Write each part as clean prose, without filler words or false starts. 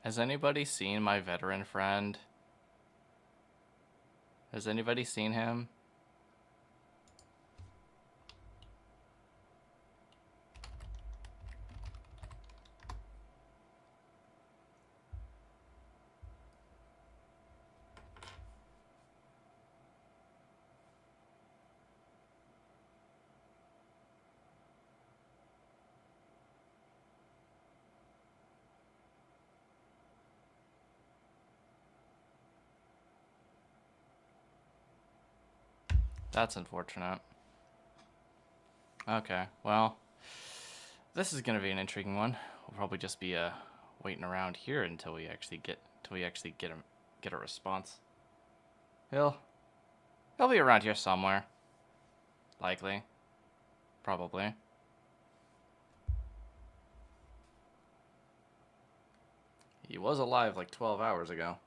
Has anybody seen my veteran friend? Has anybody seen him? That's unfortunate. Okay, well, this is gonna be an intriguing one. We'll probably just be waiting around here until we actually get a response. He'll be around here somewhere. Likely. Probably. He was alive like 12 hours ago.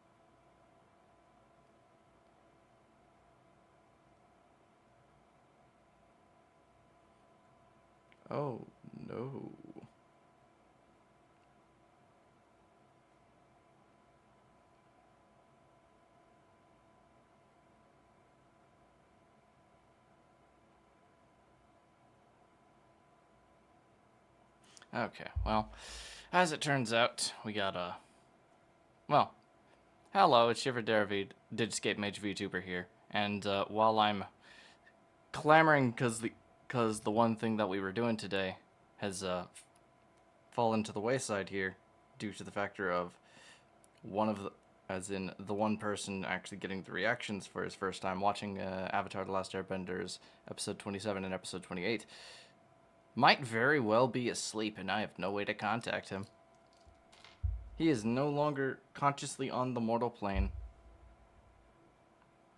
Oh, no. Okay, well, as it turns out, we got a... Well, hello, it's Shiver Didscape Mage VTuber here. And while I'm clamoring because the one thing that we were doing today has fallen to the wayside here due to the factor of the one person actually getting the reactions for his first time watching Avatar The Last Airbender's episode 27 and episode 28 might very well be asleep, and I have no way to contact him. He is no longer consciously on the mortal plane.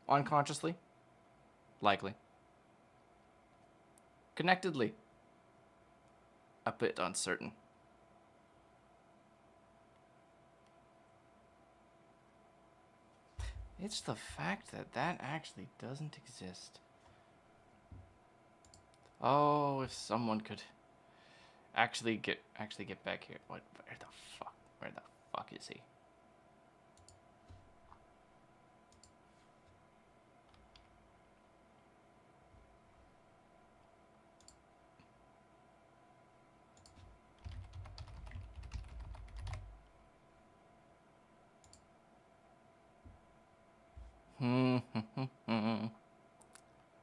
Unconsciously? Likely. Connectedly? A bit uncertain. It's the fact that that actually doesn't exist. Oh, if someone could actually get back here. Where the fuck is he?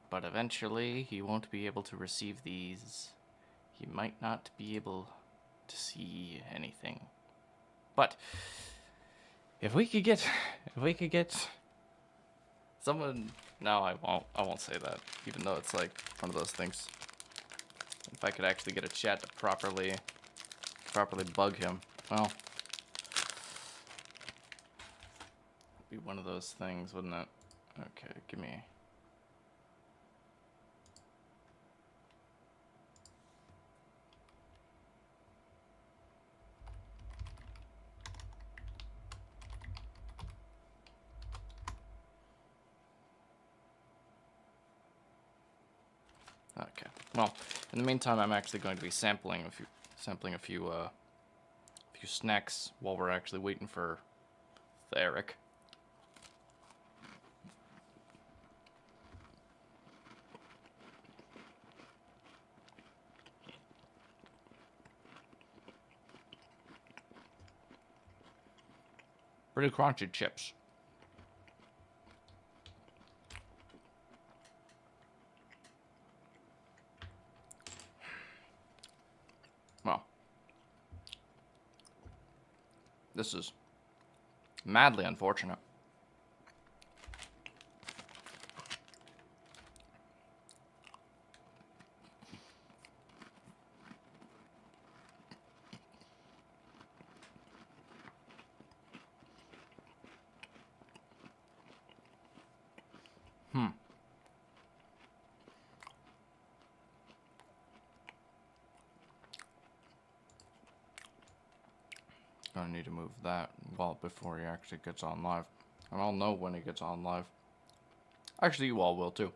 But eventually, he won't be able to receive these. He might not be able to see anything. But if we could get someone, no, I won't say that, even though it's like one of those things. If I could actually get a chat to properly bug him, well, it'd be one of those things, wouldn't it? Okay, give me. Okay. Well, in the meantime, I'm actually going to be sampling a few snacks while we're actually waiting for Eric. Pretty crunchy chips. Well, this is madly unfortunate. Gonna need to move that before he actually gets on live. And I'll know when he gets on live. Actually, you all will too.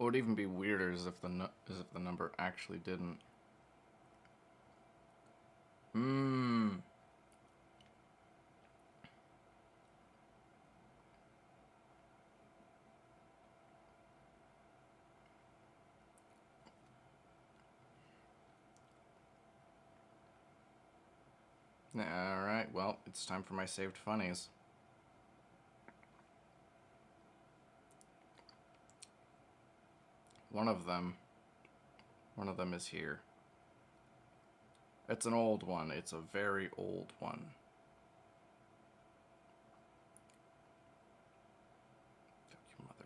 What would even be weirder is if the number actually didn't. Alright, well, it's time for my saved funnies. One of them is here. It's an old one. It's a very old one. Your mother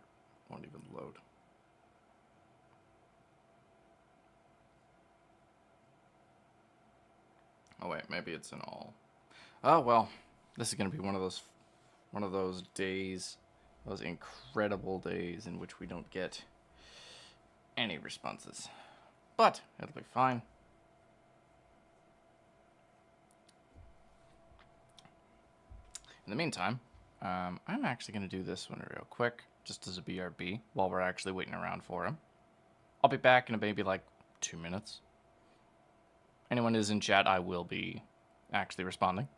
won't even load. Oh wait, maybe it's an all. Oh well, this is gonna be one of those days, those incredible days in which we don't get any responses. But it'll be fine. In the meantime, I'm actually going to do this one real quick, just as a BRB, while we're actually waiting around for him. I'll be back in maybe like 2 minutes. Anyone who's in chat, I will be actually responding.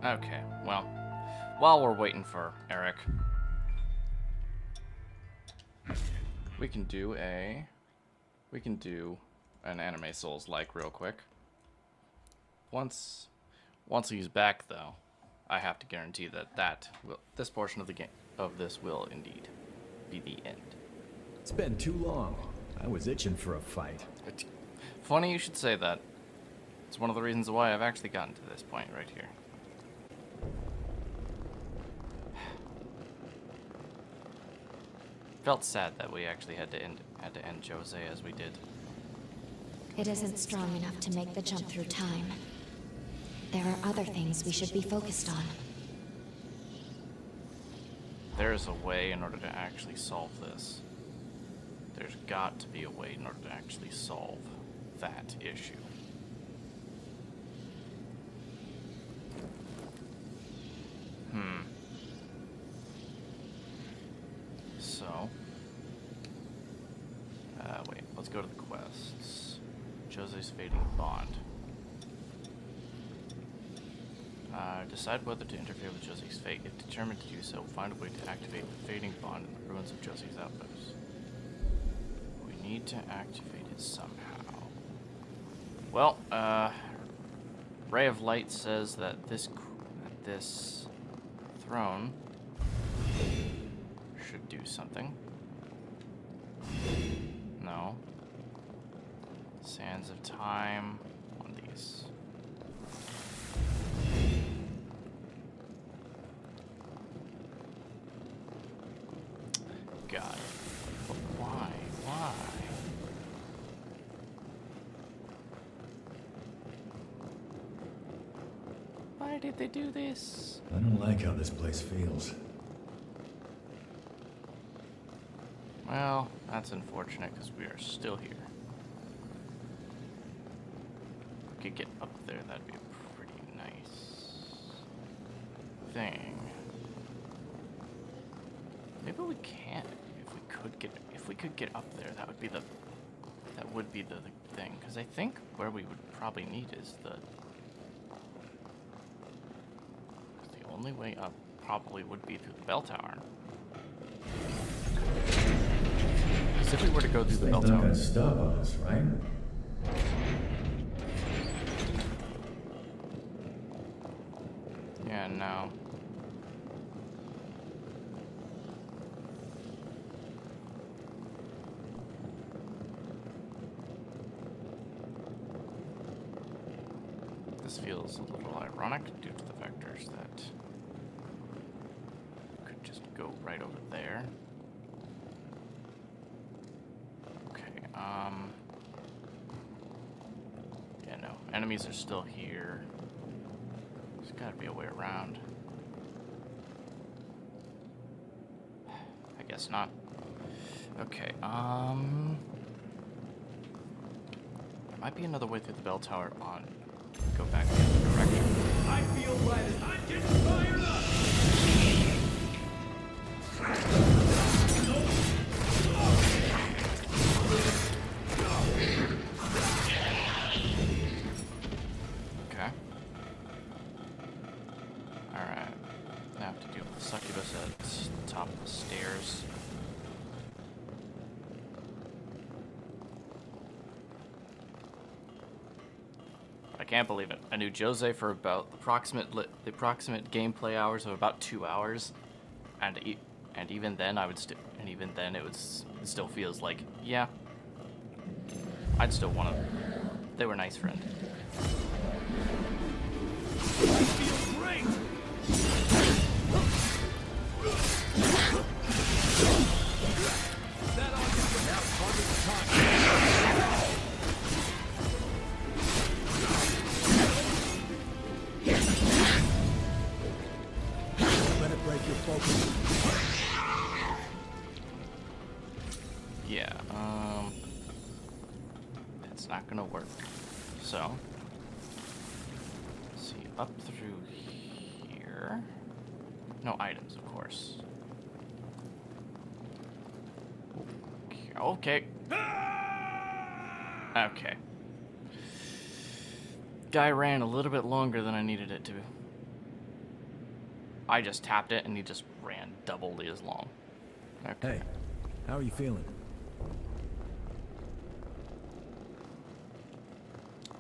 Okay, well, while we're waiting for Eric, we can do an Anime Souls-like real quick. Once he's back, though, I have to guarantee that this portion of the game of this will indeed be the end. It's been too long. I was itching for a fight. It's funny you should say that. It's one of the reasons why I've actually gotten to this point right here. Felt sad that we actually had to end Jose as we did. It isn't strong enough to make the jump through time. There are other things we should be focused on. There's a way in order to actually solve this. There's got to be a way in order to actually solve that issue. So, wait, let's go to the quests. Jose's fading bond. Decide whether to interfere with Jose's fate. If determined to do so, find a way to activate the fading bond in the ruins of Jose's outpost. We need to activate it somehow. Well, Ray of Light says that this throne should do something. No. Sands of Time on these. Got it. But why? Why? Why did they do this? I don't like how this place feels. Well, that's unfortunate because we are still here. If we could get up there, that'd be a pretty nice thing. Maybe we can't. If we could get up there, that would be the thing. Because I think where we would probably need is the only way up probably would be through the bell tower. Because if we were to go through the bell It's not tower, gonna stop us, right? yeah, no. This feels a little ironic due to the factors that could just go right over there. Okay, yeah, no. Enemies are still here. There's gotta be a way around. I guess not. Okay, there might be another way through the bell tower on. Go back the other direction. I feel right as I'm getting fired up! Okay. Alright. I have to deal with Succubus at the top of the stairs. I can't believe it. I knew Jose for about the approximate gameplay hours of about 2 hours, and even then it still feels like, yeah, I'd still want to. They were nice friend. I feel great! That ought to get out part of the time. Yeah, that's not gonna work. So, let's see, up through here. No items, of course. Okay. Okay. Guy ran a little bit longer than I needed it to. I just tapped it and he just ran double as long. Okay. Hey, how are you feeling?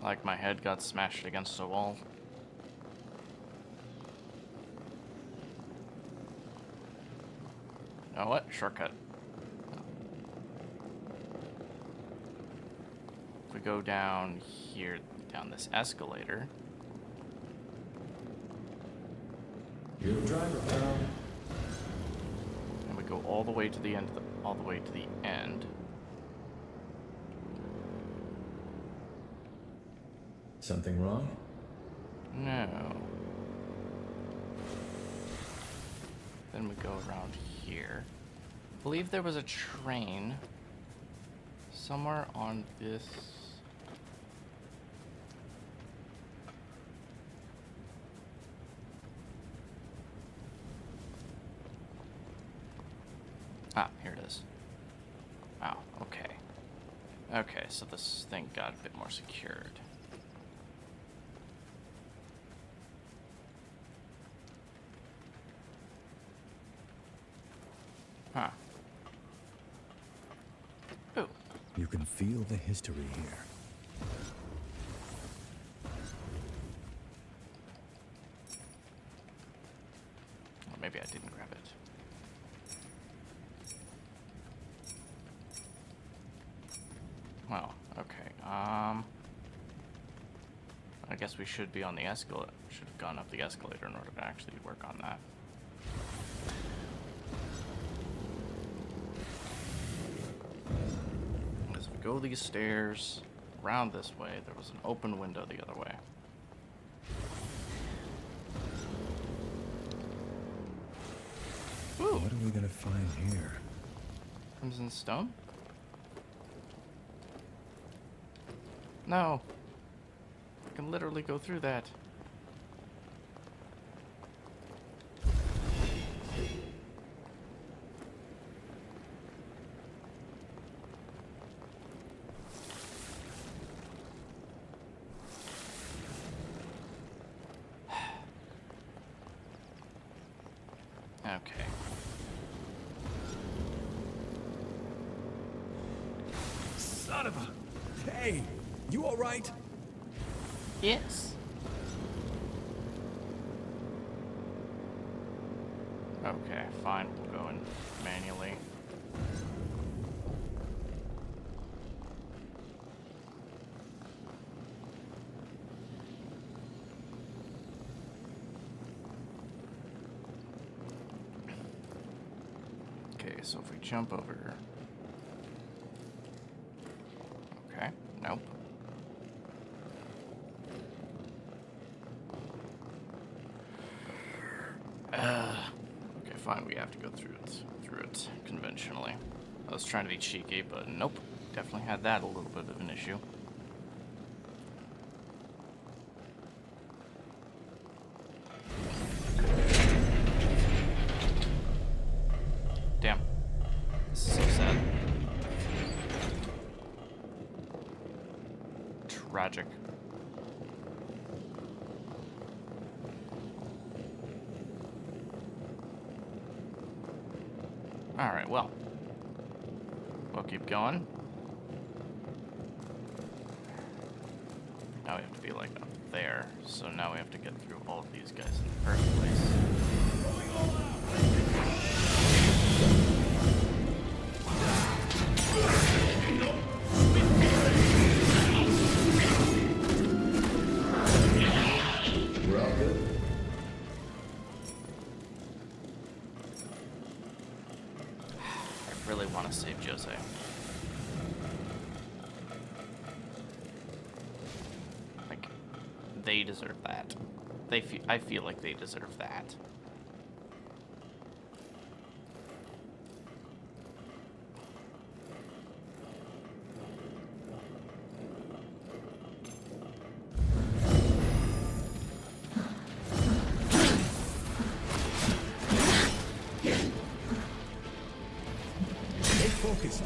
Like my head got smashed against a wall. You know what? Shortcut. If we go down here, down this escalator. You're the driver, pal. And we go all the way to the end, all the way to the end. Something wrong? No. Then we go around here. I believe there was a train somewhere on this. Ah, here it is. Wow, okay. Okay, so this thing got a bit more secured. Huh. Ooh. You can feel the history here. Or maybe I didn't grab it. Well, okay. I guess we should be on the escalator. Should have gone up the escalator in order to actually work on that. As we go these stairs around this way, there was an open window the other way. Ooh, What are we gonna find here? crimson stone? No. I can literally go through that. Okay. Son of a... Hey, you all right? Yes. Okay, fine. We'll go in manually. Okay, so if we jump over... Okay, nope. Okay, fine, we have to go through it conventionally. I was trying to be cheeky, but nope. Definitely had that a little bit of an issue. Damn. This is so sad. Tragic. Alright, well. We'll keep going. Now we have to be like up there, so now we have to get through all of these guys in the first place. We're all good. I really want to save Jose. Like, they deserve that. I feel like they deserve that. Stay focused.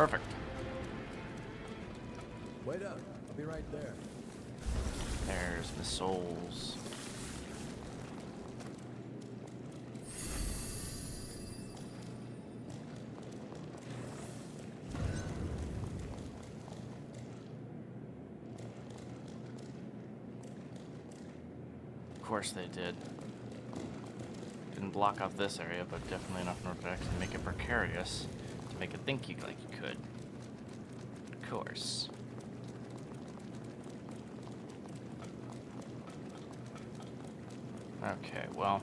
Perfect. Wait up. I'll be right there. There's the souls. Of course they did. Didn't block off this area, but definitely enough in order to actually make it precarious to make it think you like you could. Of course. Okay, well.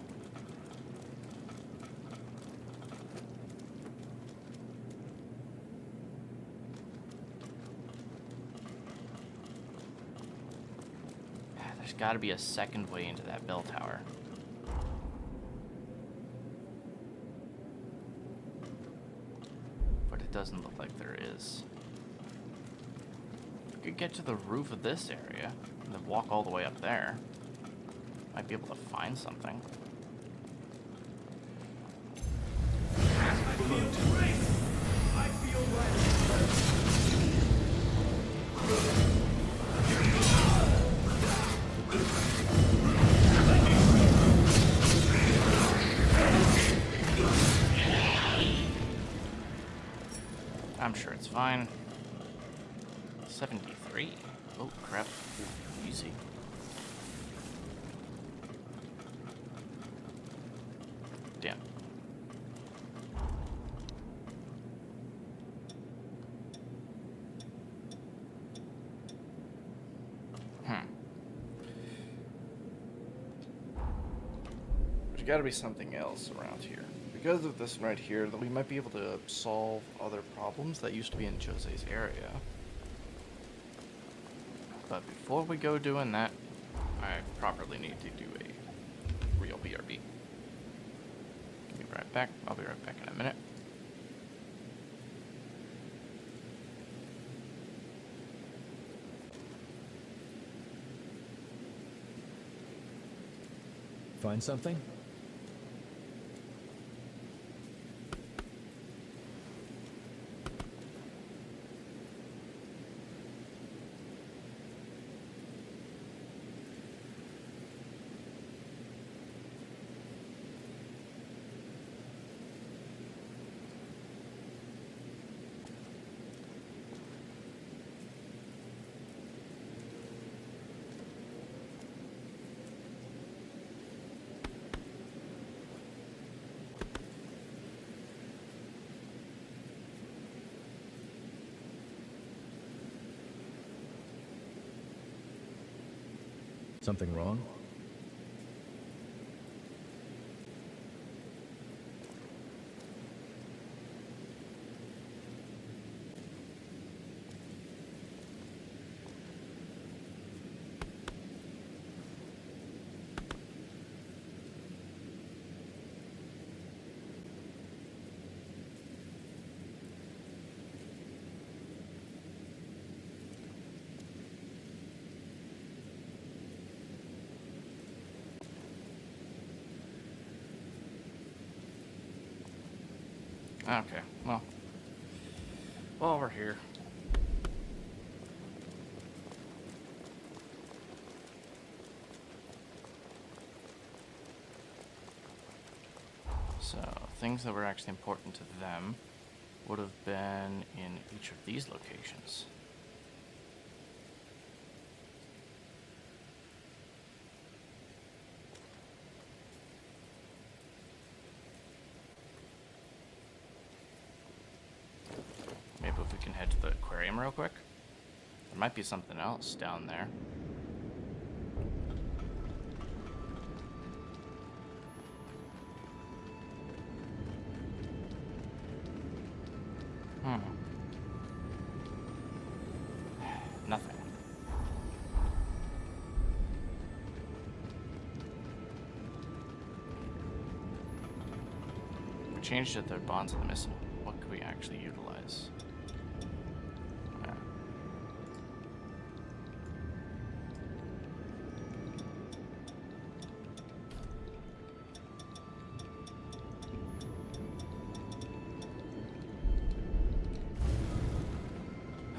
There's got to be a second way into that bell tower. But it doesn't look like there is. We could get to the roof of this area and then walk all the way up there. Might be able to find something. I feel great. I feel I'm sure it's fine. 73. Oh, crap. Easy. Damn. There's got to be something else around here. Because of this right here, that we might be able to solve other problems that used to be in Jose's area. But before we go doing that, I properly need to do a real BRB. Give me right back. I'll be right back in a minute. Find something? Something wrong? Okay, well, while we're here, so things that were actually important to them would have been in each of these locations. Maybe if we can head to the aquarium real quick. There might be something else down there. Nothing. We changed it, the bonds of the missile. What could we actually utilize?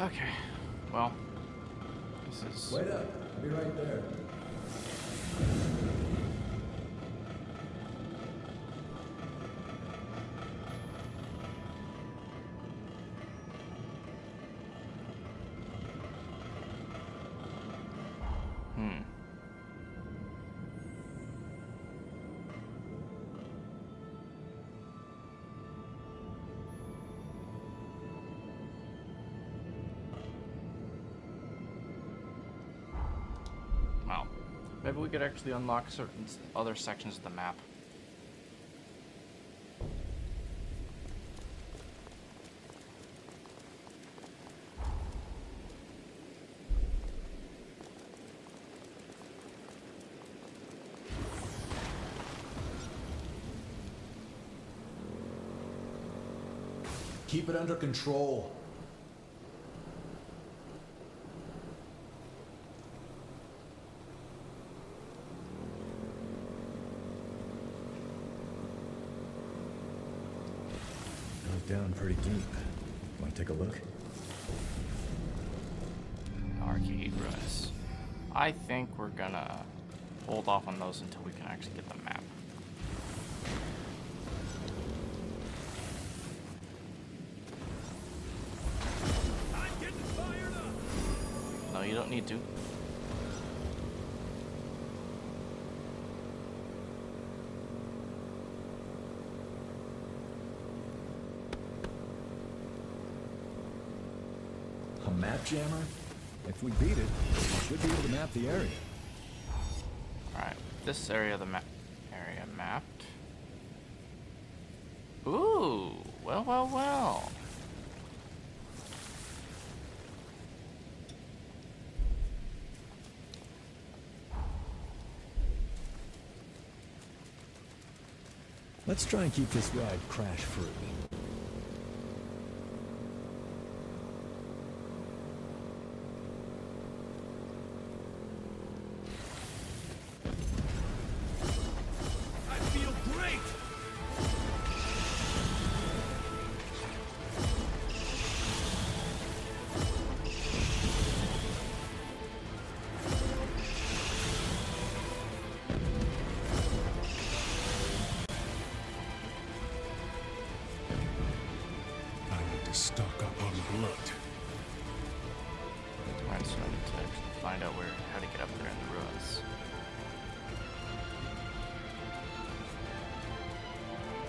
Okay. Well, this is... Wait up. I'll be right there. Well, maybe we could actually unlock certain other sections of the map. Keep it under control. Goes down pretty deep. Want to take a look? Arcade runs. I think we're gonna hold off on those until we can actually get the map. I'm getting fired up. No, you don't need to. A map jammer? If we beat it, we should be able to map the area. Alright, this area of the area mapped. Ooh, well, well, well. Let's try and keep this ride crash-free. I feel great. I need to stock up on blood. Alright, so I need to actually find out how to get up there in the ruins.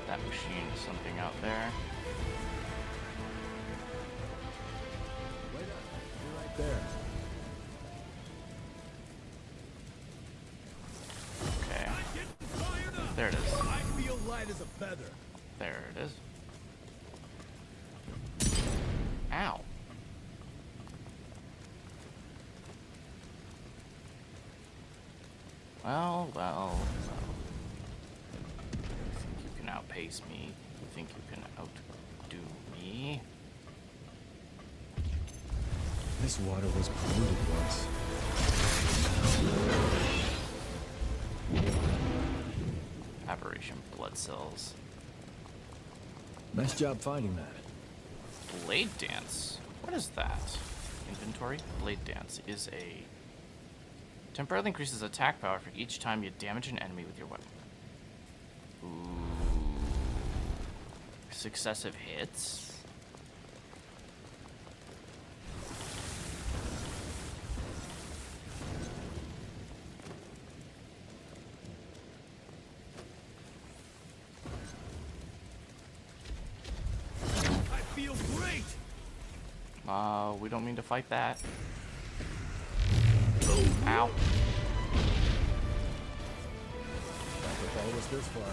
That machine is something out there. Wait up. You're right there. Okay, I'm getting fired up. there it is. I feel light as a feather. There it is. Ow. Well, well, well. You think you can outpace me? You think you can outdo me? This water was polluted once. Aberration blood cells. Nice job finding that. Blade dance. What is that? Inventory? Blade dance is a temporarily increases attack power for each time you damage an enemy with your weapon. Ooh. Successive hits. I feel great. We don't mean to fight that. Ow. That would follow us this far.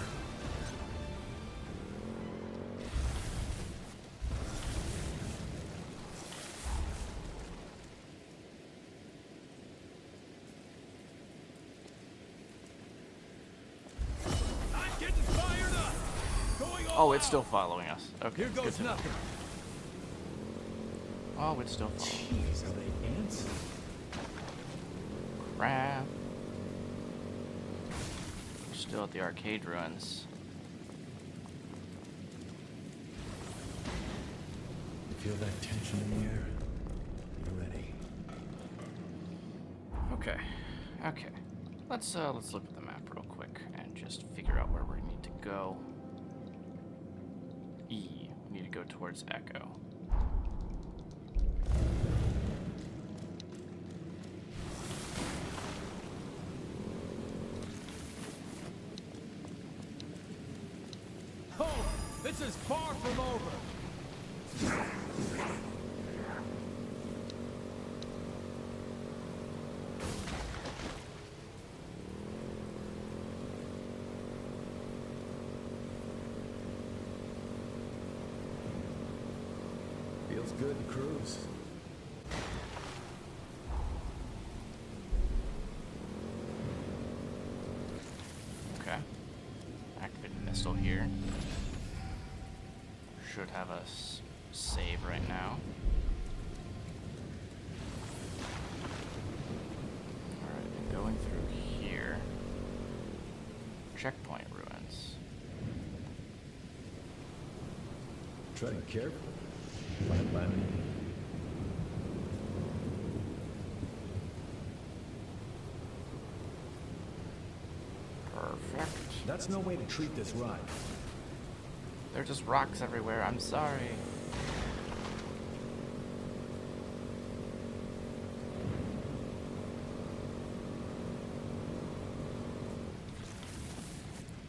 I'm getting fired up. Going Oh, all it's out. still following us. Okay, Here good goes to know. nothing. Oh, it's still following. Jeez, are they ants? Crap. We're still at the arcade ruins. You feel that tension in the air? Okay. Okay. Let's look at the map real quick and just figure out where we need to go. E. We need to go towards Echo. Oh, this is far from over. Feels good to cruise. Okay. Activate missile here. Should have us save right now. Alright, and going through here. Checkpoint ruins. Treading carefully. Like landing. Perfect. That's no way to treat this ride. There are just rocks everywhere. I'm sorry.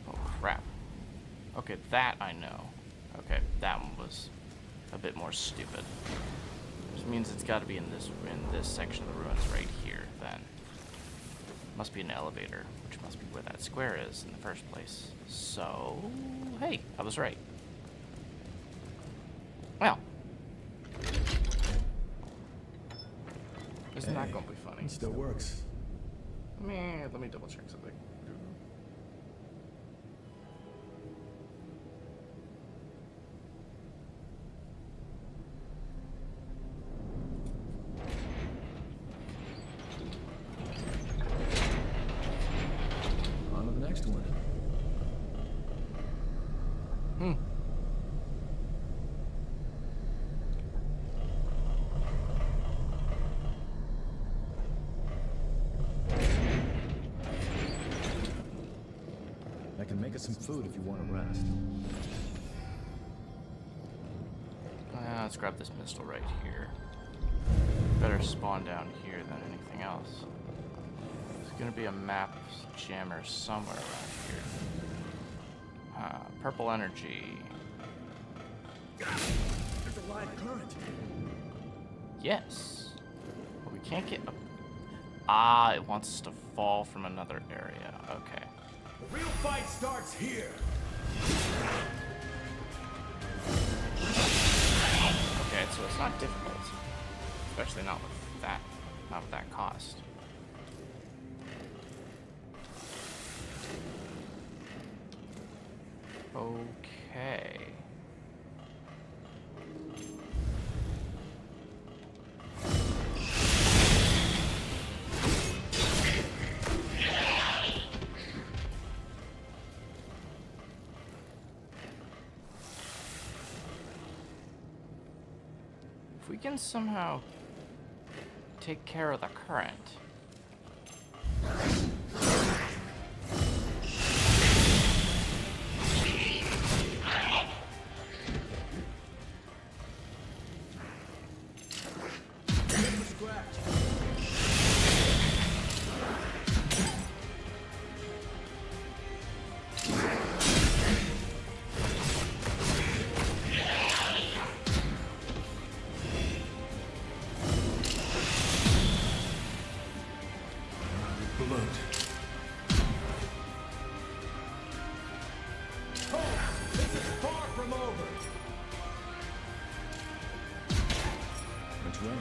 Oh, crap. Okay, that I know. Okay, that one was a bit more stupid. Which means it's got to be in this section of the ruins right here, then. Must be an elevator, which must be where that square is in the first place. So, hey, I was right. Well. Isn't that Hey, going to be funny? It still works. Let me double check something. On to the next one. I can make us some food if you want to rest. Let's grab this missile right here. Better spawn down here than anything else. There's gonna be a map jammer somewhere around here. Purple energy. There's a live current. Yes. But we can't get up. Ah, it wants us to fall from another area. Okay. The real fight starts here. Okay, so it's not difficult. Especially not with that cost. Okay. If we can somehow take care of the current. Blood. Oh, this is far from over. Which way?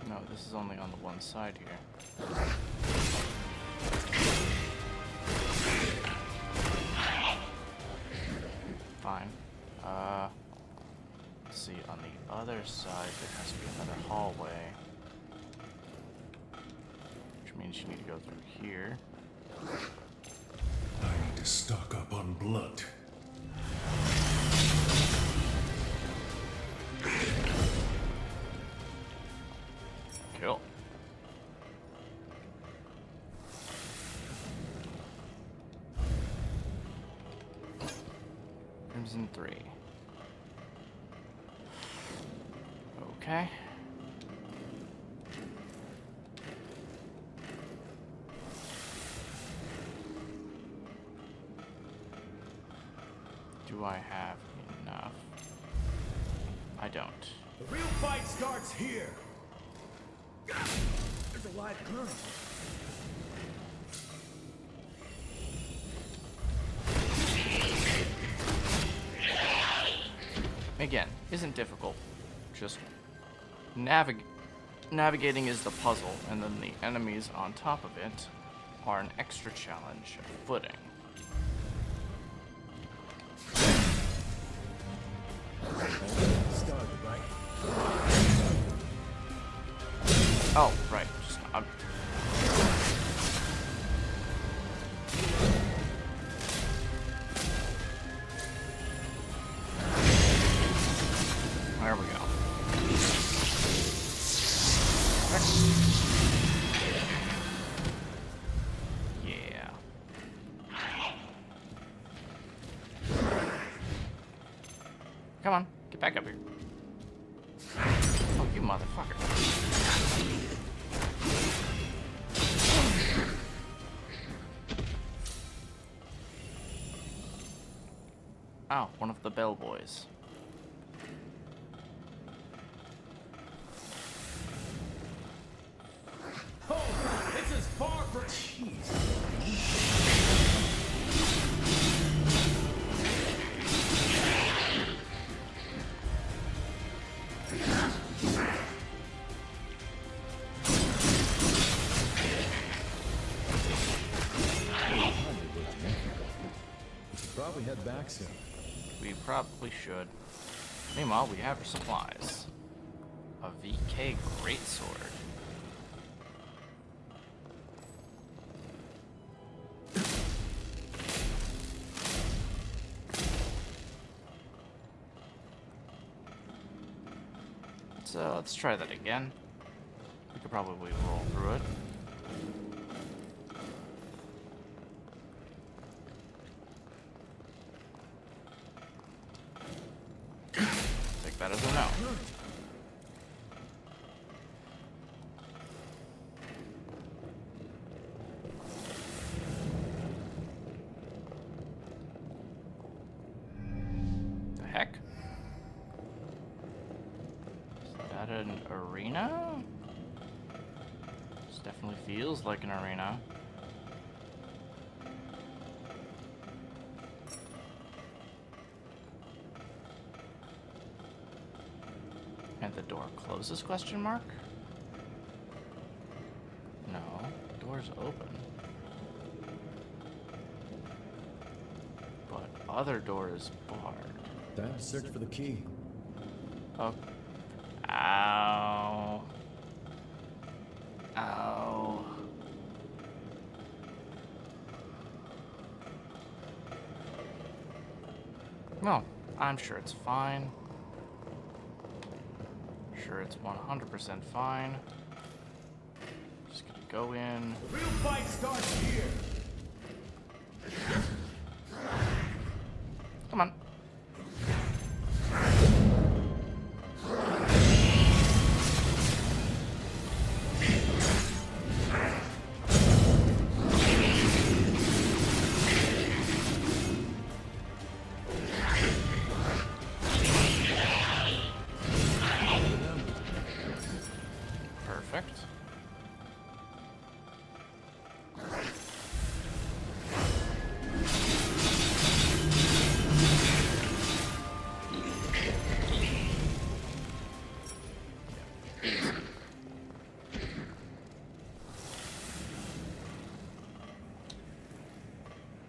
No, this is only on the one side here. Fine. Let's see, on the other side there has to be another hallway. Which means you need to go through here. to stock up on blood. Cool. Crimson 3. Okay. Do I have enough? I don't. The real fight starts here. There's a live current. Again, isn't difficult. Just navigating is the puzzle, and then the enemies on top of it are an extra challenge of footing. Started, right? Oh, right. Just, there we go. Yeah. Come on, get back up here. Oh, you motherfucker. Oh, one of the bellboys. Oh, this is far from. Jeez. We should probably head back soon. We probably should. Meanwhile, we have our supplies. A VK greatsword. So let's try that again. We could probably roll through it. Take that as a no. The heck? Is that an arena? This definitely feels like an arena. And the door closes, question mark? No, door's open. But other door is barred. Time to search for the key. Oh. Ow. Ow. No, I'm sure it's fine. Sure it's 100% fine. Just gonna go in. The real fight starts here. Come on. Perfect.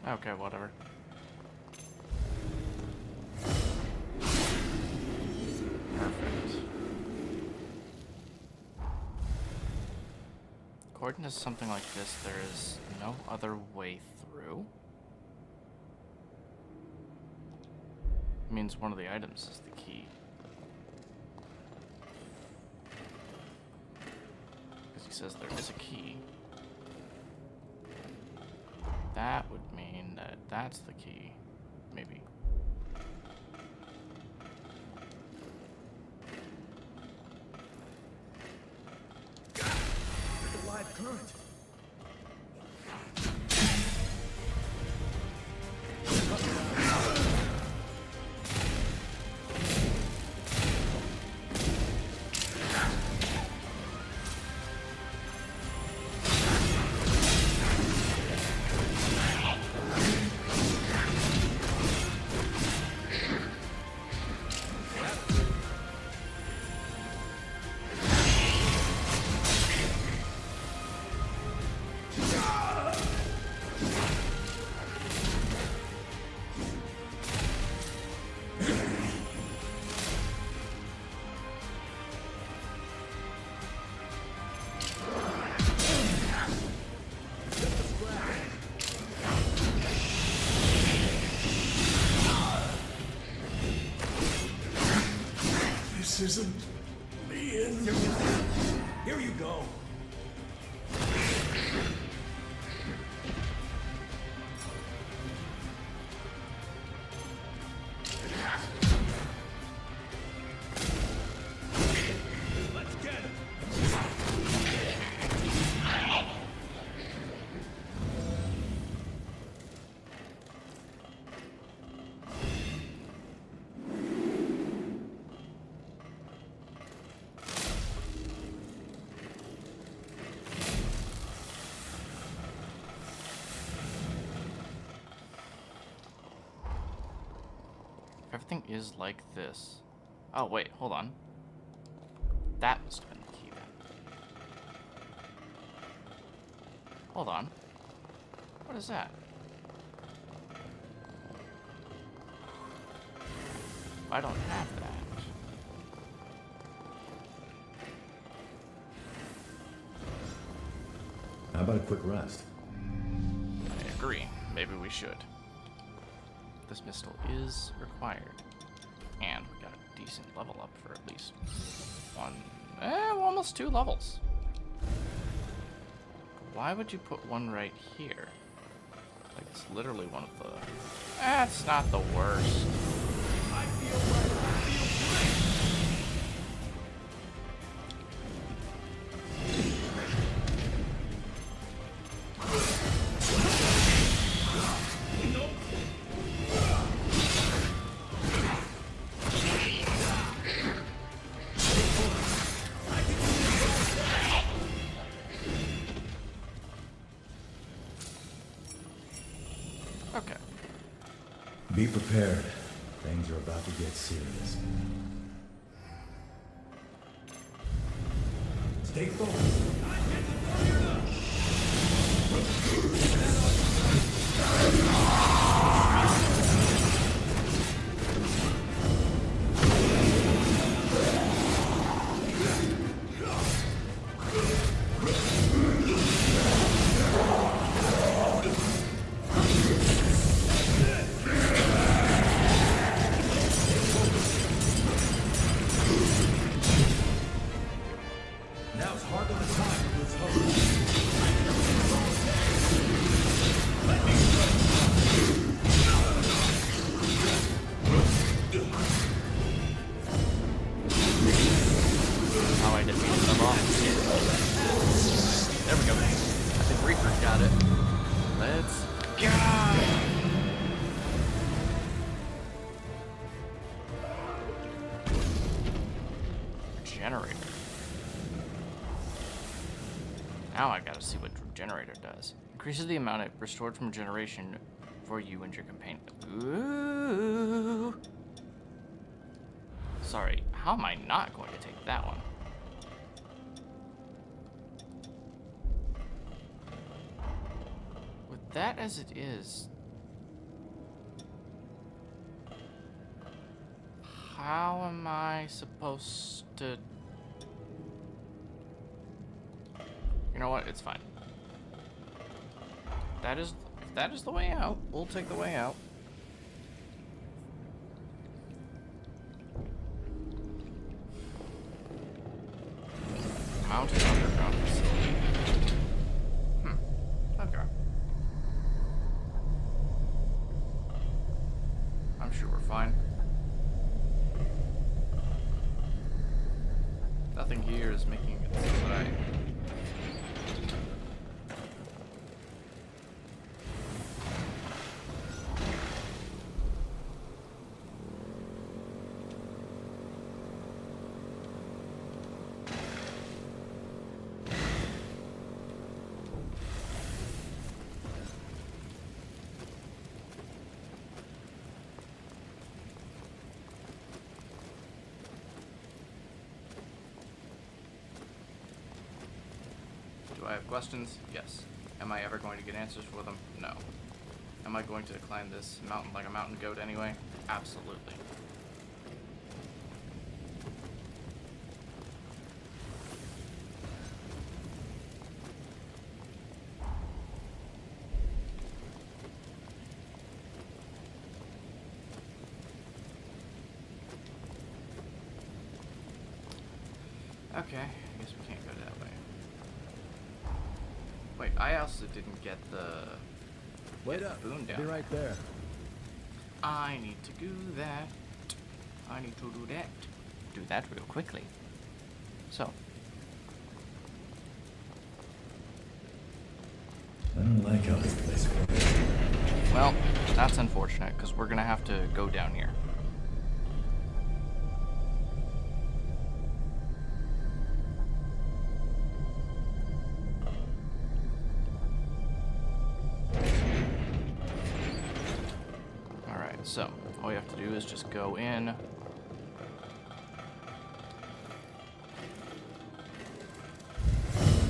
Okay, whatever. Perfect. According to something like this, there is no other way through. means one of the items is the key. Because he says there is a key. That would mean that that's the key. Maybe. The live current. This isn't me in. Here you go. Let's get him. Everything is like this. Oh, wait, hold on. That must have been the key then. Hold on. What is that? I don't have that. How about a quick rest? I agree. Maybe we should. This missile is required. And we got a decent level up for at least almost 2 levels. Why would you put one right here? Like, it's literally one of the... That's not the worst. I feel right. I feel Okay. Be prepared. Things are about to get serious. Stay focused. Now's hardly the time to lose hope. Oh, I defeated them all. There we go. I think Reaper's got it. Let's go! Generator. Now I gotta see what generator does. Increases the amount it restored from generation for you and your companion. Ooh. Sorry, how am I not going to take that one? With that as it is, how am I supposed to... You know what? It's fine. If that is the way out, we'll take the way out. Mounted underground facility. Okay. I'm sure we're fine. Nothing here is making it so that I... Do I have questions? Yes. Am I ever going to get answers for them? No. Am I going to climb this mountain like a mountain goat anyway? Absolutely. Okay, I guess we can't go that way. Wait, I also didn't get the... Wait up. Boon I'll down. be right there. I need to do that. I need to do that. Do that real quickly. So, I don't like how this place works. well, that's unfortunate because we're gonna have to go down here. Alright, so all we have to do is just go in.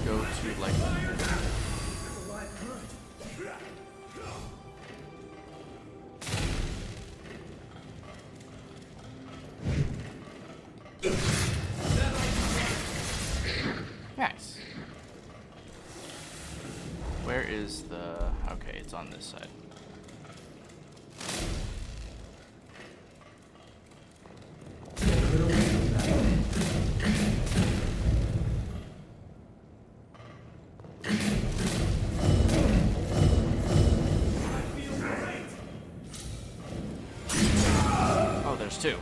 Go to like nice. Where is the... Okay, it's on this side. Oh, there's two.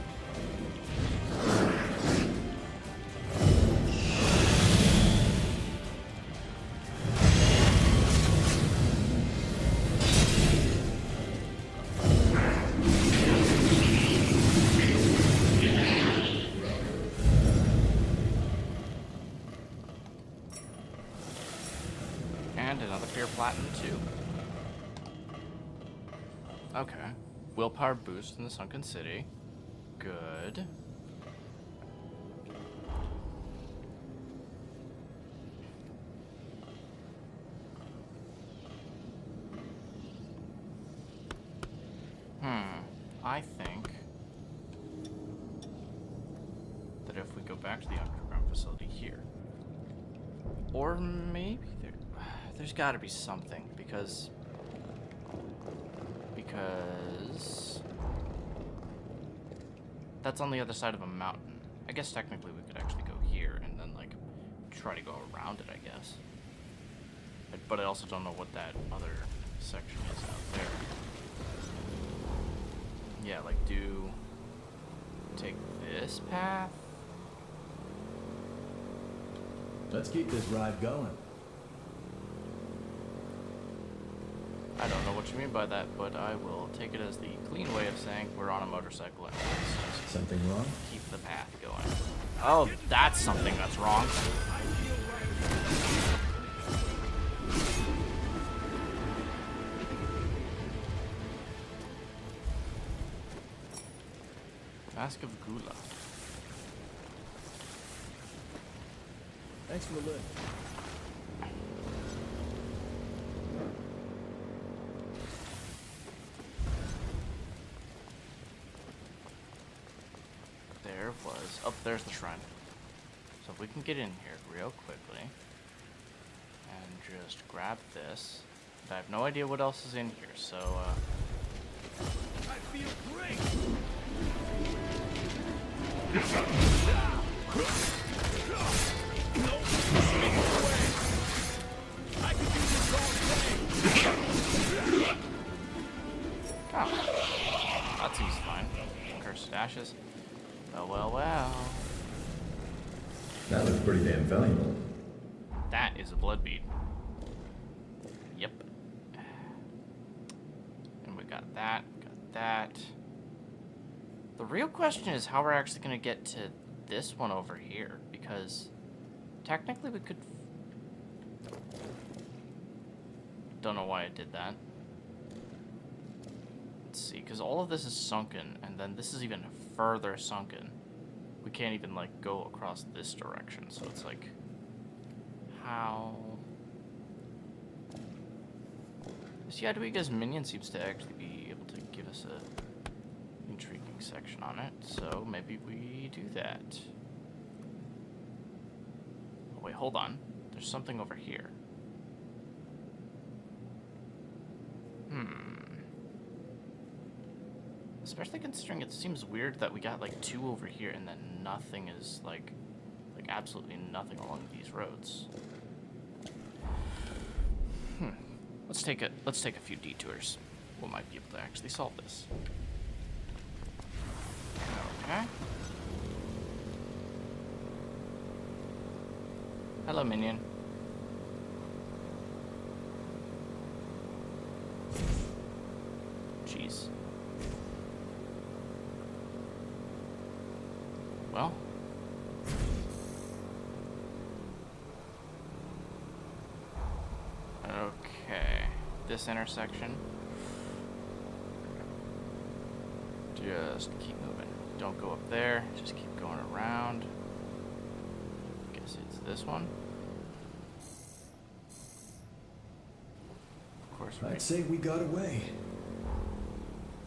And another pure platinum too. Okay. Willpower boost in the sunken city. Good. I think that if we go back to the underground facility here, or maybe there's got to be something because that's on the other side of a mountain. I guess technically we could actually go here and then like try to go around it, I guess. But I also don't know what that other section is out there. Yeah, like take this path. Let's keep this ride going. I don't know what you mean by that, but I will take it as the clean way of saying we're on a motorcycle and let's just Something wrong? keep the path going. Oh, that's something that's wrong. Mask of Gula. Thanks for the lift. There was... Oh, there's the shrine. So if we can get in here real quickly and just grab this. I have no idea what else is in here, so I feel great. That looks pretty damn valuable. That is a blood bead. Yep. And we got that, got that. The real question is how we're actually going to get to this one over here, because technically we could... Don't know why I did that. Let's see, because all of this is sunken, and then this is even further sunken. We can't even, like, go across this direction, so it's like... How... This Yadwiga's minion seems to actually be able to give us a intriguing section on it, so maybe we do that. Oh, wait, hold on. There's something over here. Especially considering it seems weird that we got like 2 over here and then nothing is like absolutely nothing along these roads. Let's take a few detours. We might be able to actually solve this. Okay. Hello, minion. Jeez. Well. Okay. This intersection. Just keep moving. Don't go up there. Just keep going around. Guess it's this one. Of course, I'd say we got away.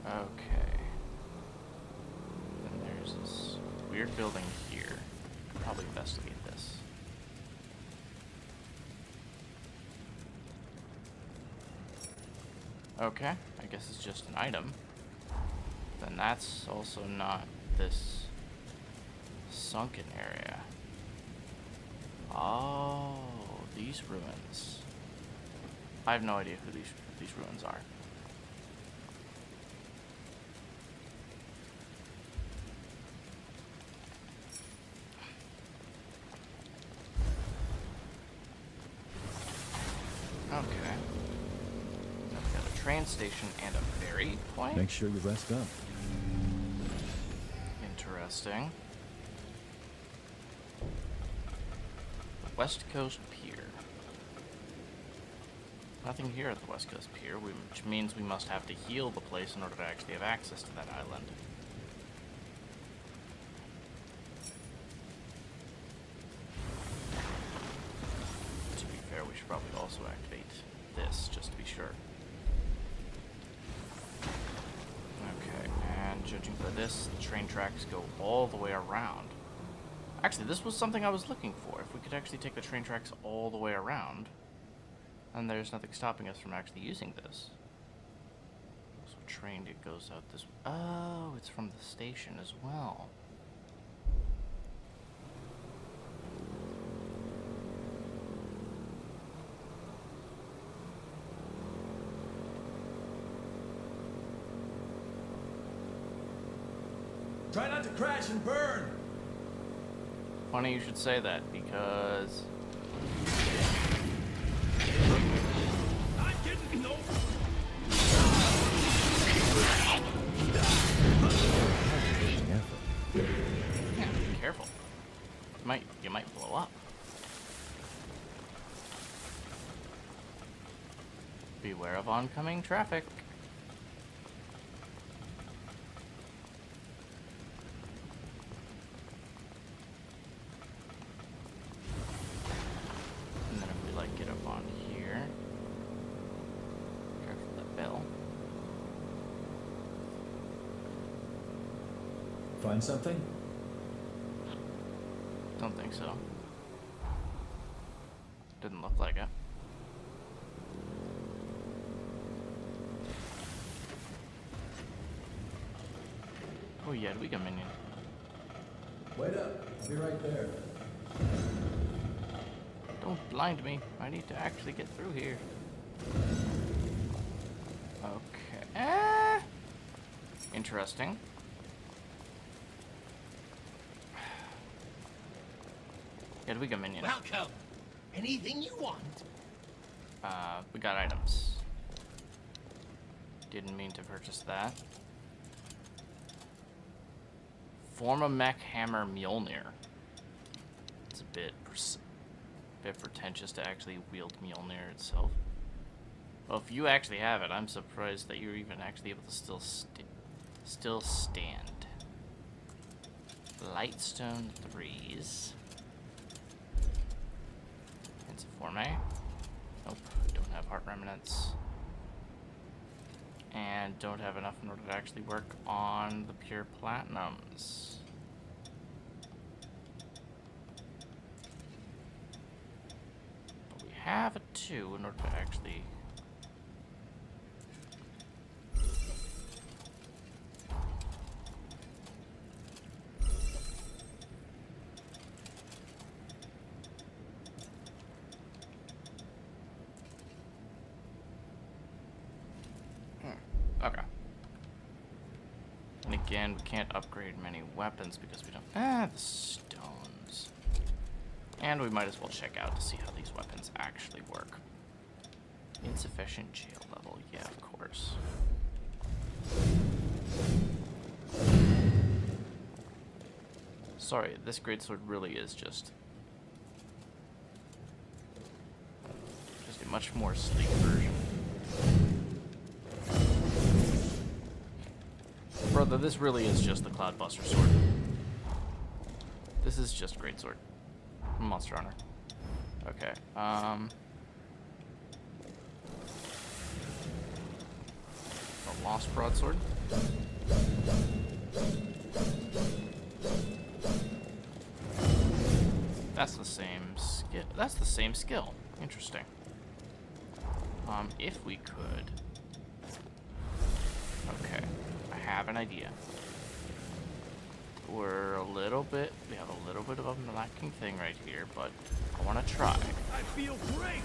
Okay. Then there's this weird building here. Could probably investigate this. Okay, I guess it's just an item. Then that's also not this sunken area. Oh, these ruins. I have no idea who these ruins are. Okay. Now we got a train station and a ferry point. Make sure you rest up. Interesting. West Coast Pier. Nothing here at the West Coast Pier, which means we must have to heal the place in order to actually have access to that island. To be fair, we should probably also activate this, just to be sure. Okay, and judging by this, the train tracks go all the way around. Actually, this was something I was looking for. If we could actually take the train tracks all the way around, then there's nothing stopping us from actually using this. So train, it goes out this... Oh, it's from the station as well. Try not to crash and burn. Funny you should say that, because... I didn't know. Yeah, be careful. You might blow up. Beware of oncoming traffic. And then if we like get up on here, careful of that bell. Find something? Don't think so. Didn't look like it. Oh yeah, we got minion. Wait up. I'll be right there. Don't blind me. I need to actually get through here. Okay. Interesting. Yeah, we got minion. Welcome. Anything you want? We got items. Didn't mean to purchase that. Form a mech hammer Mjolnir. It's a bit pretentious to actually wield Mjolnir itself. Well, if you actually have it, I'm surprised that you're even actually able to still stand. Lightstone 3s. Informe. Nope, don't have heart remnants. And don't have enough in order to actually work on the pure platinums. But we have a 2 in order to actually... Okay. And again, we can't upgrade many weapons because we don't... the stones. And we might as well check out to see how these weapons actually work. Insufficient jail level. Yeah, of course. Sorry, this greatsword really is just a much more sleek version. Brother, this really is just the Cloudbuster sword. This is just greatsword. Monster Hunter. Okay, the Lost Broadsword. That's the same skill. That's the same skill. Interesting. If we could... Okay, I have an idea. We have a little bit of a lacking thing right here, but I want to try. I feel great!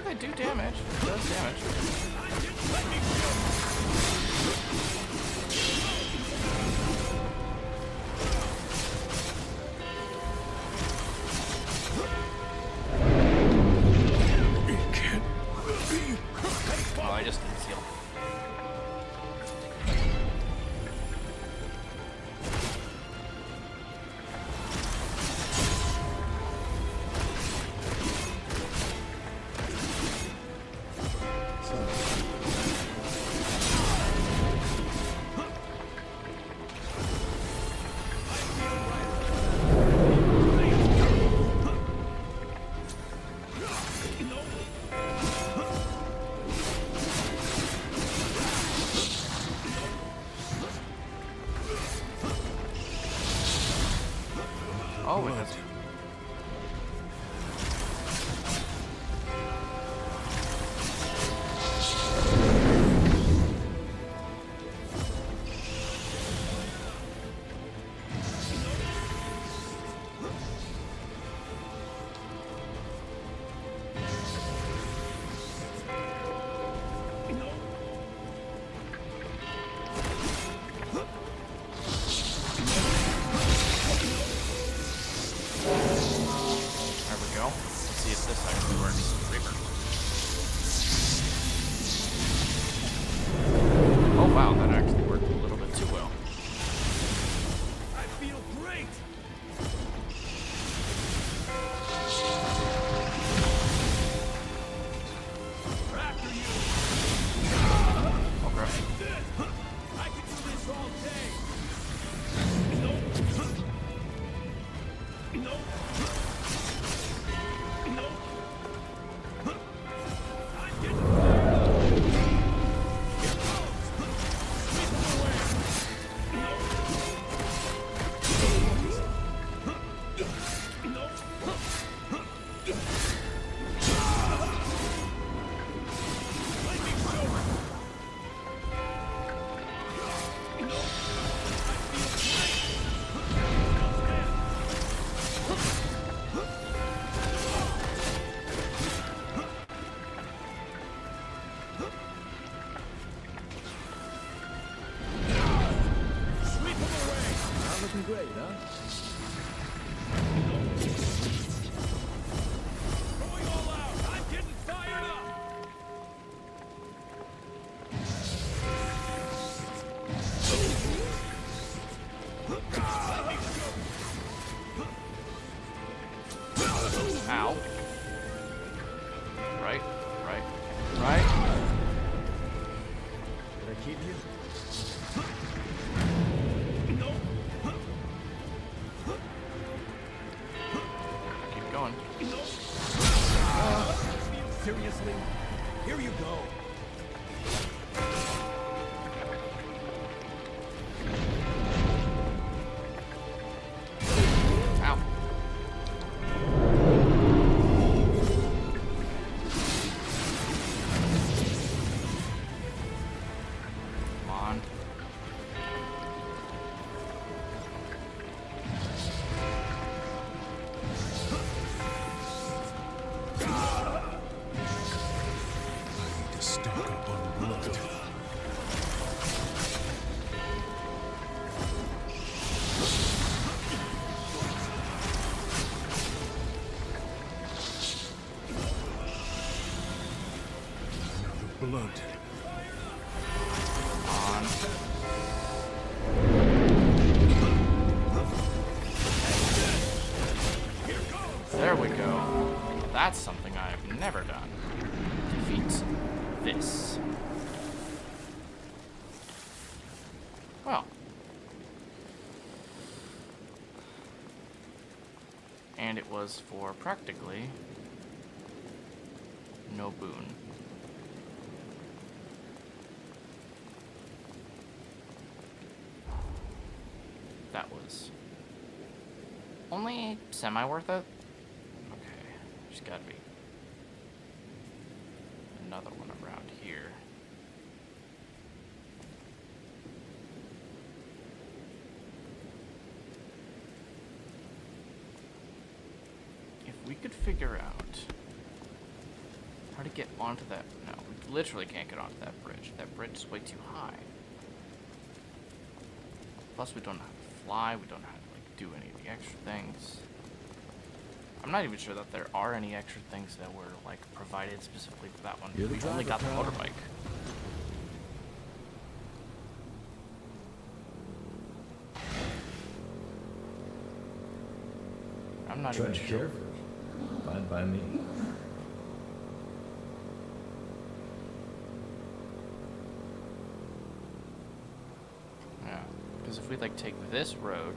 They do damage. It does damage. Oh, I just didn't seal. Oh, it has. No. No. I'm getting fired up. Here goes. Sweep him away. No. No. Let me show him. No. I feel great. Sweep him away. Not looking great, huh? Going all out. I'm getting fired up. Ow. Right, right, right. Did I keep you? No. Keep going. No. Seriously? Here you go. Ow. Come on. I need to stock up on blood. Another blood. On. There we go. That's something I've never done. Defeat this. Well. And it was for practically no boon. That was only semi-worth it? Okay, there's gotta be another one around here. If we could figure out how to get onto that... No, we literally can't get onto that bridge. That bridge is way too high. Plus, we don't know how to fly. We don't know how to, like, do any of the extra things. I'm not even sure that there are any extra things that were, like, provided specifically for that one. You're the We only got driver, the pal. motorbike. I'm not even Trying to sure. care for it. Fine by me. Yeah, because if we, like, take this road,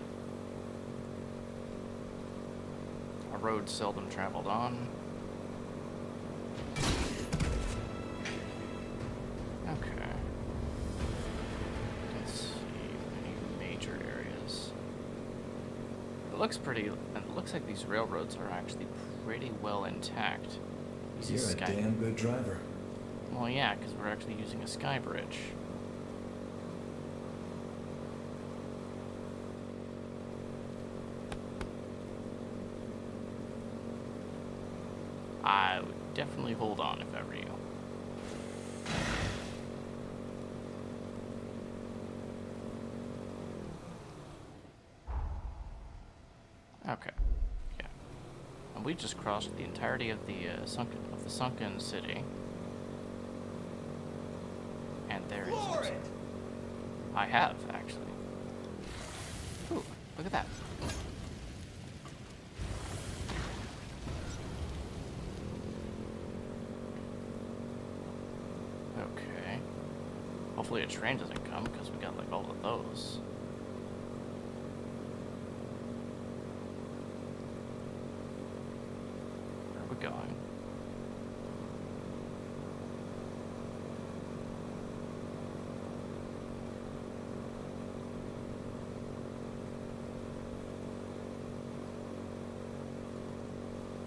a road seldom traveled on. Okay. Let's see any major areas. It looks pretty. It looks like these railroads are actually pretty well intact. These You're a sky. damn good driver. Well, yeah, because we're actually using a sky bridge. I would definitely hold on if I were you. Okay. Yeah. And we just crossed the entirety of the sunken city. And there is. I have actually. Ooh, look at that. Okay. Hopefully a train doesn't come because we got like all of those. keep going.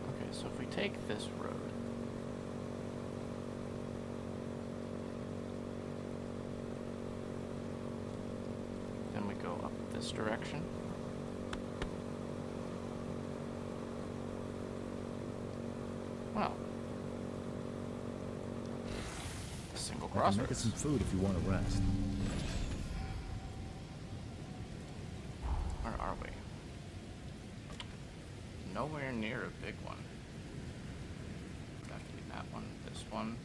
Okay, so if we take this road, then we go up this direction. Well, a single I can make crossroads. us some food if you want to rest. Where are we? Nowhere near a big one. Got to be that one, this one.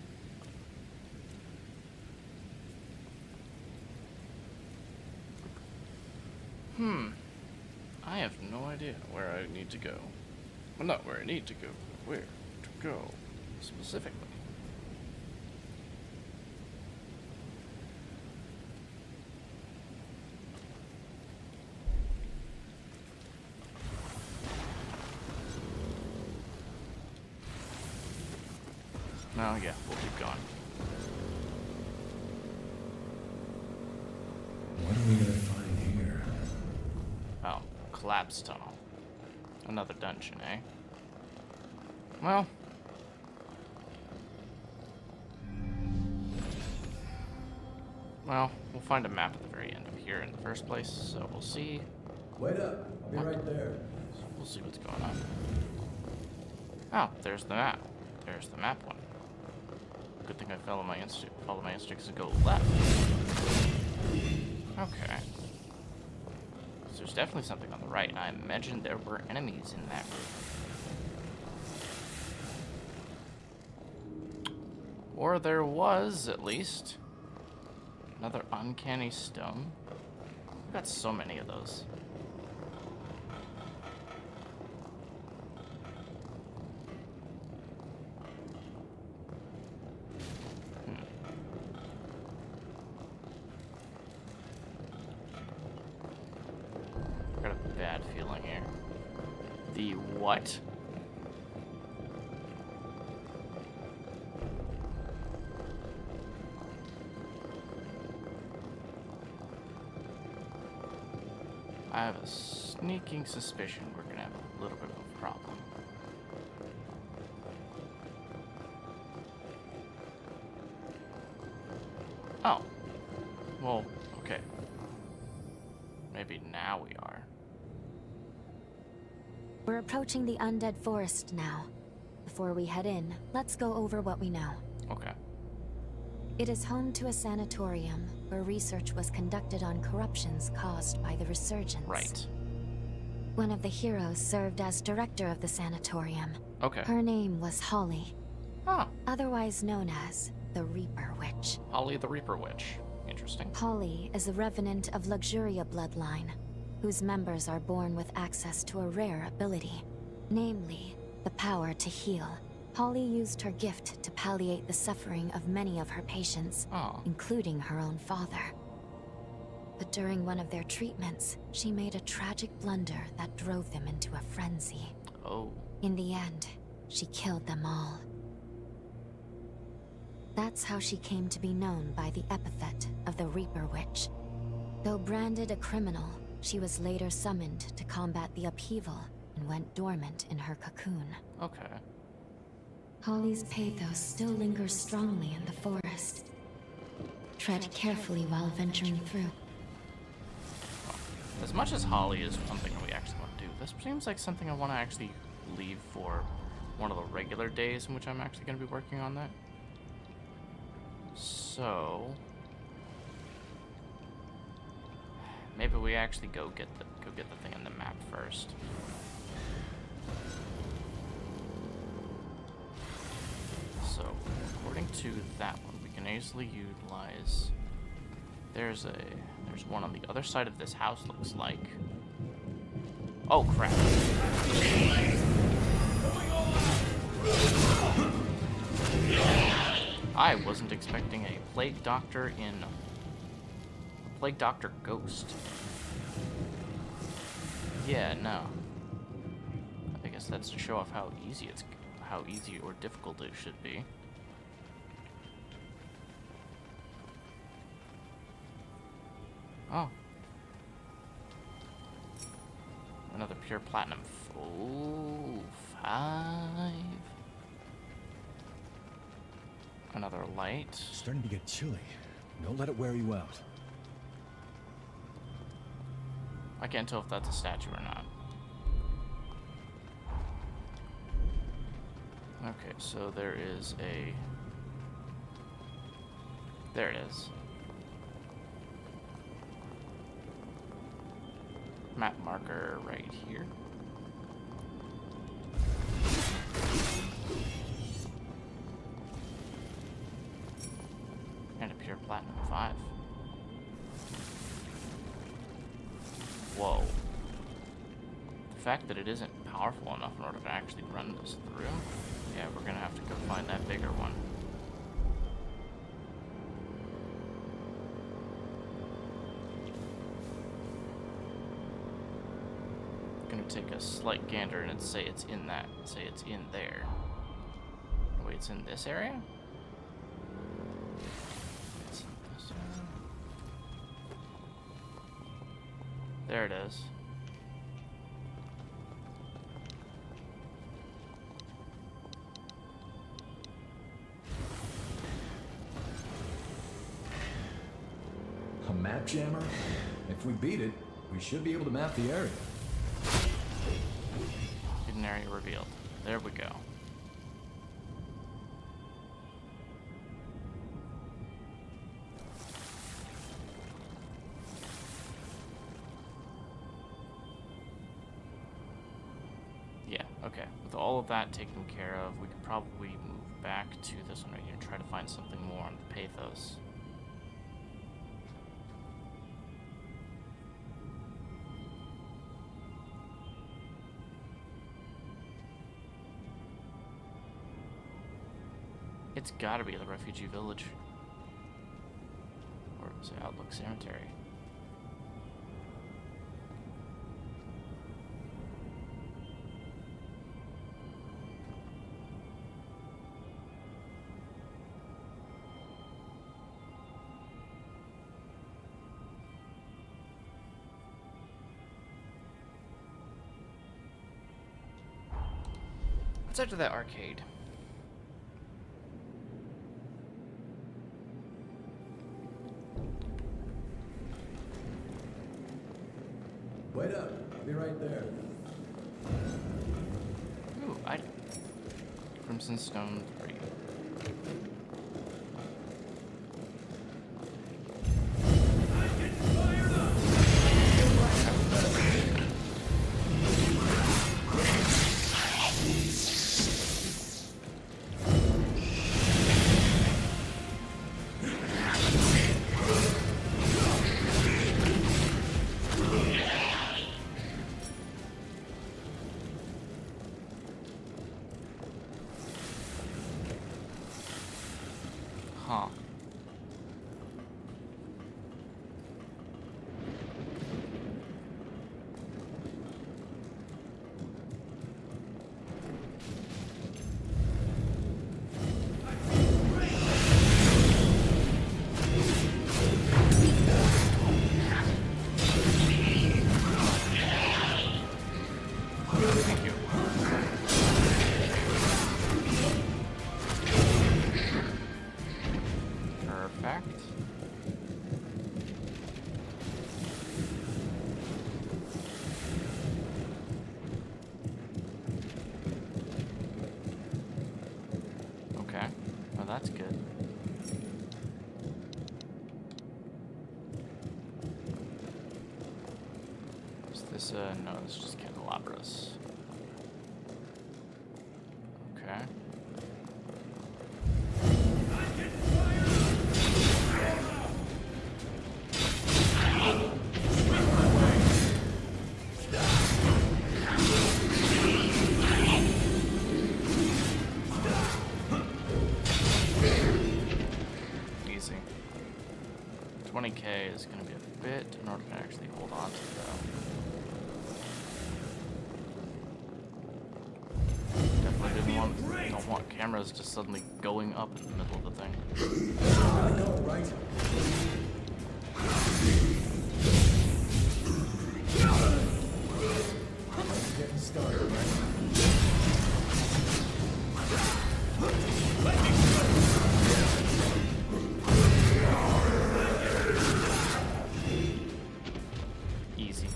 I have no idea where I need to go. Well, not where I need to go, but where to go specifically. No, yeah, we'll keep going. What are we gonna find here? Oh, collapse tunnel. Another dungeon, eh? Well. Well, we'll find a map at the very end of here in the first place, so we'll see. Wait up. I'll be right there. We'll see what's going on. Oh, there's the map. There's the map one. Good thing I follow my instincts and go left. Okay. So there's definitely something on the right, and I imagine there were enemies in that room. Or there was, at least. Another uncanny stone. We've got so many of those. Got a bad feeling here. The what? I have a sneaking suspicion we're gonna have a little bit of a problem. Oh. Well, okay. Maybe now we are. We're approaching the undead forest now. Before we head in, let's go over what we know. Okay. It is home to a sanatorium where research was conducted on corruptions caused by the resurgence. Right. One of the heroes served as director of the sanatorium. Okay. Her name was Holly, Ah, otherwise known as the Reaper Witch. Holly the Reaper Witch. Interesting. Holly is a revenant of Luxuria bloodline, whose members are born with access to a rare ability, namely, the power to heal. Holly used her gift to palliate the suffering of many of her patients, Oh. including her own father. But during one of their treatments, she made a tragic blunder that drove them into a frenzy. Oh. In the end, she killed them all. That's how she came to be known by the epithet of the Reaper Witch. Though branded a criminal, she was later summoned to combat the upheaval and went dormant in her cocoon. Okay. Holly's pathos still lingers strongly in the forest. Tread carefully while venturing through. As much as Holly is something we actually want to do, this seems like something I want to actually leave for one of the regular days in which I'm actually going to be working on that. So maybe we actually go get the thing in the map first. So according to that one, we can easily utilize. There's one on the other side of this house, looks like. Oh crap. I wasn't expecting a plague doctor in a plague doctor ghost. Yeah, no. I guess that's to show off how easy how easy or difficult it should be. Oh. Another pure platinum. Oh, 5. Another light. Starting to get chilly. Don't let it wear you out. I can't tell if that's a statue or not. Okay, so there is a... There it is. Map marker right here. And a pure platinum 5. Whoa. The fact that it isn't powerful enough in order to actually run this through, yeah, we're gonna have to go find that bigger one. Gonna take a slight gander and say it's in that, say it's in there. Wait, it's in this area? It's in this area. There it is. A map jammer? If we beat it, we should be able to map the area. Hidden area revealed. There we go. Yeah, okay. With all of that taken care of, we could probably move back to this one right here and try to find something more on the pathos. It's gotta be the refugee village. Or was it Outlook Cemetery? Let's head to that arcade. Wait up. I'll be right there. Ooh, Crimson Stone 3. Huh. Thank you. Perfect. Okay. Well, that's good. Is this, no, this is just candelabras. Okay. Easy. 20k is going to be a bit in order to actually hold on to, though. Definitely didn't want I don't want cameras just suddenly going up in the middle of the thing. I know, right? Getting started, right? Easy.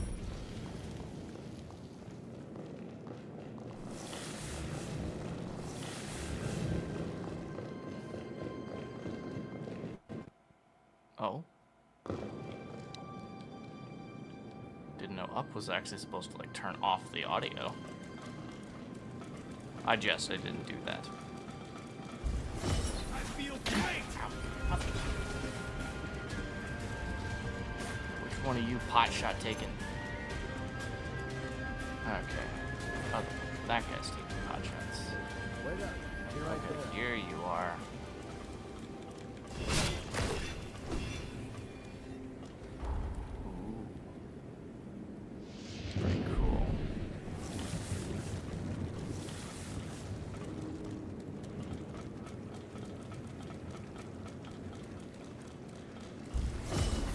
Oh. Didn't know up was actually supposed to like turn off the audio. I didn't do that. I feel great! Which one of you pot shot taking? Okay. Oh, that guy's taking pot shots. Wait up. I'll be right Okay, there. here you are. Ooh. Pretty cool.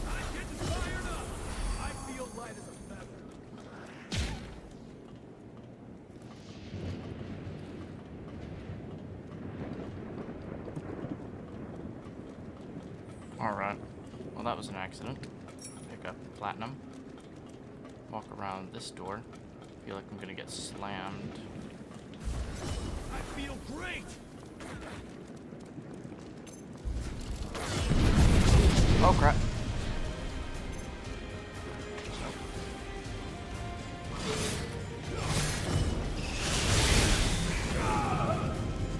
I'm getting fired up! I feel light as a feather. Alright. Well, that was an accident. Pick up platinum. Walk around this door. Feel like I'm gonna get slammed. I feel great! Oh, crap.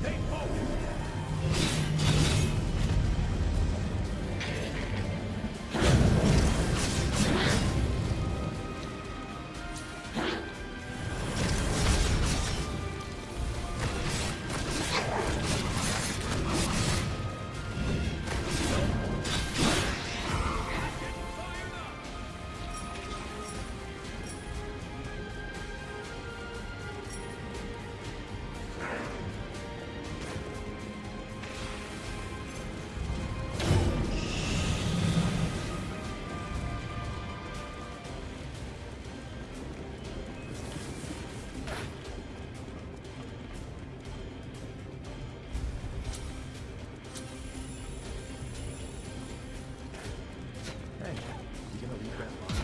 Stay focused! Hey, you gonna leave that line?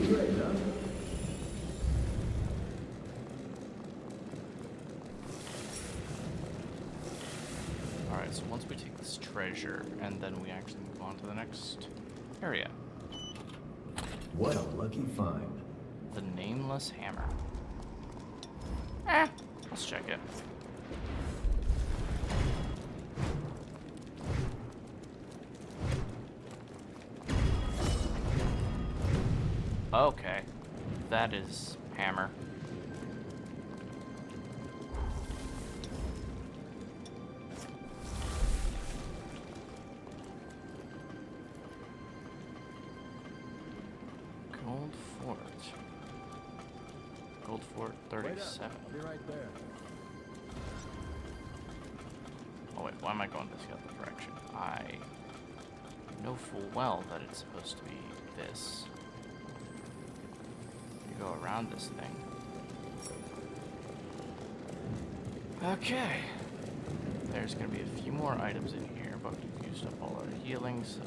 Great, huh? Alright, so once we take this treasure, and then we actually move on to the next area. What a lucky find. The Nameless Hammer. Let's check it. Okay. That is hammer. Gold Fort. Gold Fort Wait up. 37. I'll be right there. Oh wait, why am I going this other direction? I know full well that it's supposed to be this. You go around this thing. Okay. There's gonna be a few more items in here, but we've used up all our healing, so...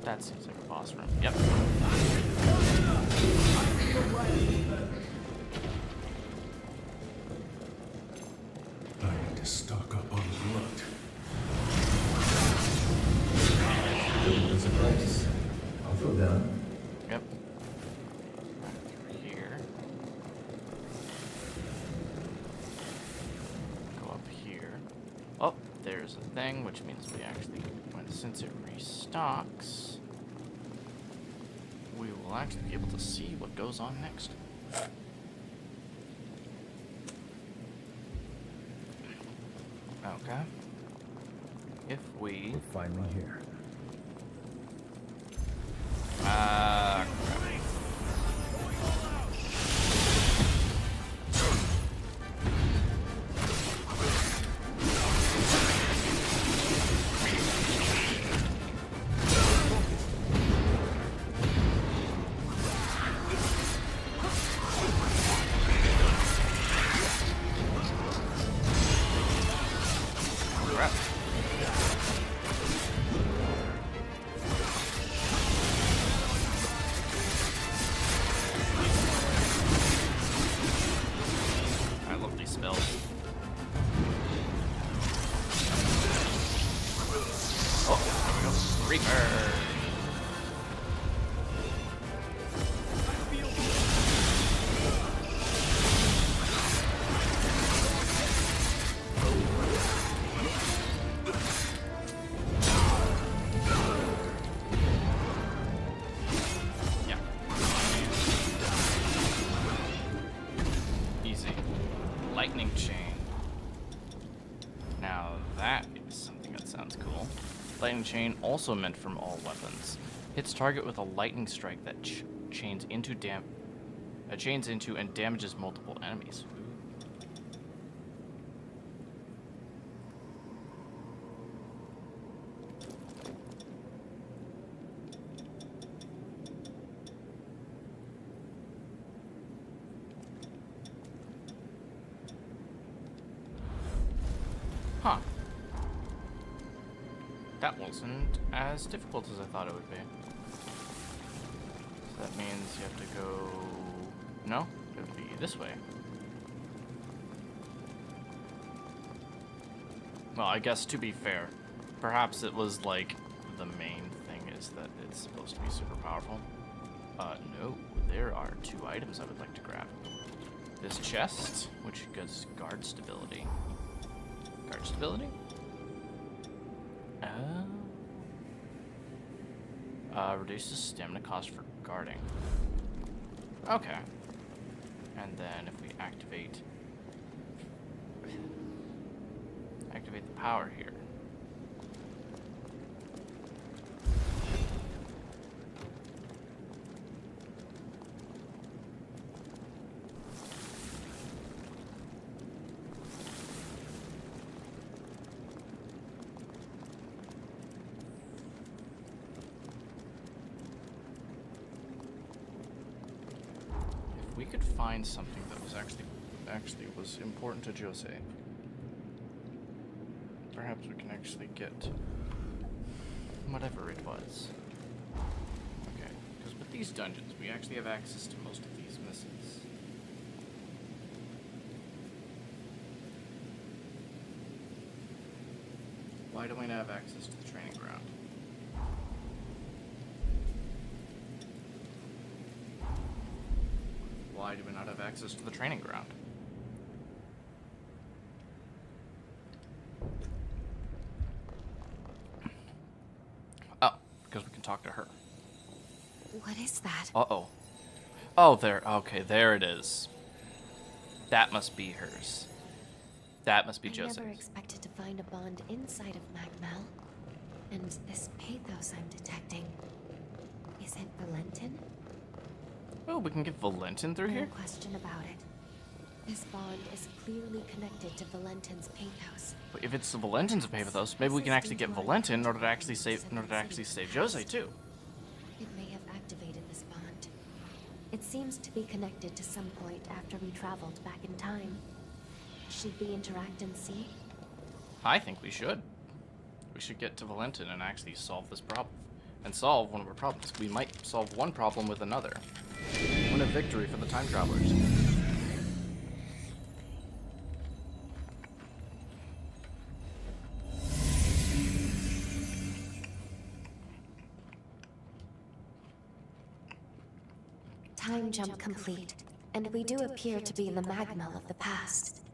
That seems like a boss room. Yep. I need to stock up on blood. There's a price. I'll throw down. Yep. Right through here. Go up here. Oh, there's there's a thing, which means we actually, since it restocks, we will actually be able to see what goes on next. Okay. If we... We're finally here. Crap. Crap. I love these spells. Oh, there we go. Reaper. Yeah. Easy. Lightning chain. Now that is something that sounds cool. Lightning chain also meant from all weapons. Hits target with a lightning strike that chains into and damages multiple enemies. Huh. That wasn't as difficult as I thought it would be. So that means you have to go... No? It would be this way. Well, I guess to be fair, perhaps it was like the main thing is that it's supposed to be super powerful. No, there are 2 items I would like to grab. This chest, which gives guard stability. Guard stability? Reduces stamina cost for guarding. Okay. And then if we activate the power here. We could find something that was actually was important to Jose. Perhaps we can actually get whatever it was. Okay, because with these dungeons, we actually have access to most of these missions. Why do we not have access to the training ground? Why do we not have access to the training ground? Oh, because we can talk to her. What is that? Uh-oh. Oh, there. Okay, there it is. That must be hers. That must be I Joseph's. never expected to find a bond inside of Magmel. And this pathos I'm detecting. Is it Valentin? Oh, we can get Valentin through No here? question about it. This bond is clearly connected to Valentin's pathos. But if it's the Valentin's pathos, maybe we can actually get Valentin in order to actually save Jose too. It may have activated this bond. It seems to be connected to some point after we traveled back in time. Should we interact and see? I think we should. We should get to Valentin and actually solve this problem. And solve one of our problems. We might solve one problem with another. Win a victory for the time travelers. Time jump complete, and we do appear to be in the Magmel of the past.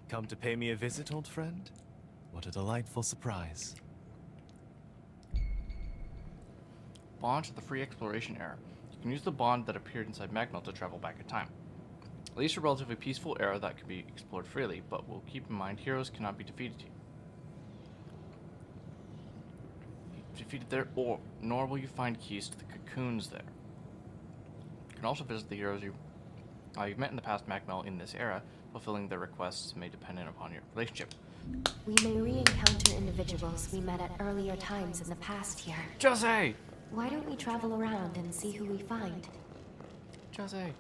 Come to pay me a visit, old friend? What a delightful surprise. Bond to the free exploration era. You can use the bond that appeared inside Magmel to travel back in time. At least a relatively peaceful era that can be explored freely, but we'll keep in mind heroes cannot be defeated here. Defeated there, or nor will you find keys to the cocoons there. You can also visit the heroes you've met in the past Magmel in this era. Fulfilling their requests may depend upon your relationship. We may re-encounter individuals we met at earlier times in the past here. Jose! Why don't we travel around and see who we find? Jose.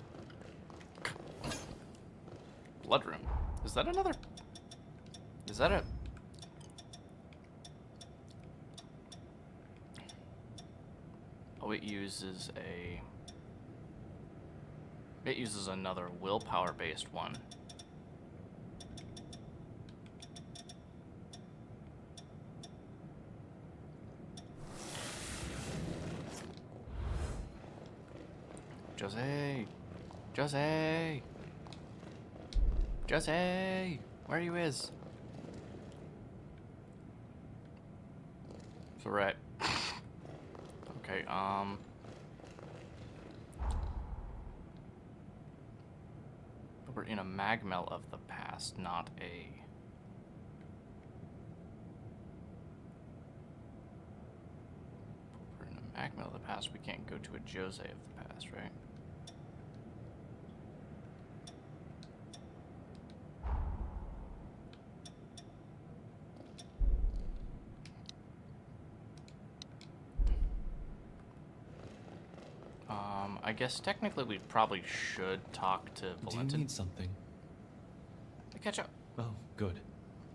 Blood room. Is that another? Is that a? Oh, it uses a. It uses another willpower-based one. Jose! Jose! Jose! Where you is? It's alright. Okay, we're in a Magmel of the past, not a... We're in a Magmel of the past, we can't go to a Jose of the past, right? I guess technically we probably should talk to Valentin. Do you need something? To catch up. Oh, good.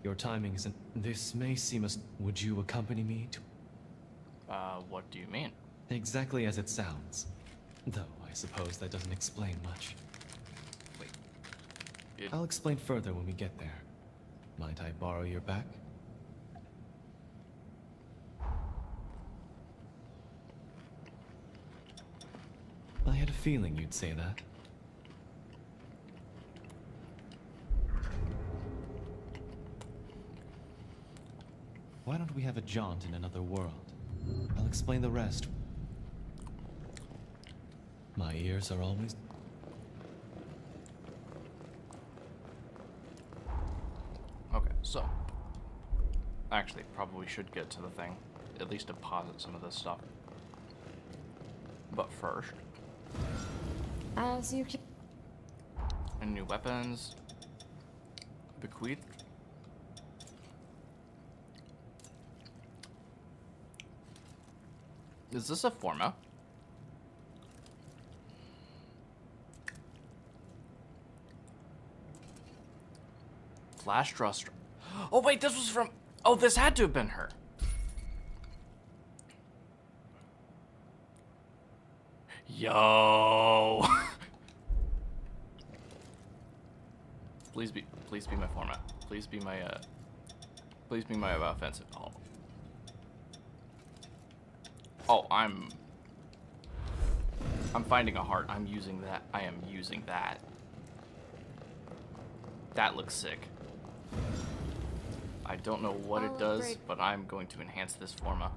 Your timing isn't... This may seem as... Would you accompany me to... What do you mean? Exactly as it sounds. Though, I suppose that doesn't explain much. Wait. I'll explain further when we get there. Might I borrow your back? I had a feeling you'd say that. Why don't we have a jaunt in another world? I'll explain the rest. My ears are always... Okay, so... Actually, probably should get to the thing. At least deposit some of this stuff. But first... As you can... And new weapons. Bequeath. Is this a Forma? Flash Trust. Oh wait, this was from... Oh, this had to have been her. Yo. Please be my format. Please be my offensive. Oh, I'm finding a heart. I'm using that. I am using that. That looks sick. I don't know what it does, but I'm going to enhance this Forma.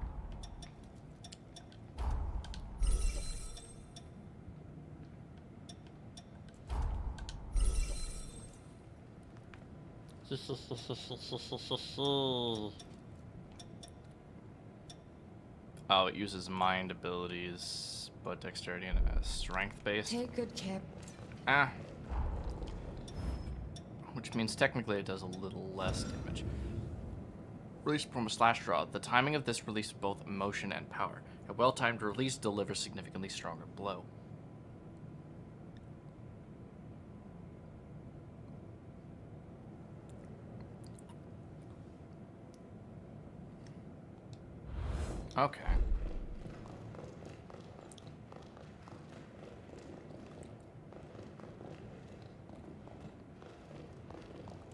Oh, it uses mind abilities, but dexterity and strength based. Take good care. Ah. Which means technically it does a little less damage. Release from a slash draw. The timing of this releases both motion and power. A well-timed release delivers significantly stronger blow. Okay.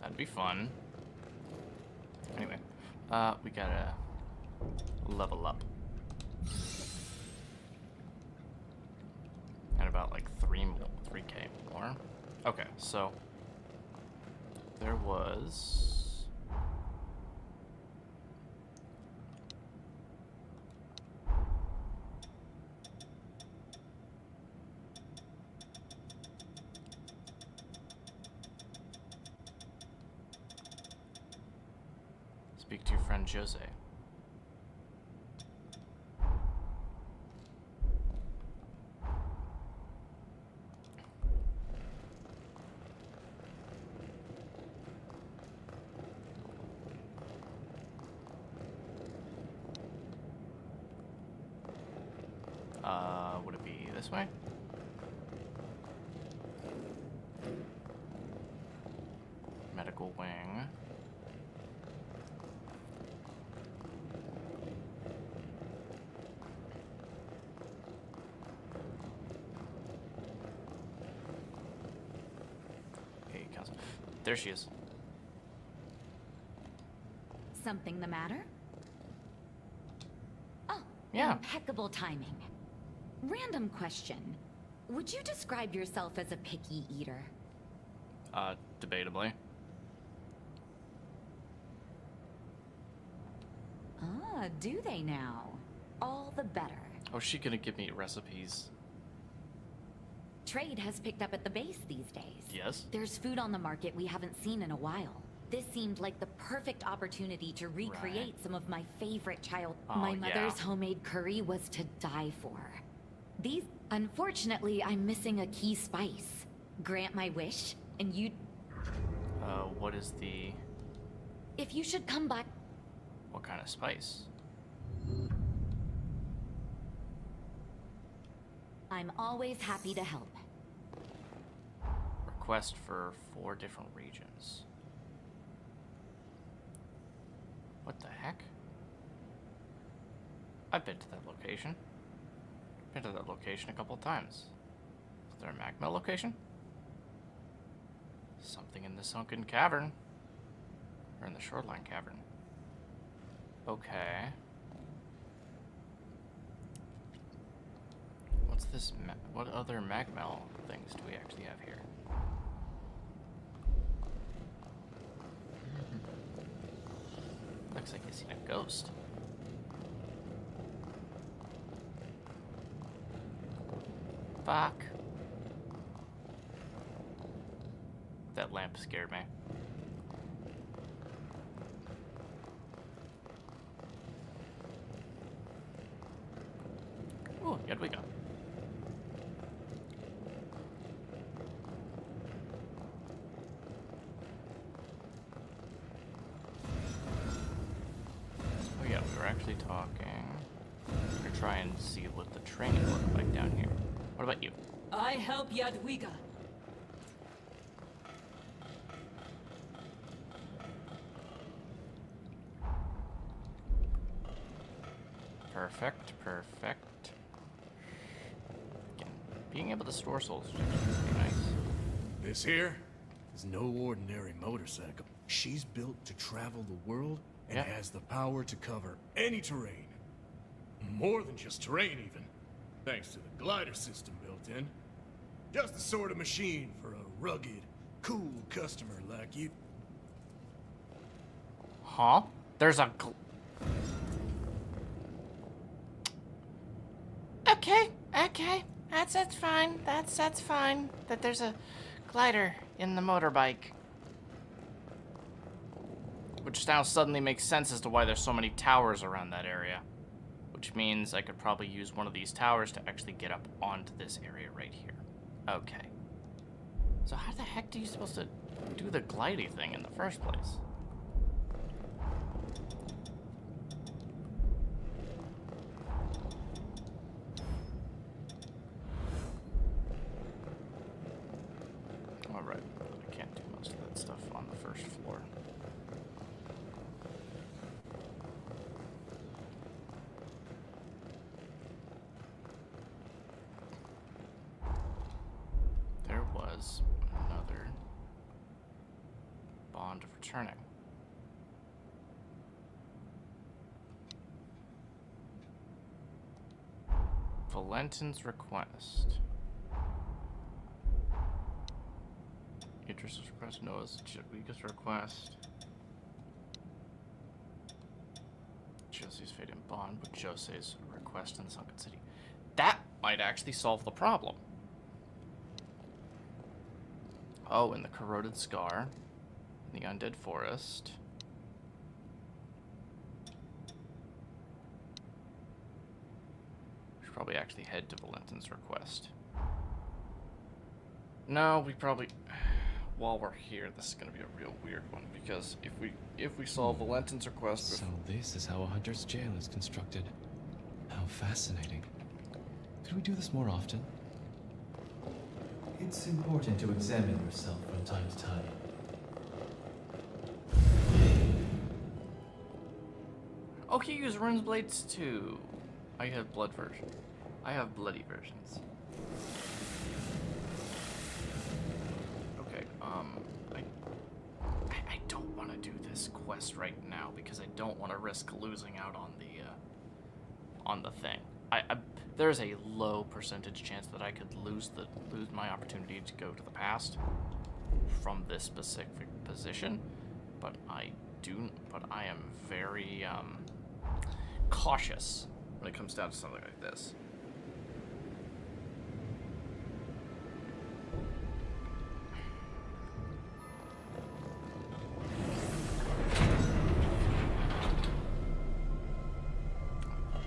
That'd be fun. Anyway, we gotta level up. And about like 3K more. Okay, so there was Speak to your friend Jose. Would it be this way? Medical wing. Hey, council. There she is. Something the matter? Oh, Yeah. impeccable timing. Random question. Would you describe yourself as a picky eater? Debatably. Ah, do they now? All the better. Oh, is she gonna give me recipes? Trade has picked up at the base these days. Yes. There's food on the market we haven't seen in a while. This seemed like the perfect opportunity to recreate some of my favorite My mother's homemade curry was to die for. Unfortunately, I'm missing a key spice. Grant my wish, and What is the... if you should come back... What kind of spice? I'm always happy to help. Request for 4 different regions. What the heck? I've been to that location. Been to that location a couple of times. Is there a magma location? Something in the sunken cavern. Or in the shoreline cavern. Okay. What's this? What other magma things do we actually have here? Looks like I seen a ghost. Fuck. That lamp scared me. Oh, yet we go. Oh yeah, we were actually talking. We're gonna try and see what the training looked like down here. What about you? I help Yadwiga. Perfect, perfect. Again, being able to store souls is pretty nice. This here is no ordinary motorcycle. She's built to travel the world and Yeah. has the power to cover any terrain. More than just terrain, even. Thanks to the glider system built in. Just the sort of machine for a rugged, cool customer like you. Huh? There's a Okay. That's fine. That's fine. That there's a glider in the motorbike. Which now suddenly makes sense as to why there's so many towers around that area. Which means I could probably use one of these towers to actually get up onto this area right here. Okay. So how the heck are you supposed to do the glidey thing in the first place? Alright, I can't do most of that stuff on the first floor. There was another bond of returning. Valentin's request. Idris' request, Noah's Jadwiga's request. Jose's fate and bond with Jose's request in the Sunken City. That might actually solve the problem. Oh, and the corroded scar, the undead forest. should probably actually head to Valentin's request. No, we probably... While we're here, this is gonna be a real weird one, because if we solve Valentin's request... So this is how a hunter's jail is constructed. How fascinating. Could we do this more often? It's important to examine yourself from time to time. Oh, he used runes blades too. I have blood version. I have bloody versions. Okay, I don't want to do this quest right now because I don't want to risk losing out on the thing. There's a low percentage chance that I could lose my opportunity to go to the past from this specific position, but I am very cautious when it comes down to something like this.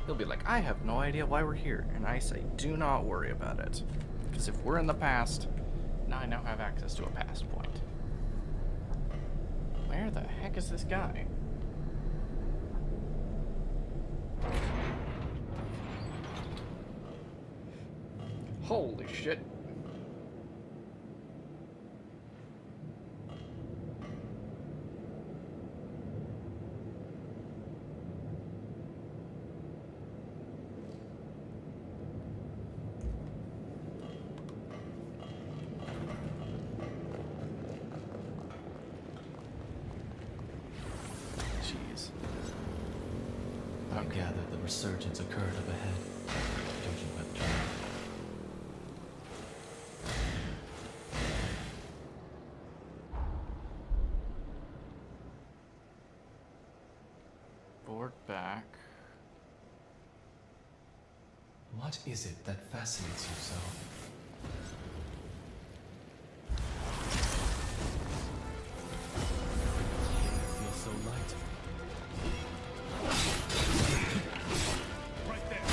He'll be like, I have no idea why we're here, and I say, do not worry about it, because if we're in the past, now I now have access to a past point. Where the heck is this guy? Holy shit. Jeez. I gather the resurgence occurred up ahead, judging by the trail. Board back. What is it that fascinates you so? It feels so light. Right there.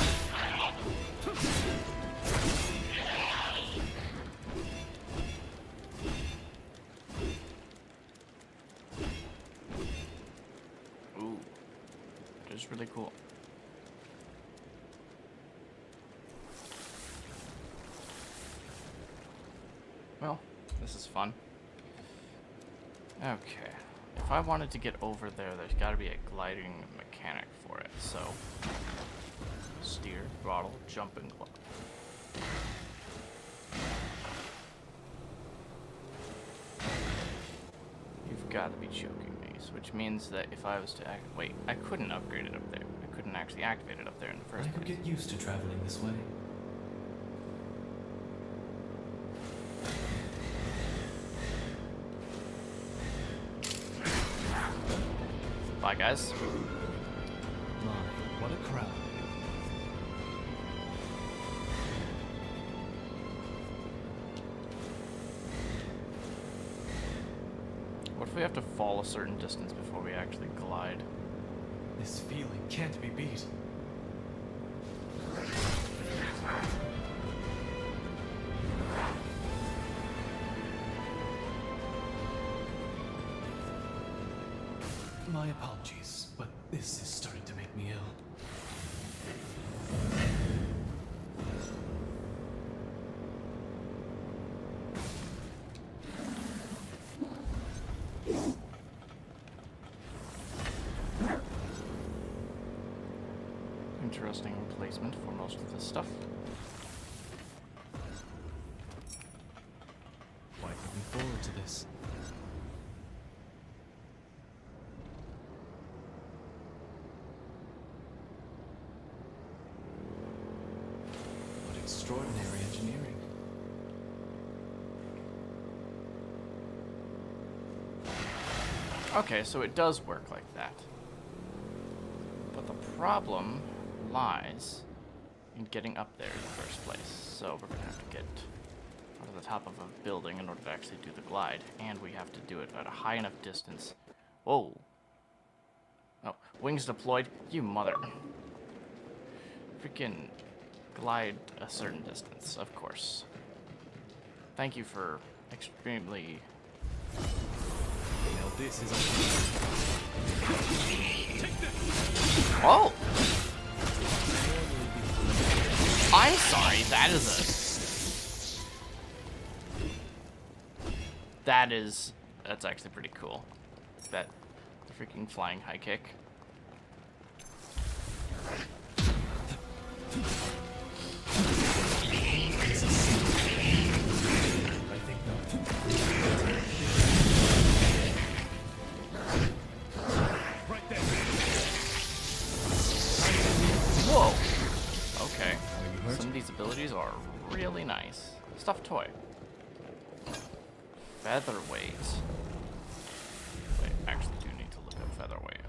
Ooh. That is really cool. Well, this is fun. Okay. If I wanted to get over there, there's got to be a gliding mechanic for it. So, steer, throttle, jump, and glide. You've got to be choking me, which means that if I was to wait, I couldn't upgrade it up there. I couldn't actually activate it up there in the first I could place. get used to traveling this way. Bye, guys. My, what a crowd. What if we have to fall a certain distance before we actually glide? This feeling can't be beat. My apologies, but this is starting to make me ill. Interesting placement for most of this stuff. Quite looking forward to this. What extraordinary engineering. Okay, so it does work like that. But the problem lies in getting up there in the first place. So we're gonna have to get onto the top of a building in order to actually do the glide, and we have to do it at a high enough distance. Whoa. Oh, wings deployed. You mother. Freaking glide a certain distance, of course. Thank you for extremely... Now this is Whoa! I'm sorry, that is a... That's actually pretty cool. That freaking flying high kick. I think not. right there. Whoa! Okay. Are you hurt? Some of these abilities are really nice. Stuffed toy. Featherweight. Wait, actually do need to look up featherweight.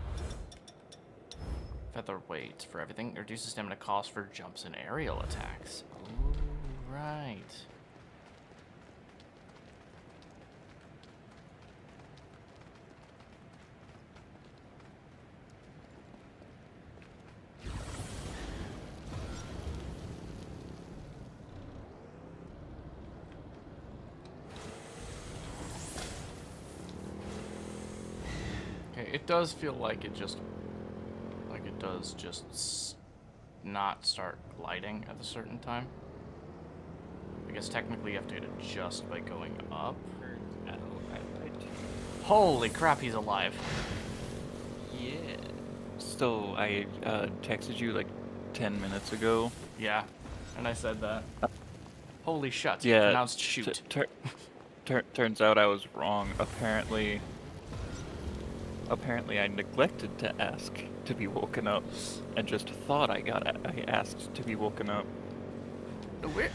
Featherweight for everything. Reduces stamina cost for jumps and aerial attacks. Ooh, right. Okay, it does feel like it does just not start gliding at a certain time. I guess technically you have to adjust by going up. Holy crap, he's alive. Yeah. So I texted you like 10 minutes ago. Yeah, and I said that. Holy shut. Yeah. Pronounced shoot. Turns out I was wrong. Apparently I neglected to ask to be woken up, and just thought I asked to be woken up. Weird.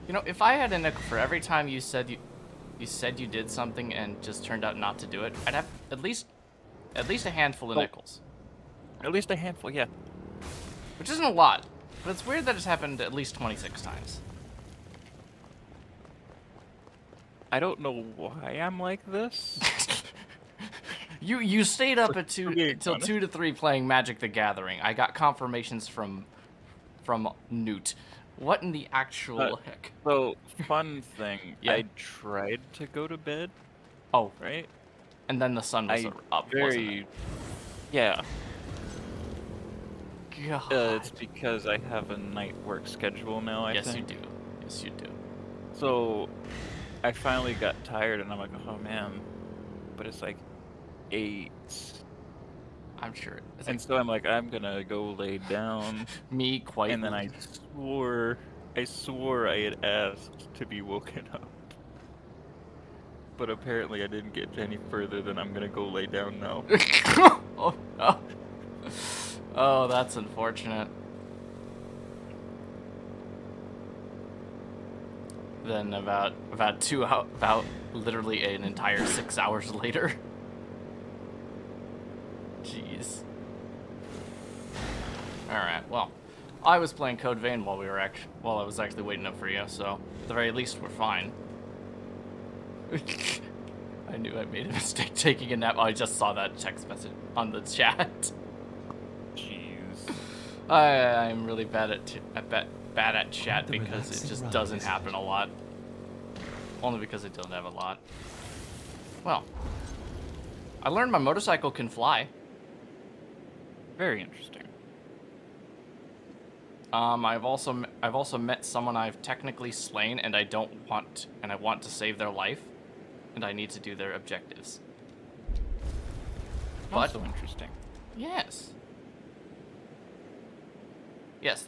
You know, if I had a nickel for every time you said you did something and just turned out not to do it, I'd have at least a handful of Oh. nickels. At least a handful, yeah. Which isn't a lot, but it's weird that it's happened at least 26 times. I don't know why I'm like this. You stayed up at being till honest. 2 to 3 playing Magic the Gathering. I got confirmations from Newt. What in the actual heck? So, fun thing, Yeah. I tried to go to bed, Oh, right? and then the sun was up, wasn't it? Yeah. God. It's because I have a night work schedule now, I Yes, think. you do. Yes, you do. So, I finally got tired, and I'm like, oh man. But it's like 8. I'm sure. It's And like so I'm like, I'm gonna go lay down. me quite. And then I swore I had asked to be woken up. But apparently I didn't get any further than I'm gonna go lay down now. Oh no. Oh, that's unfortunate. Then about literally an entire 6 hours later. Jeez. All right. Well, I was playing Code Vein while I was actually waiting up for you, so at the very least we're fine. I knew I made a mistake taking a nap. Oh, I just saw that text message on the chat. Jeez. I'm really bad at chat because it just doesn't happen a lot. Only because I don't have a lot. Well, I learned my motorcycle can fly. Very interesting. I've also met someone I've technically slain, and I want to save their life, and I need to do their objectives. But Also interesting. yes,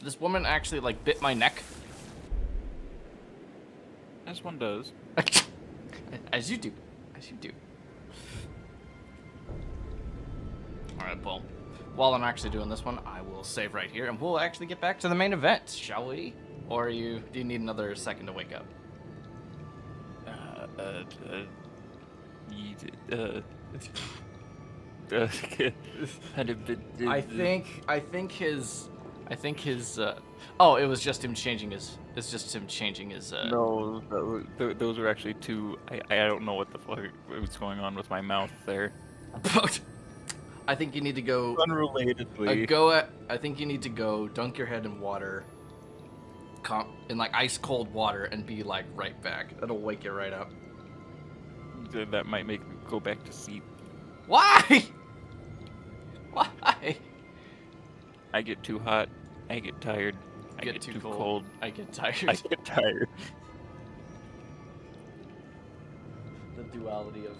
this woman actually like bit my neck. As one does. As you do. Alright, well, while I'm actually doing this one, I will save right here, and we'll actually get back to the main event, shall we? Or do you need another second to wake up? I think his oh, it was just him changing his No, those are actually two. I don't know what the fuck was going on with my mouth there. I think you need to go Unrelatedly. I think you need to go dunk your head in water in like ice cold water and be like right back. It'll wake you right up. That might make me go back to sleep. Why? Why? I get too hot. I get tired. I get too cold. I get tired. I get tired. The duality of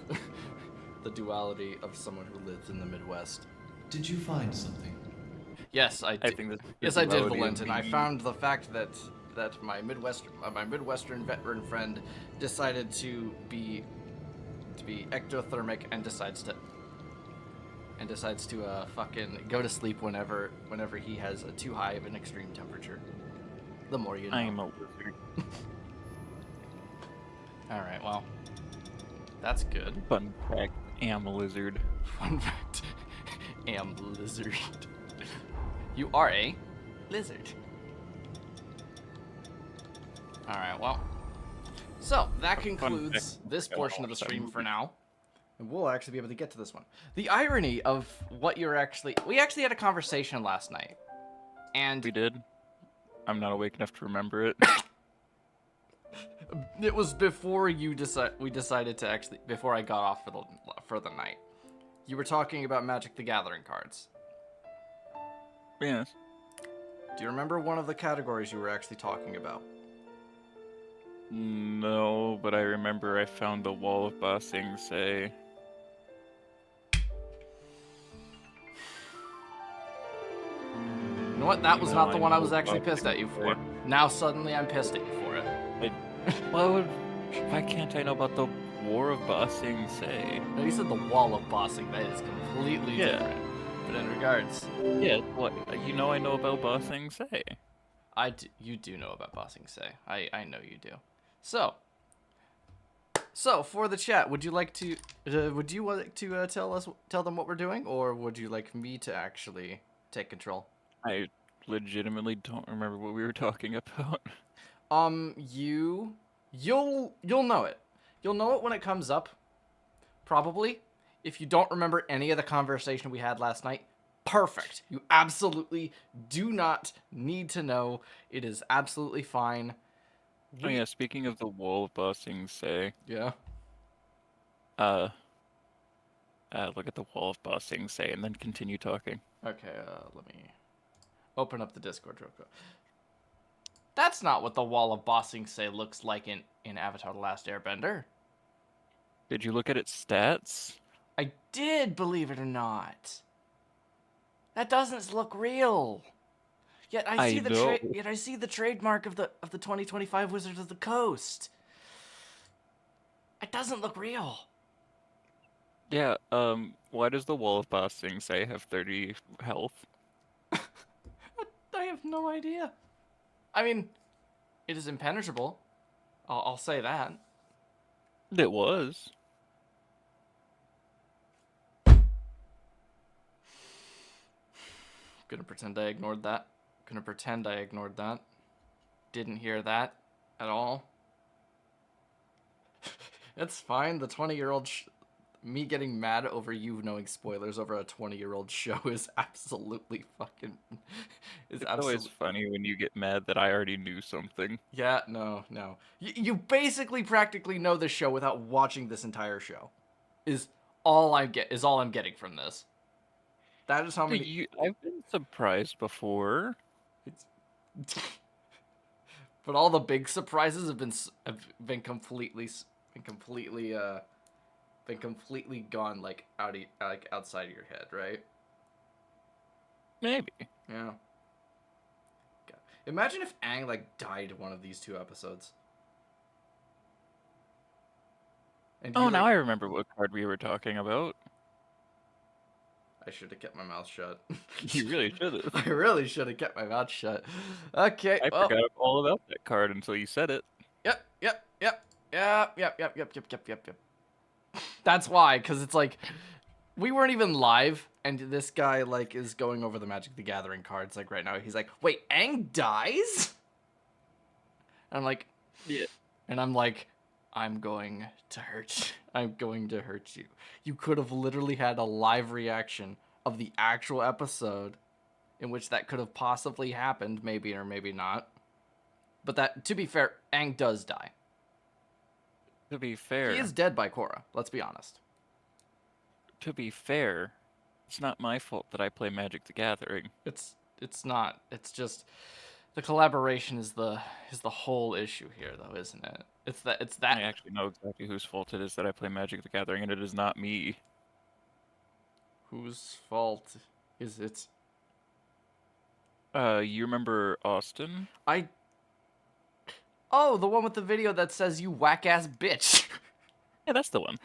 the duality of someone who lives in the Midwest. Did you find something? Yes, I did. I think Yes, I did, duality of Valentin. I being- found the fact that my Midwestern veteran friend decided to be ectothermic and decides to fucking go to sleep whenever he has a too high of an extreme temperature. The more you know. I am a lizard. All right, well, that's good. Fun fact, am a lizard. Fun fact, am lizard. You are a lizard. All right, well, so that concludes this portion of the stream for now. And we'll actually be able to get to this one. The irony of what we actually had a conversation last night. And We did. I'm not awake enough to remember it. it was before we decided to actually, before I got off for the night. You were talking about Magic the Gathering cards. Yes. Do you remember one of the categories you were actually talking about? No, but I remember I found the wall of Bossing say. You know what? That was not the I one I know was actually about pissed at you for. it. Now suddenly I'm pissed at you for it. Why can't I know about the War of Bossing say? No, you said the wall of bossing. That is completely Yeah. different. But in regards, Yeah, what you know I know about Bossing say. you do know about bossing say. I know you do. So for the chat, would you like to tell them what we're doing, or would you like me to actually take control? I legitimately don't remember what we were talking about. You'll know it. You'll know it when it comes up. Probably. If you don't remember any of the conversation we had last night, perfect. You absolutely do not need to know. It is absolutely fine. Oh yeah, speaking of the wall of Bossing say, Yeah. look at the wall of Bossing say and then continue talking. Okay, let me open up the Discord real quick. That's not what the wall of bossing say looks like in Avatar: The Last Airbender. Did you look at its stats? I did, believe it or not. That doesn't look real. Yet I see I see the trademark of the 2025 Wizards of the Coast. It doesn't look real. Yeah, why does the wall of Bossing say have 30 health? I have no idea. I mean, it is impenetrable. I'll say that. It was. Gonna pretend I ignored that. Didn't hear that at all. It's fine. The 20-year-old me getting mad over you knowing spoilers over a 20-year-old show is absolutely fucking It's always funny when you get mad that I already knew something. Yeah, no. You basically practically know this show without watching this entire show. Is all I'm getting from this. That is how many I've been surprised before. But all the big surprises have been completely gone like outside of your head, right? Maybe. Yeah. God. Imagine if Aang died one of these 2 episodes. And Now I remember what card we were talking about. I should have kept my mouth shut. You really should have. I really should have kept my mouth shut. Okay. I forgot all about that card until you said it. Yep. That's why, because it's we weren't even live, and this guy is going over the Magic the Gathering cards right now. He's like, wait, Aang dies? And I'm like, yeah. And I'm like, I'm going to hurt you. You could have literally had a live reaction of the actual episode in which that could have possibly happened, maybe or maybe not. But that, to be fair, Aang does die. To be fair, He is dead by Korra, let's be honest. to be fair, it's not my fault that I play Magic the Gathering. It's not. It's just the collaboration is the whole issue here, though, isn't it? It's that. I actually know exactly whose fault it is that I play Magic the Gathering, and it is not me. Whose fault is it? You remember Austin? Oh, the one with the video that says you whack ass bitch. Yeah, that's the one.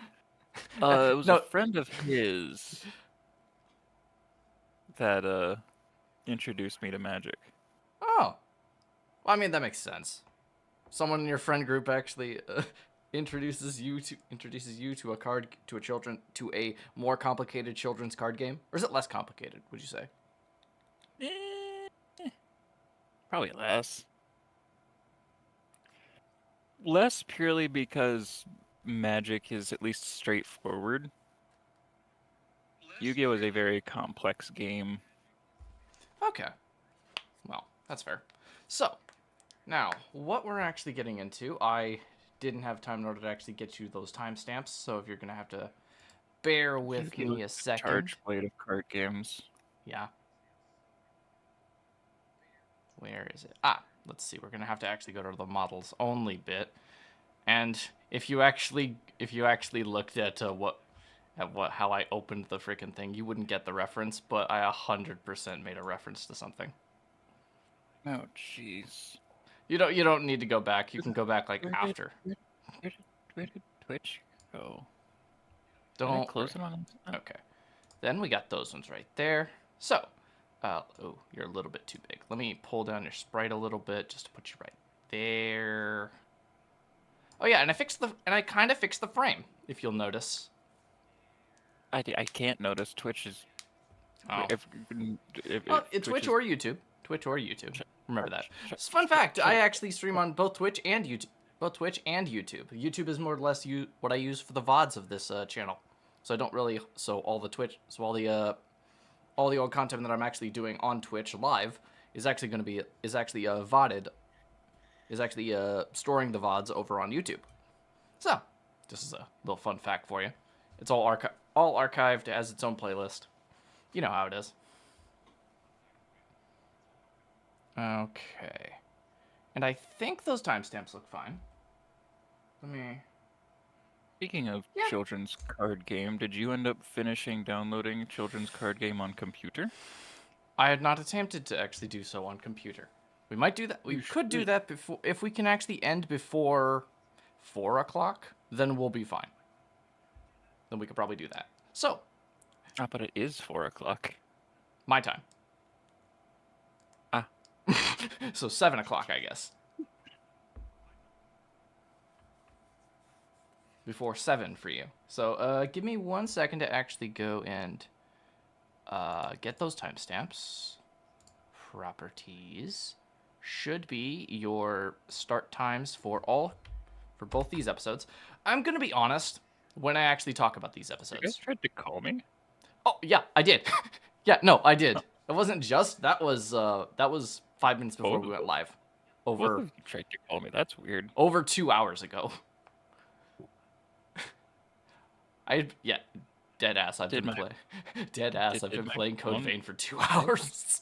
It was No. a friend of his that introduced me to Magic. Oh, well, I mean that makes sense. Someone in your friend group actually introduces you to a more complicated children's card game, or is it less complicated? Would you say? Probably less. Less purely because Magic is at least straightforward. Yu-Gi-Oh! Is a very complex game. Okay. Well, that's fair. So, now, what we're actually getting into, I didn't have time in order to actually get you those timestamps, so if you're going to have to bear with me a second. Charge blade of card games. Yeah. Where is it? Ah, let's see. We're going to have to actually go to the models only bit. And if you actually looked at how I opened the freaking thing, you wouldn't get the reference, but I 100% made a reference to something. Oh, jeez. You don't need to go back. You can go back like after. Where did Twitch go? Don't close it on. Okay. Then we got those ones right there. So, oh, you're a little bit too big. Let me pull down your sprite a little bit just to put you right there. Oh yeah, and I kind of fixed the frame, if you'll notice. I can't notice. Twitch is. Oh. If Twitch or YouTube. Twitch or YouTube. Remember that. Fun fact: I actually stream on both Twitch and YouTube. YouTube is more or less what I use for the VODs of this channel. So I don't really. So all the old content that I'm actually doing on Twitch live is actually going to be VODed. Is actually storing the VODs over on YouTube. So this is a little fun fact for you. It's all archived as its own playlist. You know how it is. Okay. And I think those timestamps look fine. Let me... Speaking of children's card game, did you end up finishing downloading children's card game on computer? I had not attempted to actually do so on computer. We might do that. We could do that before... If we can actually end before 4 o'clock, then we'll be fine. Then we could probably do that. So... But it is 4 o'clock. My time. Ah. So 7 o'clock, I guess. Before 7 for you. So, give me 1 second to actually go and get those timestamps. Properties should be your start times for both these episodes. I'm gonna be honest when I actually talk about these episodes. You guys tried to call me? Oh yeah, I did. Yeah, no, I did. It wasn't just that was 5 minutes before we went live. Over You tried to call me. That's weird. over 2 hours ago. Dead ass. I've been playing Code Vein for 2 hours.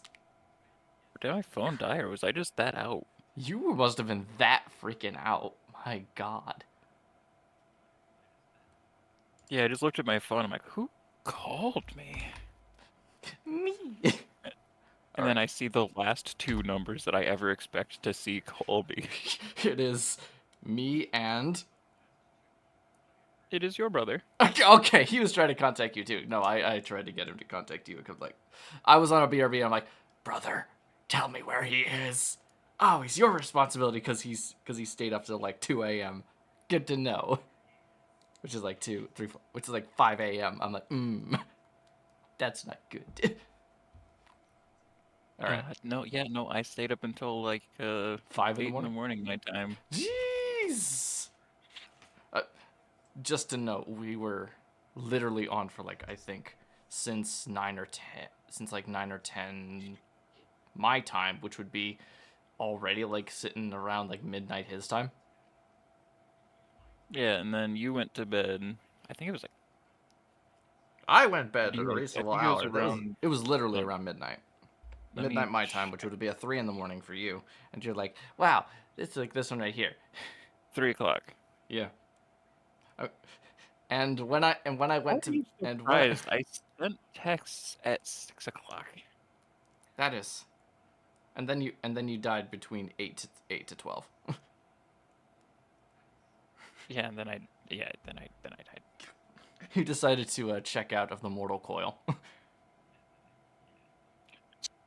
Did my phone die, or was I just that out? You must have been that freaking out. My God. Yeah, I just looked at my phone. I'm like, who called me? Me. And then I see the last 2 numbers that I ever expect to see call me. It is me and... It is your brother. Okay, he was trying to contact you too. No, I tried to get him to contact you because I was on a BRB. I'm like, brother, tell me where he is. Oh, he's your responsibility because he stayed up till like 2 a.m. Good to know. Which is like 2, 3, 4, which is like 5 a.m. I'm like, that's not good. All right. No, I stayed up until like 5 in the morning my time. Jeez. Just to note, we were literally on for like I think since 9 or 10 my time, which would be already like sitting around like midnight his time. Yeah, and then you went to bed. I think it was like I went to bed at a yeah, I reasonable think it was hour. around. It was literally Let, around midnight. let me Midnight my time, which check. would be a 3 in the morning for you. And you're like, wow, it's like this one right here. 3 o'clock. Yeah. Uh, And when I Why went are to you and when I, surprised? I sent texts at 6 o'clock. that is, and then you died between 8 to 12. Yeah, and then I died. You decided to check out of the mortal coil.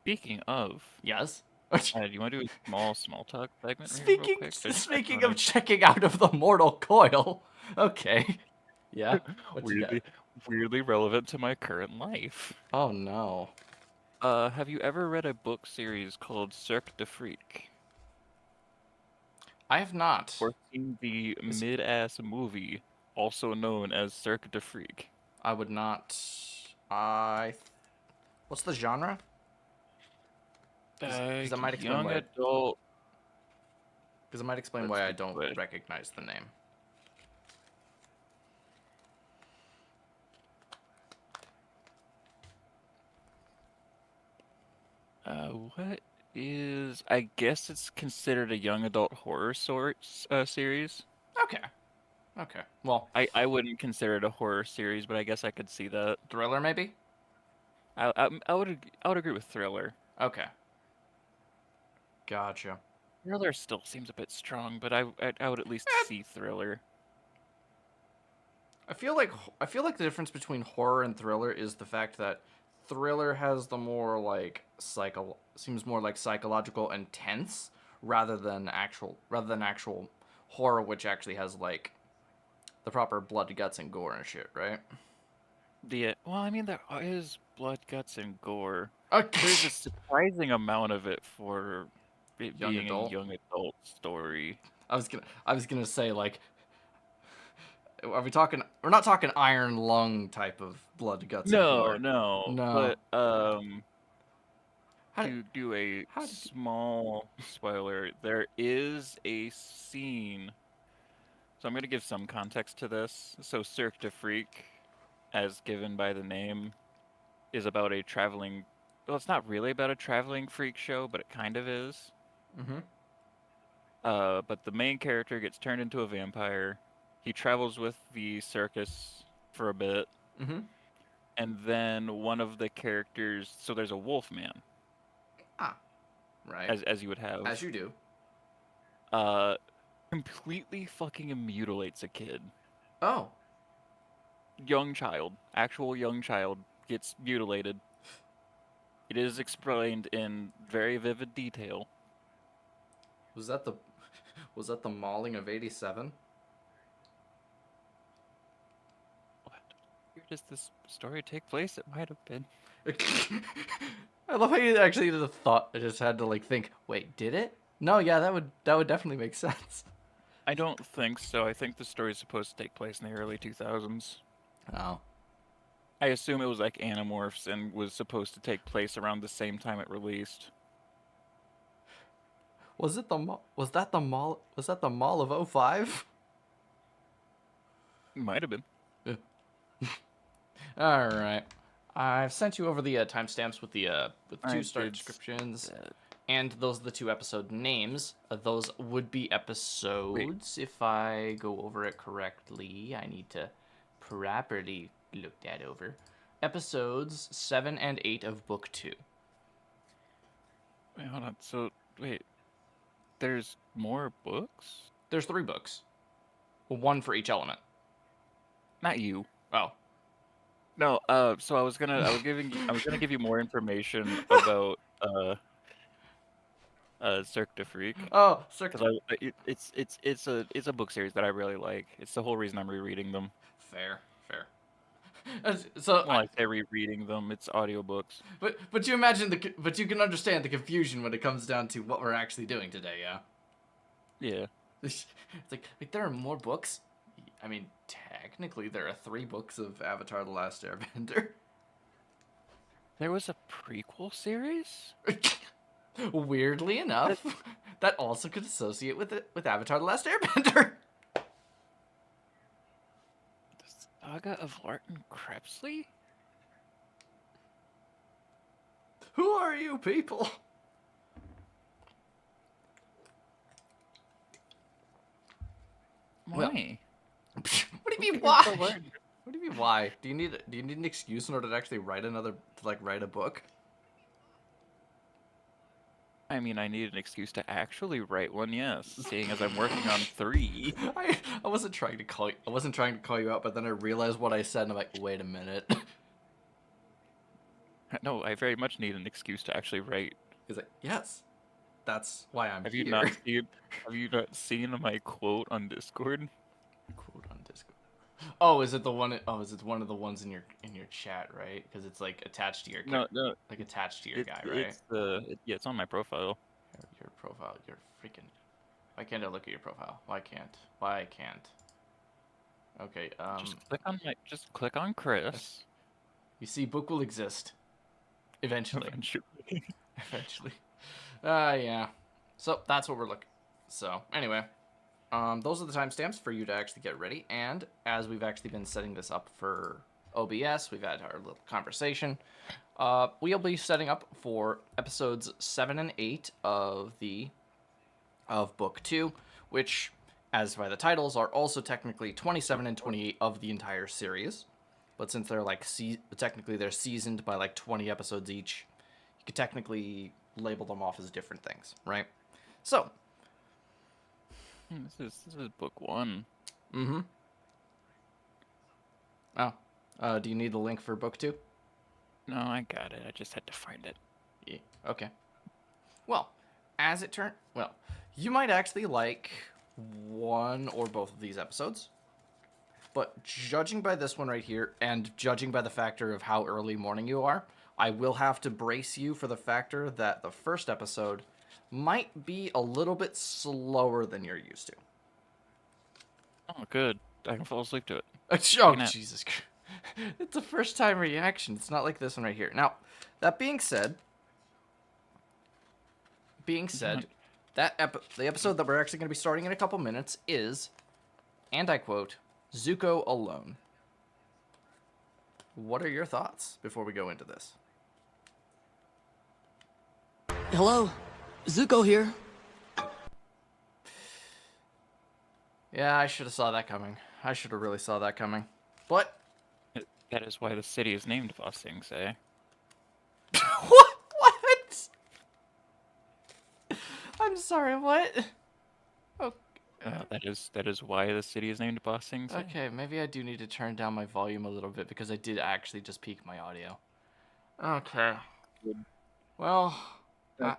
Speaking of, Yes. do you want to do a small talk segment here real quick? Speaking of checking out of the mortal coil. Okay. Yeah. What you got? weirdly relevant to my current life. Oh no. Have you ever read a book series called Cirque de Freak? I have not. Or seen the mid-ass movie, also known as Cirque de Freak? I would not. I. What's the genre? Because that might explain Young why. adult. Because it might explain That's why a I good don't question. recognize the name. What is? I guess it's considered a young adult horror series. Okay. Okay. Well, I wouldn't consider it a horror series, but I guess I could see that. thriller maybe. I would agree with thriller. Okay. Gotcha. Thriller still seems a bit strong, but I would at least see thriller. I feel like the difference between horror and thriller is the fact that thriller has the more like seems more like psychological and tense rather than actual horror, which actually has like the proper blood, guts, and gore and shit, right? Well, I mean there is blood, guts, and gore. Okay. There's a surprising amount of it for it Young being adult? a young adult story. I was gonna say like, are we talking? We're not talking iron lung type of blood, guts, and gore. No. No. But How to do a how did- small spoiler, there is a scene. So I'm going to give some context to this. So Cirque de Freak, as given by the name, is about a traveling. Well, it's not really about a traveling freak show, but it kind of is. Mm-hmm. But the main character gets turned into a vampire. He travels with the circus for a bit, Mm-hmm. and then one of the characters. So there's a wolf man, Ah. Right. as you would have. As you do. Completely fucking mutilates a kid. Oh. Actual young child gets mutilated. It is explained in very vivid detail. Was that the mauling of 87? What? Where does this story take place? It might have been. I love how you actually just had to like think, wait, did it? No, yeah, that would definitely make sense. I don't think so. I think the story is supposed to take place in the early 2000s. Oh. I assume it was like Animorphs and was supposed to take place around the same time it released. Was that the mall of 05? Might have been. All right. I've sent you over the timestamps with the I 2-star did descriptions, that. and those are the 2 episode names. Those would be episodes. If I go over it correctly, I need to properly look that over. Episodes 7 and 8 of book 2. Wait, hold on. So, wait. There's more books? There's 3 books. 1 for each element. Not you. Oh. No, so I was gonna give you more information about Cirque de Freak. Oh, circle. Because it's a book series that I really like. It's the whole reason I'm rereading them. Fair. Well, I say rereading them. It's audiobooks. But you imagine but you can understand the confusion when it comes down to what we're actually doing today, yeah? Yeah. It's like there are more books. I mean, technically there are 3 books of Avatar: The Last Airbender. There was a prequel series? Weirdly enough, that also could associate with it with Avatar: The Last Airbender. The Saga of Larton Krebsley? Who are you people? Well, Why? what do you mean Who cares why? about Larton? What do you mean why? Do you need an excuse in order to actually write write a book? I mean, I need an excuse to actually write one, yes, seeing as I'm working on 3. I wasn't trying to call you out, but then I realized what I said and I'm like, wait a minute. No, I very much need an excuse to actually write. He's like, yes, that's why I'm Have here. have you not seen my quote on Discord? Quote on Discord. Oh, is it the one? Oh, is it one of the ones in your chat, right? Because it's like attached to your No, like attached to your guy, right? It's yeah, it's on my profile. Your profile. Your freaking. Why can't I look at your profile? Why can't? Why can't? Okay. Just click on Chris. You see, book will exist. Eventually. Eventually. Yeah. So that's what we're looking. So anyway, those are the timestamps for you to actually get ready. And as we've actually been setting this up for OBS, we've had our little conversation. We'll be setting up for episodes 7 and 8 of book 2, which, as by the titles, are also technically 27 and 28 of the entire series. But since they're like technically they're seasoned by like 20 episodes each, you could technically label them off as different things, right? So, This is book 1. mm-hmm. Oh, do you need the link for book 2? No, I got it. I just had to find it. Yeah. Okay. Well, you might actually like one or both of these episodes. But judging by this one right here, and judging by the factor of how early morning you are, I will have to brace you for the factor that the first episode might be a little bit slower than you're used to. Oh, good. I can fall asleep to it. Oh, Jesus Christ. It's a first-time reaction. It's not like this one right here. Now, that being said, the episode that we're actually going to be starting in a couple minutes is, and I quote, Zuko alone. What are your thoughts before we go into this? Hello, Zuko here. Yeah, I should have saw that coming. I should have really saw that coming. But That is why the city is named Ba Sing Se. what? I'm sorry, what? Oh. That is why the city is named Ba Sing Se. Okay, maybe I do need to turn down my volume a little bit because I did actually just peak my audio. Okay. Well,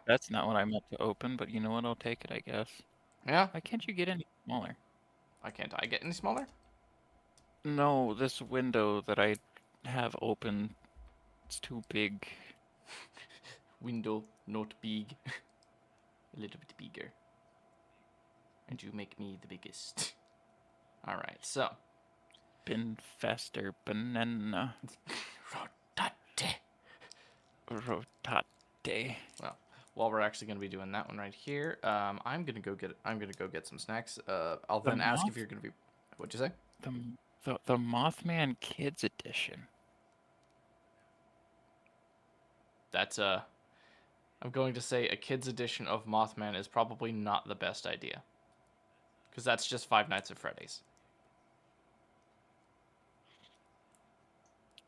That's not what I meant to open, but you know what? I'll take it, I guess. yeah. Why can't you get any smaller? Why can't I get any smaller? No, this window that I have open, it's too big. Window not big. A little bit bigger. And you make me the biggest. Alright, so. Bin faster banana. Rotate. Rotate. Well, while we're actually going to be doing that one right here, I'm gonna go get some snacks. I'll then ask if you're gonna be. What'd you say? The Mothman Kids Edition. That's I'm going to say a kids edition of Mothman is probably not the best idea. Because that's just Five Nights at Freddy's.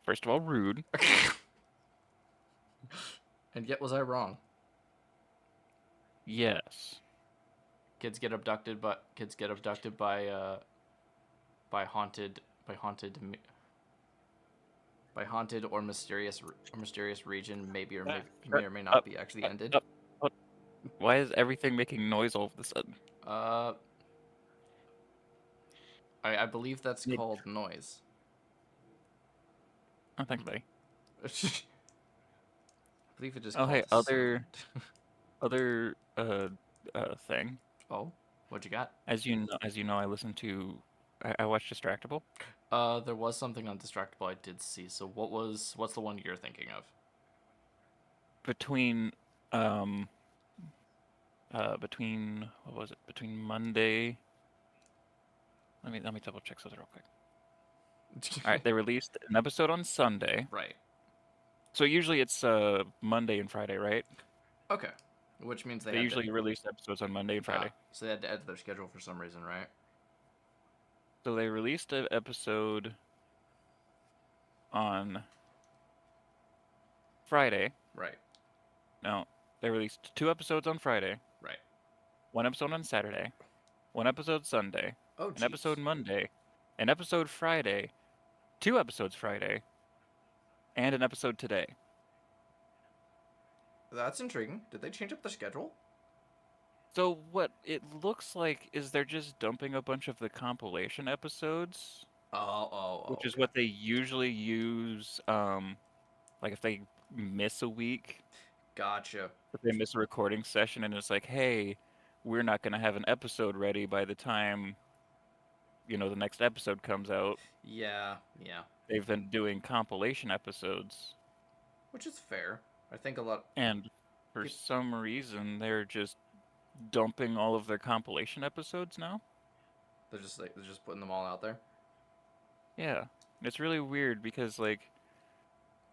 First of all, rude. And yet was I wrong? Yes. Kids get abducted by haunted or mysterious region, maybe or may or may not be actually ended. Why is everything making noise all of a sudden? I believe that's called noise. Oh, thanks, buddy. I believe it just. Oh, hey, called other thing. Oh, what you got? As you know, I listen to. I watch Distractable. There was something on Distractable I did see. So what's the one you're thinking of? Between between what was it? Between Monday. Let me double check something real quick. All right, they released an episode on Sunday. Right. So usually it's Monday and Friday, right? Okay. Which means they They had usually release episodes on Monday and Friday. so they had to add to their schedule for some reason, right? So they released an episode on Friday. Right. No, they released 2 episodes on Friday, Right. 1 episode on Saturday, 1 episode Sunday, Oh, an episode Monday, an episode Friday, 2 episodes Friday, and an episode today. That's intriguing. Did they change up their schedule? So what it looks like is they're just dumping a bunch of the compilation episodes, which is Okay. what they usually use. Like if they miss a week, Gotcha. if they miss a recording session, and it's like, hey, we're not gonna have an episode ready by the time, the next episode comes out. Yeah. They've been doing compilation episodes, Which is fair. I think a lot. and for some reason they're just dumping all of their compilation episodes now. They're just putting them all out there. Yeah, it's really weird because I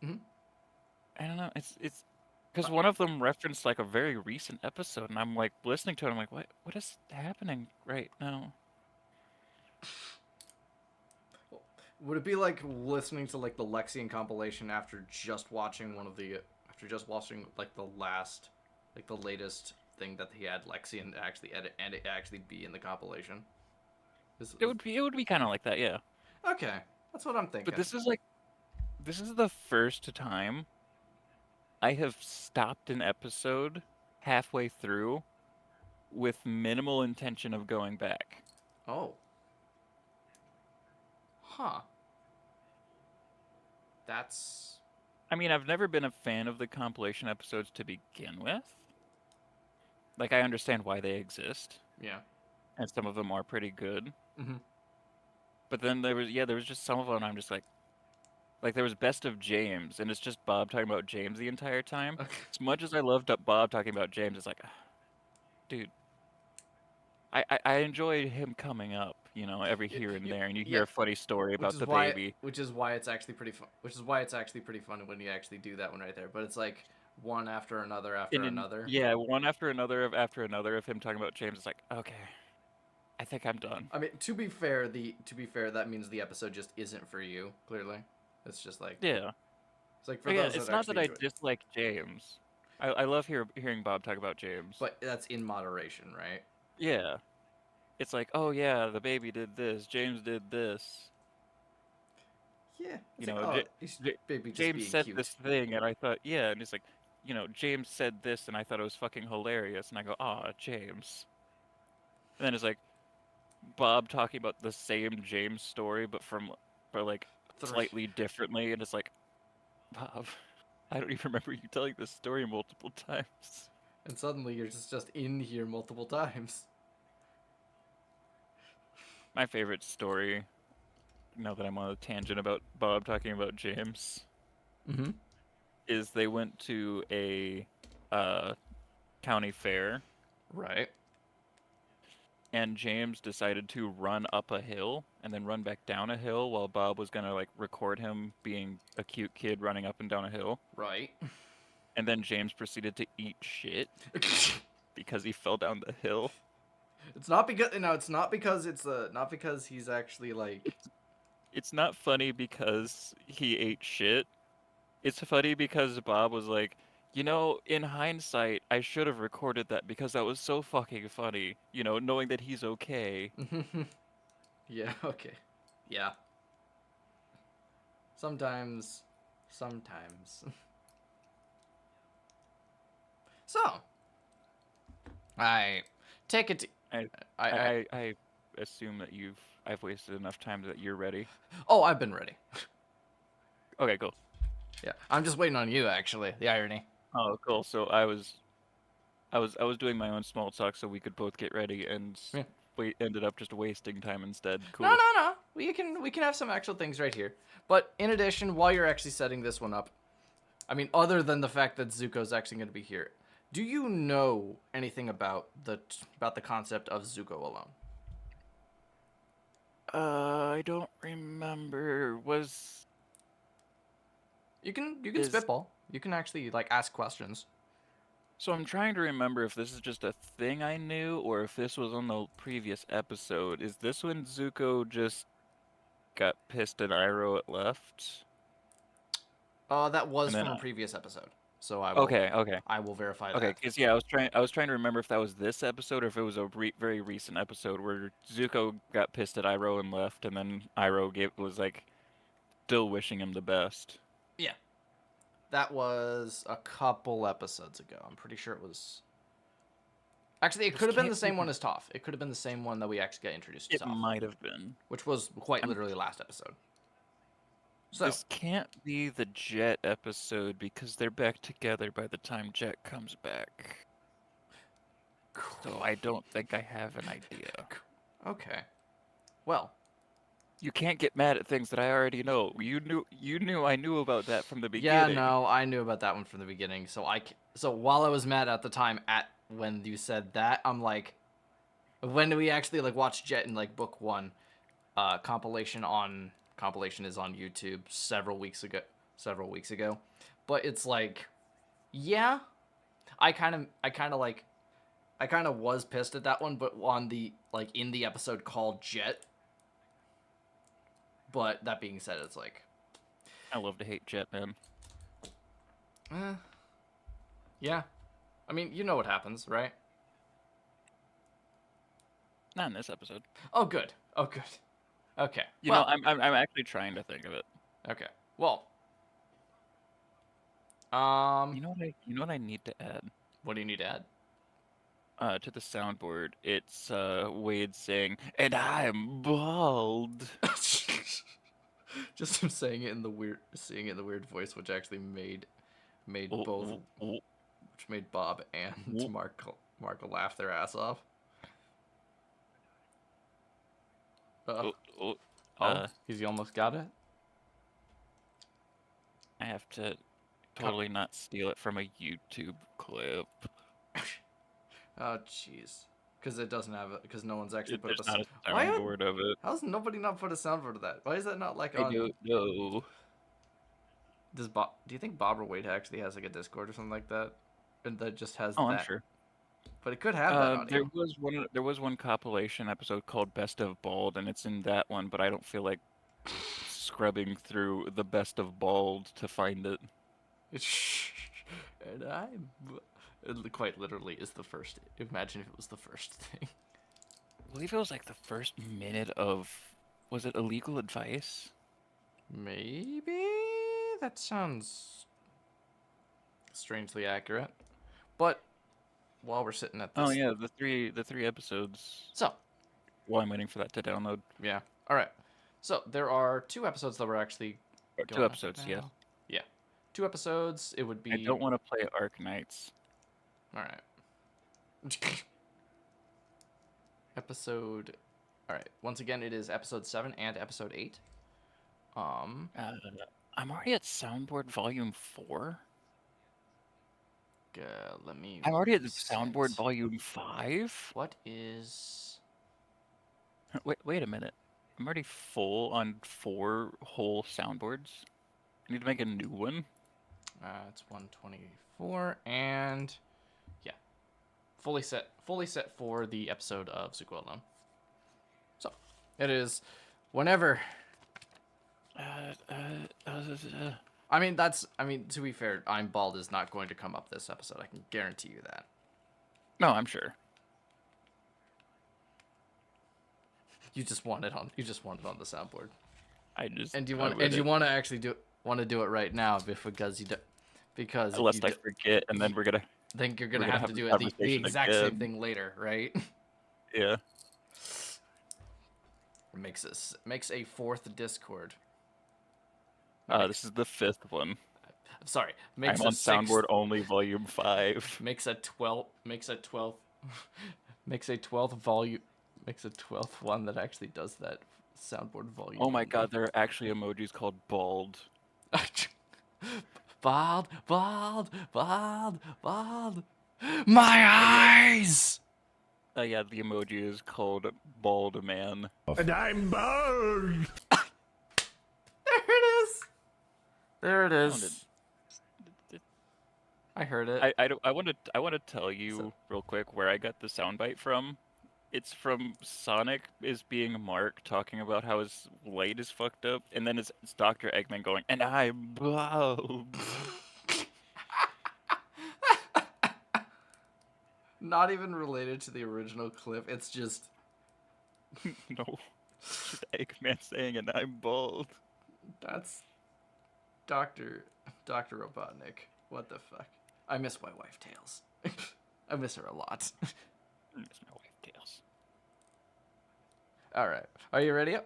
don't know. It's because one of them referenced like a very recent episode, and I'm like listening to it. I'm like, what is happening right now? Would it be like listening to like the Lexian compilation after just watching like the latest thing that he had Lexian actually edit and it actually be in the compilation? It would be kind of like that, yeah. Okay, that's what I'm thinking. But this is the first time I have stopped an episode halfway through with minimal intention of going back. Oh. Huh. That's... I mean, I've never been a fan of the compilation episodes to begin with. Like, I understand why they exist. Yeah. And some of them are pretty good. Mm-hmm. But then there was just some of them I'm just like there was Best of James, and it's just Bob talking about James the entire time. Okay. As much as I loved Bob talking about James, it's like, dude, I enjoy him coming up, every here and there, and you hear a funny story about the baby. Which is why it's actually pretty fun. Which is why it's actually pretty fun when you actually do that one right there. But it's like one after another after another. Yeah, one after another of him talking about James. It's like, okay, I think I'm done. I mean, to be fair, that means the episode just isn't for you. Clearly, it's just like yeah. It's like for those it's that not that I enjoy it. dislike James. I love hearing Bob talk about James. But that's in moderation, right? Yeah. It's like, oh yeah, the baby did this, James did this. Yeah. Baby James said this thing, and I thought, yeah, and it's like, James said this, and I thought it was fucking hilarious, and I go, aw, James. And then it's like, Bob talking about the same James story, but slightly differently, and it's like, Bob, I don't even remember you telling this story multiple times. And suddenly you're just in here multiple times. My favorite story, now that I'm on a tangent about Bob talking about James, is they went to a county fair. Right. And James decided to run up a hill and then run back down a hill while Bob was going to record him being a cute kid running up and down a hill. Right. And then James proceeded to eat shit because he fell down the hill. It's not because he's actually It's not funny because he ate shit. It's funny because Bob was like, in hindsight, I should have recorded that because that was so fucking funny. Knowing that he's okay. Yeah, okay. Yeah. Sometimes. So, I take it. I assume that I've wasted enough time that you're ready. Oh, I've been ready. Okay, cool. Yeah, I'm just waiting on you. Actually, the irony. Oh, cool. So I was doing my own small talk so we could both get ready, and we ended up just wasting time instead. Cool. No. We can have some actual things right here. But in addition, while you're actually setting this one up, I mean, other than the fact that Zuko's actually going to be here, Do you know anything about the concept of Zuko alone? I don't remember. You can Is spitball. You can actually like ask questions. So I'm trying to remember if this is just a thing I knew or if this was on the previous episode. Is this when Zuko just got pissed at Iroh at left? That was And then from a previous episode. So okay, I will verify okay. that. Because yeah, I was trying to remember if that was this episode or if it was a very recent episode where Zuko got pissed at Iroh and left, and then Iroh was like still wishing him the best. Yeah. That was a couple episodes ago. I'm pretty sure it was. Actually, it could have been the same one as Toph. It could have been the same one that we actually got introduced to It Toph, might have been. which was quite literally last episode. So This can't be the Jet episode because they're back together by the time Jet comes back. So I don't think I have an idea. Okay. Well, You can't get mad at things that I already know. You knew I knew about that from the yeah, beginning. no, I knew about that one from the beginning. So while I was mad at the time when you said that, I'm like, when do we actually like watch Jet in like book 1? Compilation is on YouTube several weeks ago. But it's like, yeah, I kind of was pissed at that one, but on the like in the episode called Jet. But that being said, it's like, I love to hate Jet, man. yeah, I mean, you know what happens, right? Not in this episode. Oh, good. Oh, good. Okay. You know, I'm actually trying to think of it. Okay. Well. You know what I need to add? What do you need to add? To the soundboard, it's Wade saying, "And I'm bald." Just him saying it in the weird voice, which actually made both, which made Bob and Marco laugh their ass off. He's almost got it. I have to totally not steal it from a YouTube clip. Oh, jeez. Because it doesn't have it. Because no one's actually put There's up not a soundboard of it. How's nobody not put a soundboard of that? Why is that not like I on? don't know. Do you think Bob or Wade actually has like a Discord or something like that, and that just has Oh, that? I'm sure. But it could have that audio. There was one compilation episode called Best of Bald, and it's in that one, but I don't feel like scrubbing through the Best of Bald to find it. And it quite literally is the first. Imagine if it was the first thing. I believe it was like the first minute of, was it Illegal Advice? Maybe that sounds strangely accurate. But while we're sitting at this, Oh yeah, the three episodes. So, While I'm waiting for that to download. yeah. All right. So there are 2 episodes that we're actually Or going 2 up episodes, now. yeah. Yeah. 2 episodes. It would be. I don't want to play Arknights. All right. Episode. All right. Once again, it is episode 7 and episode 8. I'm already at Soundboard Volume 4. Let me. I'm already at the reset. Soundboard Volume 5. What is? Wait a minute. I'm already full on 4 whole soundboards. I need to make a new one. It's 124 and yeah, fully set for the episode of Zuko alone. So it is whenever. I mean, to be fair, I'm Bald is not going to come up this episode. I can guarantee you that. No, I'm sure. You just want it on the soundboard. You want to actually do it right now because unless I forget, and then we're gonna have to do it the exact same thing later, right? Yeah. It makes a 4th Discord. This is the 5th one. I'm sorry. I'm on Soundboard Only Volume 5. Makes a 12th volume. Makes a 12th one that actually does that soundboard volume. Oh my god, there are actually emojis called bald. Bald. My eyes! Yeah, the emoji is called Bald Man. And I'm bald! There it is! There it Found is. I heard it. I want to tell you real quick where I got the soundbite from. It's from Sonic is being Mark talking about how his light is fucked up, and then it's Dr. Eggman going, and I'm bald. Not even related to the original clip. It's just No, it's just Eggman saying, and I'm bald. that's Dr. Robotnik. What the fuck? I miss my wife Tails. I miss her a lot. I miss my wife Tails. All right. Are you ready?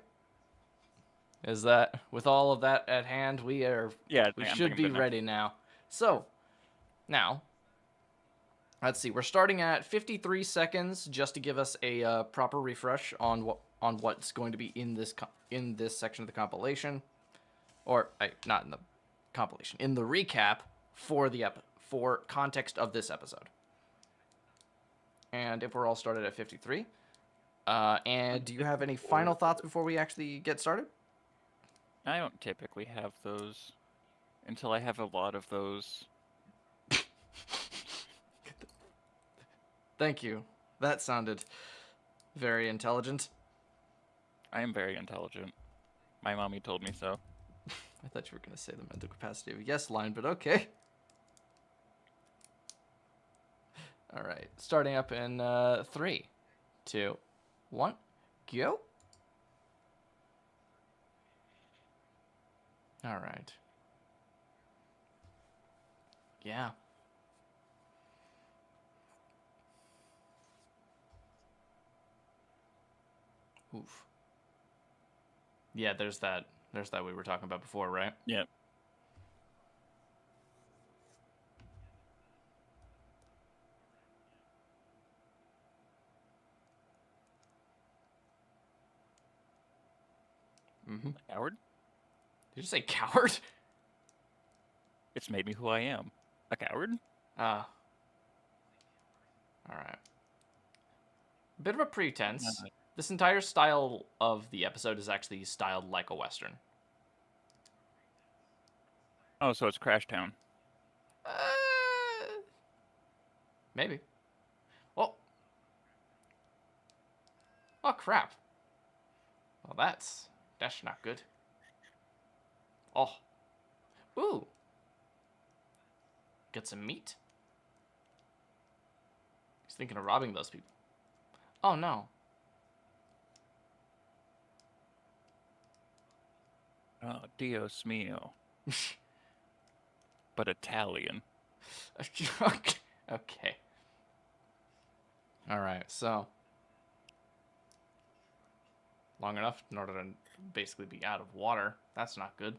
Is that with all of that at hand, we should be ready now. So, now let's see. We're starting at 53 seconds just to give us a proper refresh on what's going to be in this section of the compilation, or not in the compilation, in the recap for context of this episode. And if we're all started at 53, and do you have any final thoughts before we actually get started? I don't typically have those until I have a lot of those. Thank you. That sounded very intelligent. I am very intelligent. My mommy told me so. I thought you were going to say the mental capacity of a yes line, but okay. All right. Starting up in 3, 2, 1, go. All right. Yeah. Oof. Yeah, there's that we were talking about before, right? Yeah. Mm-hmm. Coward? Did you say coward? It's made me who I am. A coward? All right. Bit of a pretense. This entire style of the episode is actually styled like a Western. Oh, so it's Crash Town. Maybe. Oh. Oh, crap. Well, that's not good. Oh. Ooh. Get some meat. He's thinking of robbing those people. Oh, no. Oh, Dios mio. But Italian. Okay. All right, so long enough in order to basically be out of water. That's not good.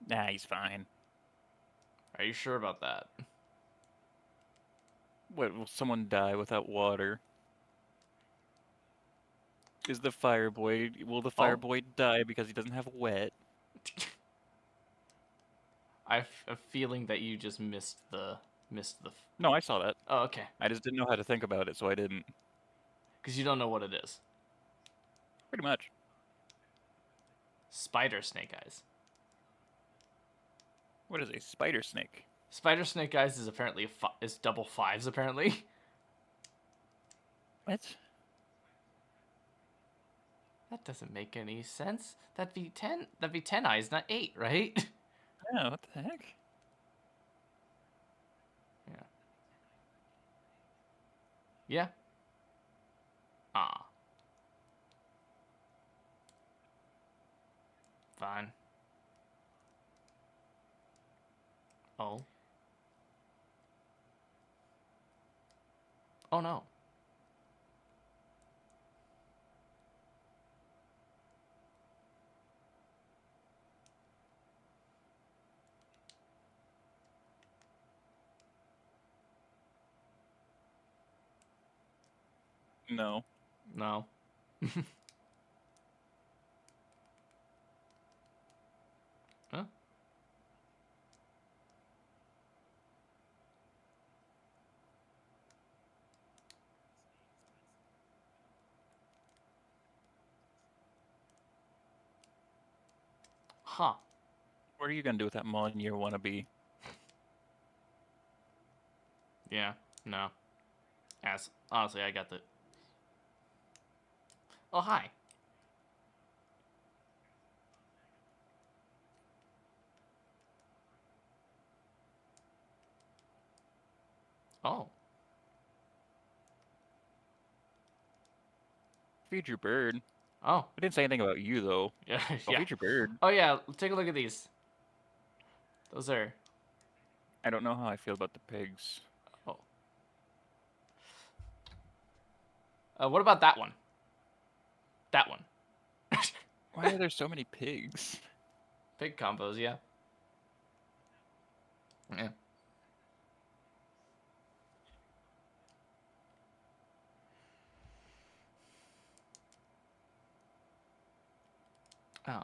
Nah, he's fine. Are you sure about that? What, will someone die without water? Is the fire boy... Will the fire boy die because he doesn't have wet? I have a feeling that you just missed the... No, I saw that. Oh, okay. I just didn't know how to think about it, so I didn't. Because you don't know what it is. Pretty much. Spider snake eyes. What is a spider snake? Spider snake eyes is apparently is double fives, apparently. What? That doesn't make any sense. That'd be 10 eyes, not 8, right? Yeah, what the heck? Yeah. Yeah. Ah. Fine. Oh. Oh no. No. No. Huh? Huh. What are you gonna do with that Molyneux wannabe? Yeah. No. Honestly, I got the... Oh, hi. Oh. Feed your bird. Oh. I didn't say anything about you though. Yeah. Go Yeah. feed your bird. Oh, yeah. Take a look at these. Those are... I don't know how I feel about the pigs. Oh. What about that one? That one. Why are there so many pigs? Pig combos, yeah. Yeah. Oh.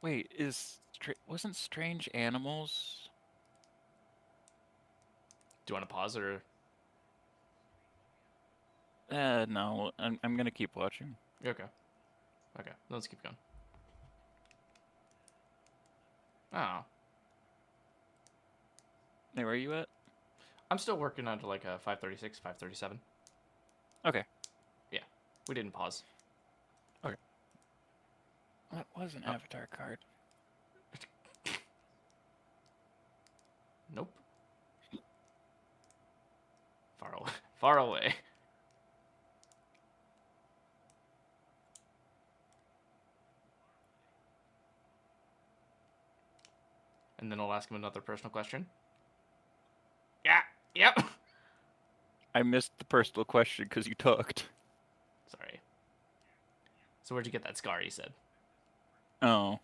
Wait, wasn't Strange Animals? Do you want to pause or... No. I'm gonna keep watching. Okay. Okay. Let's keep going. Oh. Hey, where are you at? I'm still working on like a 536, 537. Okay. Yeah. We didn't pause. Okay. That was an avatar card. Nope. Far away. Far away. And then I'll ask him another personal question. Yeah. Yep. I missed the personal question because you talked. Sorry. So where'd you get that scar? He said. Oh.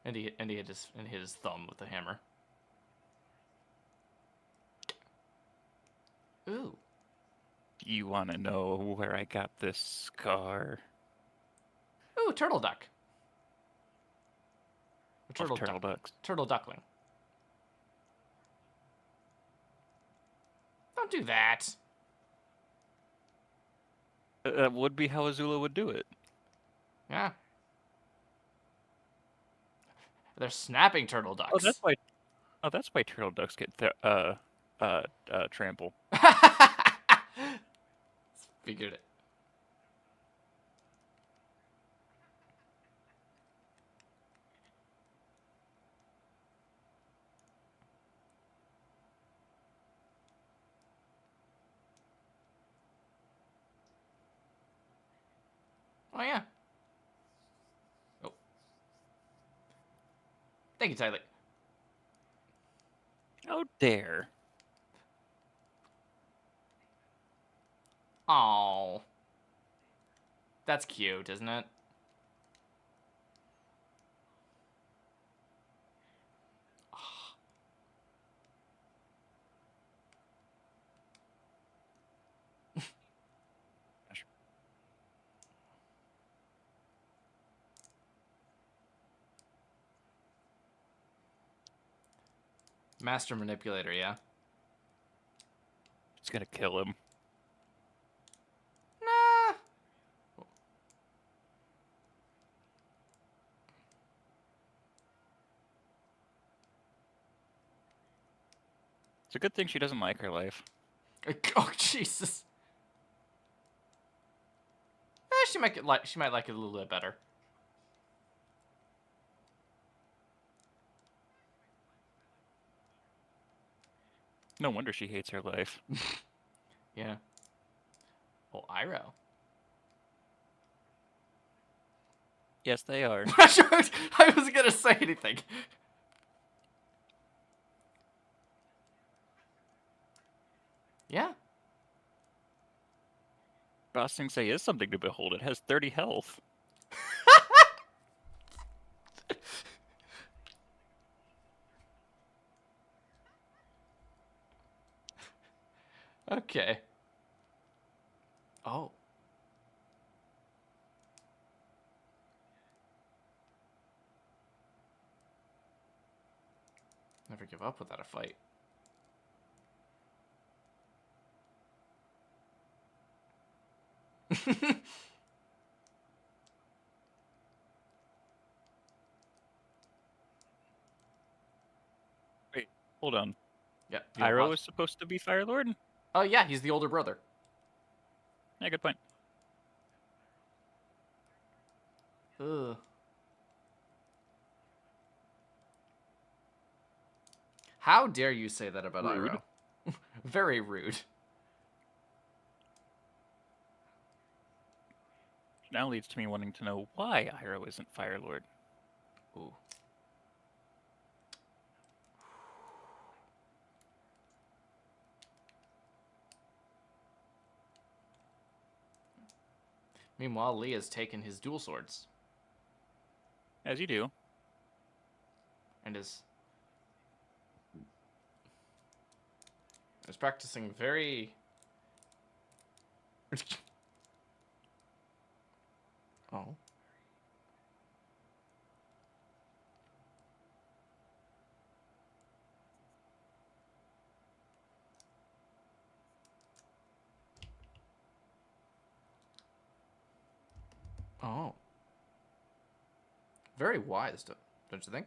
And he hit his thumb with the hammer. Ooh. You want to know where I got this scar? Ooh, turtle duck. Turtle ducks. Turtle duckling. Don't do that. That would be how Azula would do it. Yeah. They're snapping turtle ducks. Oh, that's why. Oh, that's why turtle ducks get trample. Figured it. Oh, yeah. Oh. Thank you, Tyler. How dare. Oh. That's cute, isn't it? Master manipulator, yeah. It's gonna kill him. Nah. It's a good thing she doesn't like her life. Oh, Jesus. She might like it a little bit better. No wonder she hates her life. Yeah. Oh, Iroh. Yes, they are. I wasn't gonna say anything. Yeah. Ba Sing Se is something to behold. It has 30 health. Okay. Oh. Never give up without a fight. Hold on. Yeah. Iroh is supposed to be Fire Lord? Oh, yeah, he's the older brother. Yeah, good point. Ugh. How dare you say that about Rude. Iroh? Very rude. Now leads to me wanting to know why Iroh isn't Fire Lord. Ooh. Meanwhile, Lee has taken his dual swords As you do. and is practicing very. Oh. Oh. Very wise, don't you think?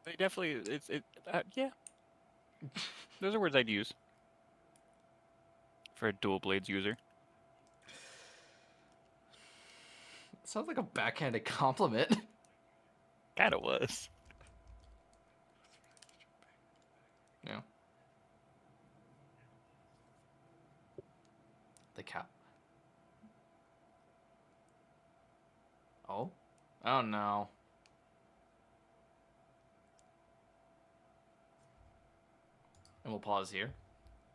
They definitely, yeah. Those are words I'd use for a dual blades user. Sounds like a backhanded compliment. Kinda was. Yeah. The cow. Oh? Oh no. And we'll pause here.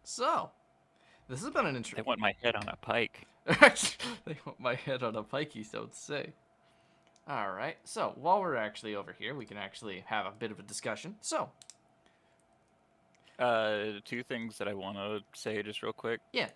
So, this has been an They interesting. want my head on a pike. They want my head on a pike, you don't say. Alright, so while we're actually over here, we can actually have a bit of a discussion. So, Two things that I want to say just real quick. yeah.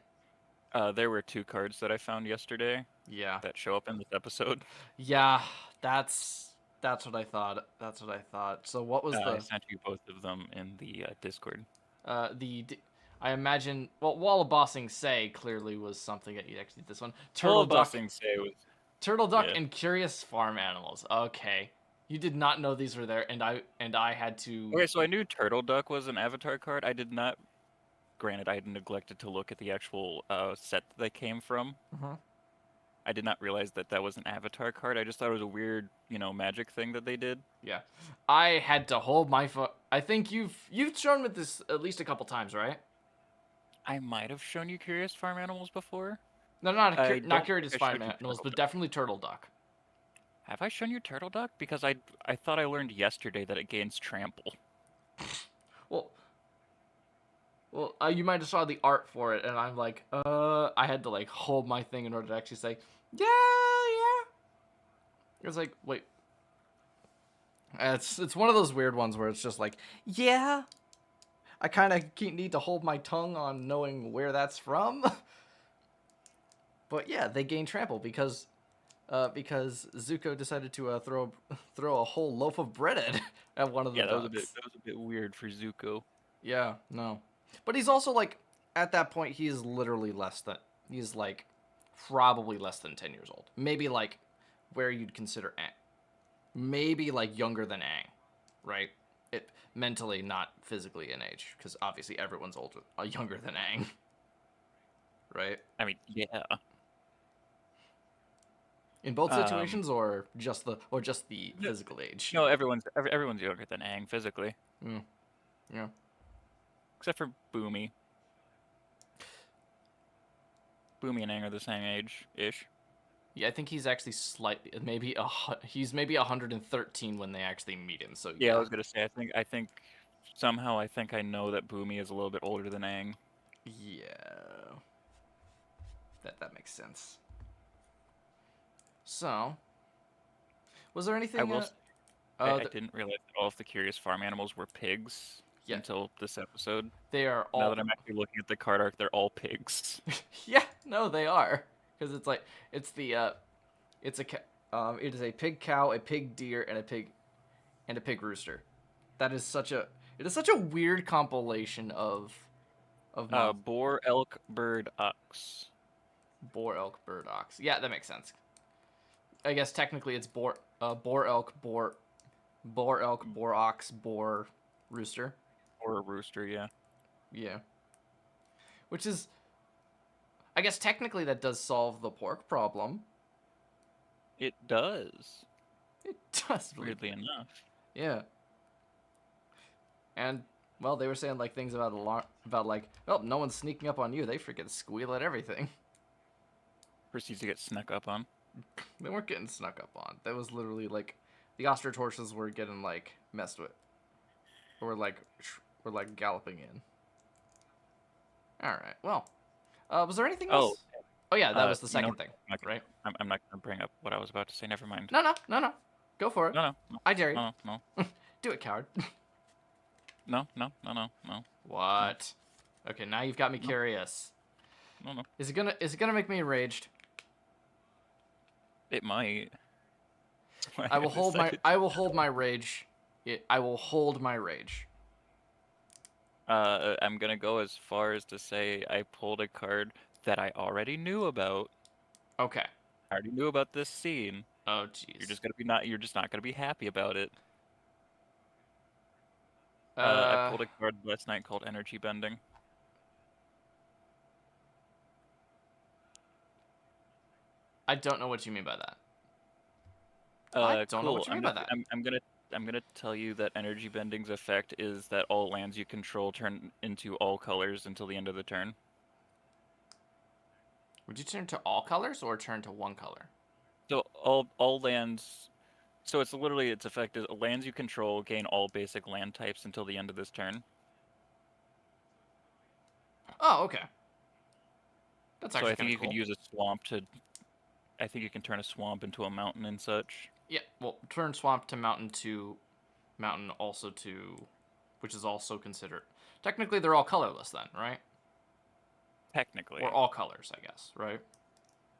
There were 2 cards that I found yesterday Yeah. that show up in this episode. Yeah, that's what I thought. That's what I thought. So what was I the sent you both of them in the Discord. I imagine, well, wall of bossing say clearly was something that you actually did this one. Turtle Wall duck, bossing say was turtle duck, yeah. and curious farm animals. Okay, you did not know these were there, and I had to. Okay, so I knew Turtle Duck was an avatar card. I did not. Granted, I had neglected to look at the actual set that they came from. Mhm. I did not realize that that was an avatar card. I just thought it was a weird, magic thing that they did. Yeah, I had to hold my foot. I think you've shown me this at least a couple times, right? I might have shown you Curious Farm Animals before. No, not don't not think curious I farm showed you animals, Turtle but Duck. definitely turtle duck. Have I shown you Turtle Duck? Because I thought I learned yesterday that it gains trample. Well, you might have saw the art for it, and I'm like, I had to like hold my thing in order to actually say, yeah. It was like, wait. It's one of those weird ones where it's just like, yeah. I kind of need to hold my tongue on knowing where that's from. But yeah, they gain trample because Zuko decided to throw a whole loaf of bread at one of the Yeah, that was ducks. a bit weird for Zuko. Yeah, no. But he's also like, at that point, he's literally he's like probably less than 10 years old. Maybe like where you'd consider Aang. Maybe like younger than Aang, right? It mentally, not physically in age, because obviously everyone's younger than Aang, right? I mean, yeah. In both situations, or just the physical age. No, everyone's younger than Aang physically, Yeah. except for Boomy. Boomy and Aang are the same age-ish. Yeah, I think he's actually he's maybe 113 when they actually meet him. So Yeah, I was gonna say, I think somehow I know that Boomy is a little bit older than Aang. Yeah. That makes sense. So, was there anything? I didn't realize that all of the Curious Farm Animals were pigs until this episode. They are all. Now that I'm actually looking at the card art, they're all pigs. Yeah, no, they are, because it is a pig cow, a pig deer, and a pig rooster. It is such a weird compilation of Boar, elk, bird, ox. boar, elk, bird, ox. Yeah, that makes sense. I guess technically it's boar, elk, boar, elk, boar, ox, boar, rooster. Or a rooster, yeah. Yeah. Which is, I guess technically that does solve the pork problem. It does. It does. Weirdly enough. Yeah. And, well, they were saying, like, things about like, oh, no one's sneaking up on you. They freaking squeal at everything. Proceeds to get snuck up on. They weren't getting snuck up on. That was literally, like, the ostrich horses were getting, like, messed with. Or, like, galloping in. Alright, well. Was there anything else? Oh, yeah, that was the second thing, right? I'm not going to bring up what I was about to say. Never mind. No. Go for it. No. I dare you. No. Do it, coward. No. What? Okay, now you've got me curious. No. Is it gonna make me enraged? It might. I will hold my rage. I will hold my rage. I'm gonna go as far as to say I pulled a card that I already knew about. Okay. I already knew about this scene. Oh, jeez. You're just not gonna be happy about it. I Uh, pulled a card last night called Energy Bending. I don't know what you mean by that. I don't know what you mean by that. I'm gonna tell you that Energy Bending's effect is that all lands you control turn into all colors until the end of the turn. Would you turn to all colors or turn to one color? So all lands. So it's literally its effect is lands you control gain all basic land types until the end of this turn. Oh, okay. That's actually So I think you cool. could use a swamp to. I think you can turn a swamp into a mountain and such. Yeah, well, turn swamp to mountain also to, which is also considered. Technically, they're all colorless then, right? Technically. Or all colors, I guess, right?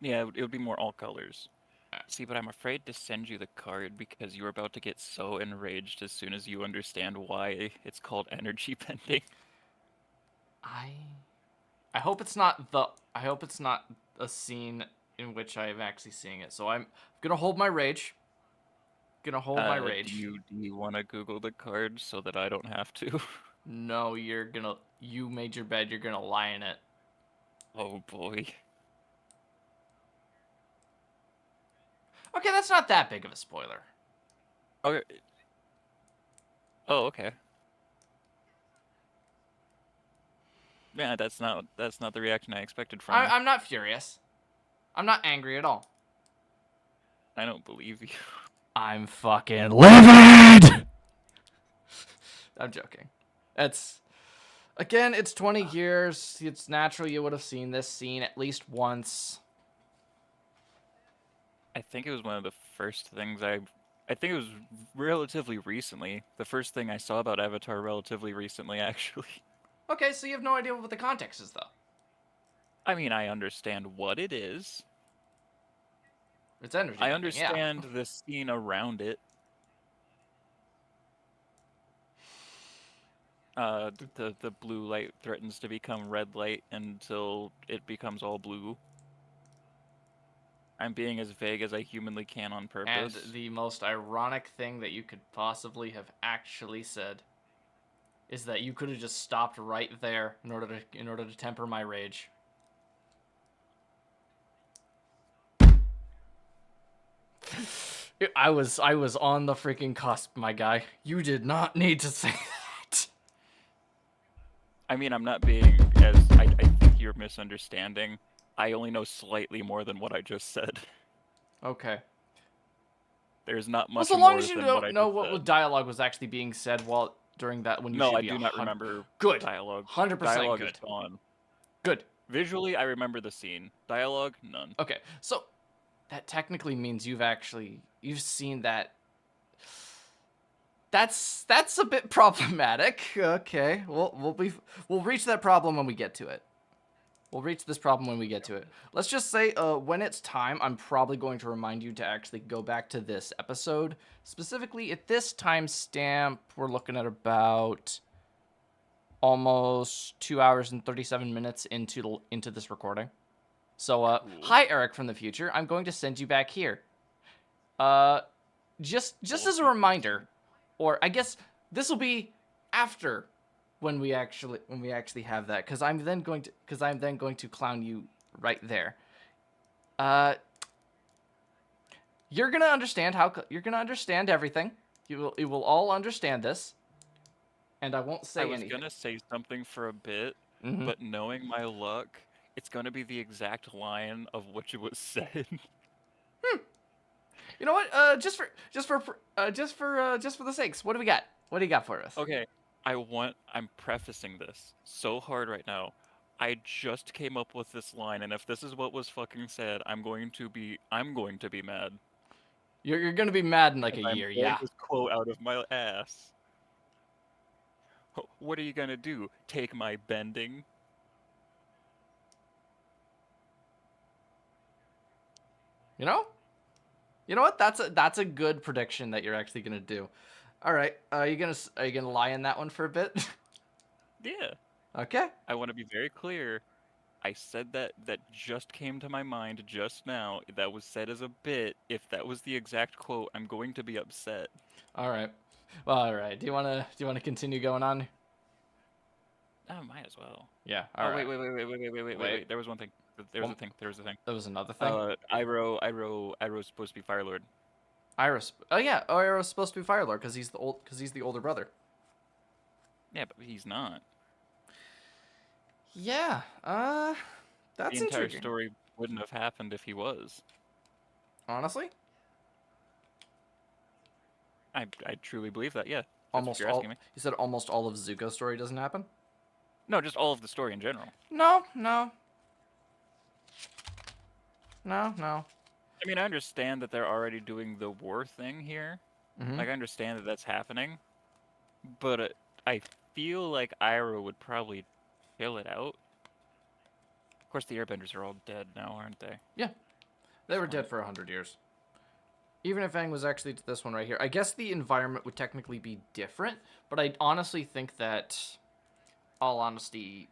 Yeah, it would be more all colors. Yeah. See, but I'm afraid to send you the card because you're about to get so enraged as soon as you understand why it's called Energy Bending. I hope it's not a scene in which I am actually seeing it. So I'm gonna hold my rage. Do you want to Google the card so that I don't have to? No, you made your bed, you're gonna lie in it. Oh boy. Okay, that's not that big of a spoiler. Okay. Oh, okay. Yeah, that's not the reaction I expected from you. I'm not furious. I'm not angry at all. I don't believe you. I'm fucking livid! I'm joking. Again, it's 20 years. It's natural you would have seen this scene at least once. I think it was one of the first things I think it was relatively recently. The first thing I saw about Avatar relatively recently, actually. Okay, so you have no idea what the context is, though. I mean, I understand what it is. It's energy. I understand the scene around it. The blue light threatens to become red light until it becomes all blue. I'm being as vague as I humanly can on purpose. And the most ironic thing that you could possibly have actually said is that you could have just stopped right there in order to temper my rage. I was on the freaking cusp, my guy. You did not need to say that. I mean, I'm not being as I think you're misunderstanding. I only know slightly more than what I just said. Okay. There's not much well, so more long as you don't know what dialogue was actually being said during that when you No, I do not remember good dialogue. 100% dialogue good. Is gone. Good. Visually, I remember the scene. Dialogue, none. Okay, so that technically means you've seen that. That's a bit problematic. Okay, we'll reach that problem when we get to it. We'll reach this problem when we get to it. Let's just say, when it's time, I'm probably going to remind you to actually go back to this episode. Specifically, at this timestamp, we're looking at about almost 2 hours and 37 minutes into this recording. So, cool. Hi, Eric from the future. I'm going to send you back here. Just as a reminder, or I guess this will be after when we actually have that, because I'm then going to clown you right there. You're gonna understand everything. You will all understand this, and I won't say I was anything. gonna say something for a bit, Mhm. but knowing my luck, it's gonna be the exact line of which it was said. You know what? Just for the sakes, what do we got? What do you got for us? Okay, I'm prefacing this so hard right now. I just came up with this line, and if this is what was fucking said, I'm going to be mad. You're gonna be mad in like a Because I'm year, pulling yeah. this quote out of my ass. What are you gonna do? Take my bending? You know? You know what? That's a good prediction that you're actually gonna do. All right. Are you gonna lie in that one for a bit? Yeah. Okay. I want to be very clear. I said that just came to my mind just now. That was said as a bit. If that was the exact quote, I'm going to be upset. All right. Well, all right. Do you wanna continue going on? Oh, might as well. Yeah. All Oh, right. wait. There was one thing. There was One- a thing. There was a thing. There was another thing. Iroh's supposed to be Fire Lord. Iris. Oh yeah. Oh, Iroh's supposed to be Firelord because he's the older brother. Yeah, but he's not. Yeah. That's The entire intriguing. story wouldn't have happened if he was. Honestly, I truly believe that. Yeah, that's what almost you're all. asking me. You said almost all of Zuko's story doesn't happen. No, just all of the story in general. No. I mean, I understand that they're already doing the war thing here. Mm-hmm. Like, I understand that that's happening, but I feel like Iroh would probably chill it out. Of course, the Airbenders are all dead now, aren't they? Yeah. They were dead for 100 years. Even if Aang was actually to this one right here, I guess the environment would technically be different, but I honestly think that, all honesty,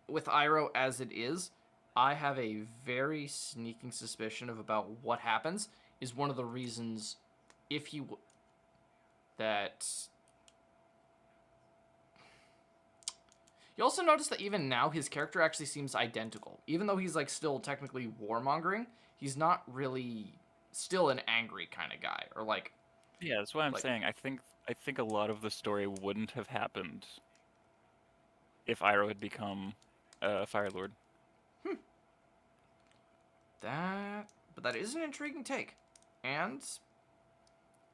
with Iroh as it is, I have a very sneaking suspicion of about what happens is one of the reasons if he that you also notice that even now his character actually seems identical. Even though he's like still technically warmongering, he's not really still an angry kind of guy or like Yeah, that's what I'm like saying. I think a lot of the story wouldn't have happened if Iroh had become Fire Lord. but that is an intriguing take. And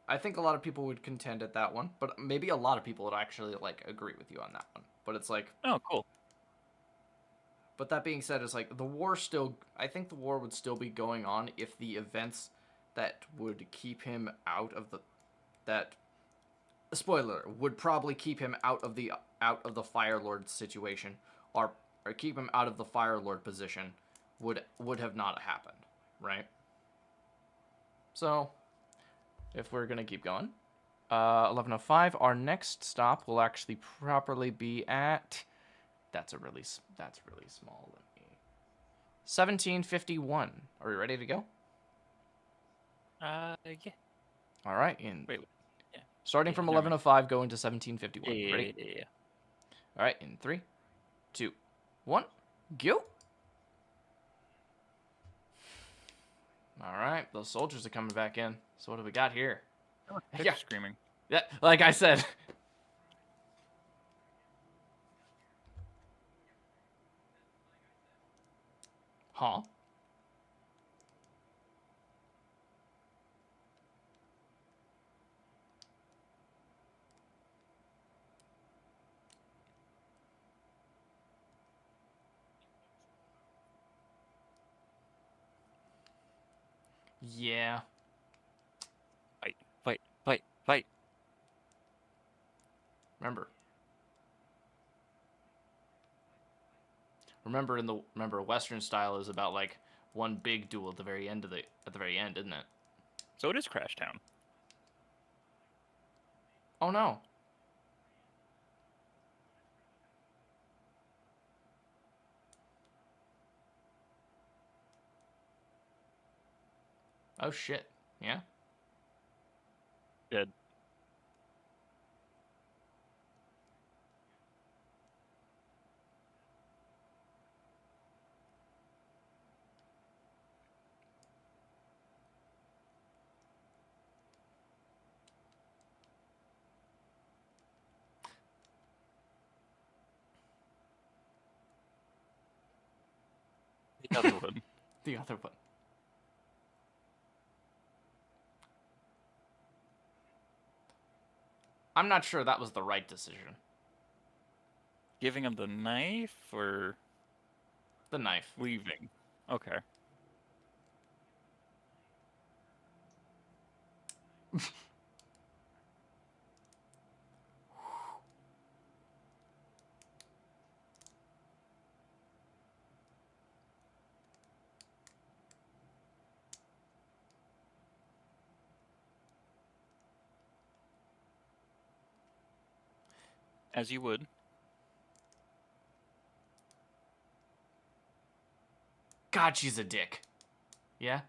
I think a lot of people would contend at that one, but maybe a lot of people would actually like agree with you on that one. But it's like, Oh, cool. but that being said, it's like the war still. I think the war would still be going on if the events that would keep him out of the that spoiler would probably keep him out of the Fire Lord situation or keep him out of the Fire Lord position would have not happened, right? So if we're gonna keep going, 11:05. Our next stop will actually properly be at. That's really small. Let me. 1751. Are we ready to go? Yeah. All right. Wait. Yeah. Starting Yeah, from never mind. 11:05, going to 1751. Yeah. Ready? All right. In 3, 2, 1, go. All right. Those soldiers are coming back in. So what do we got here? Oh, Yeah. screaming. Yeah, like I said. Huh? Yeah. Fight. Remember Western style is about like one big duel at the very end isn't it? So it is Crash Town. Oh no. Oh shit. Yeah? Dead. The other one. The other one. I'm not sure that was the right decision. Giving him the knife or The knife. leaving? Okay. As you would. God, she's a dick. Yeah?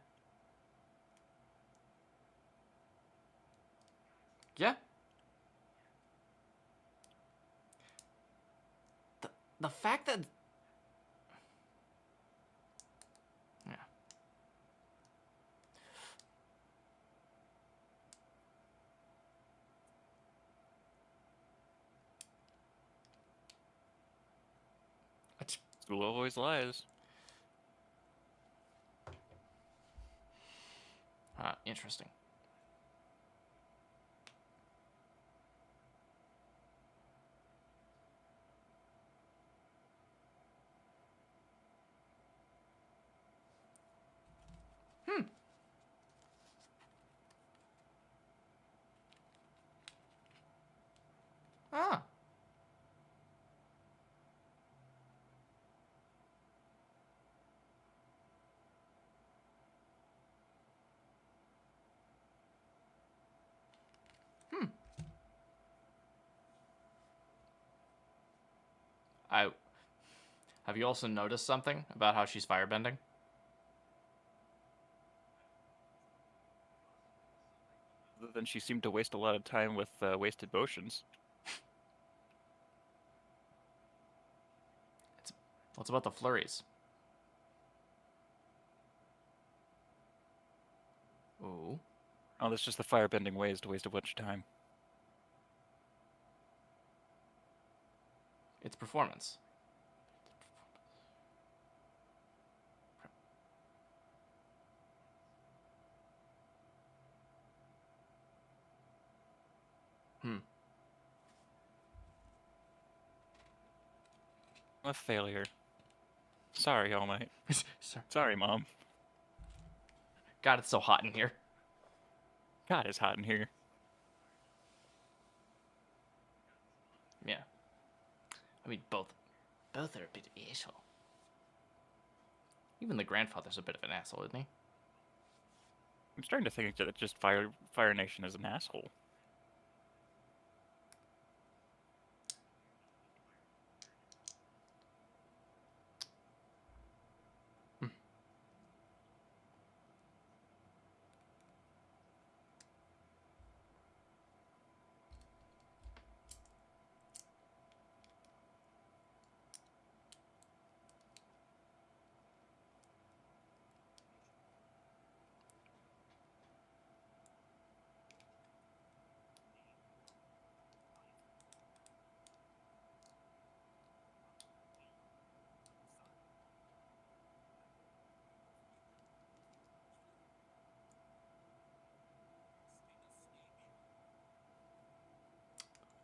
Yeah? The fact that... Yeah. School always lies. Interesting. Ah. Have you also noticed something about how she's firebending? Other than she seemed to waste a lot of time with wasted potions. What's about the flurries? Ooh. Oh, that's just the firebending ways to waste a bunch of time. It's performance. I'm a failure. Sorry, All Might. Sorry. Sorry, Mom. God, it's so hot in here. God, it's hot in here. Yeah. I mean, both are a bit of an asshole. Even the grandfather's a bit of an asshole, isn't he? I'm starting to think that just Fire Nation is an asshole.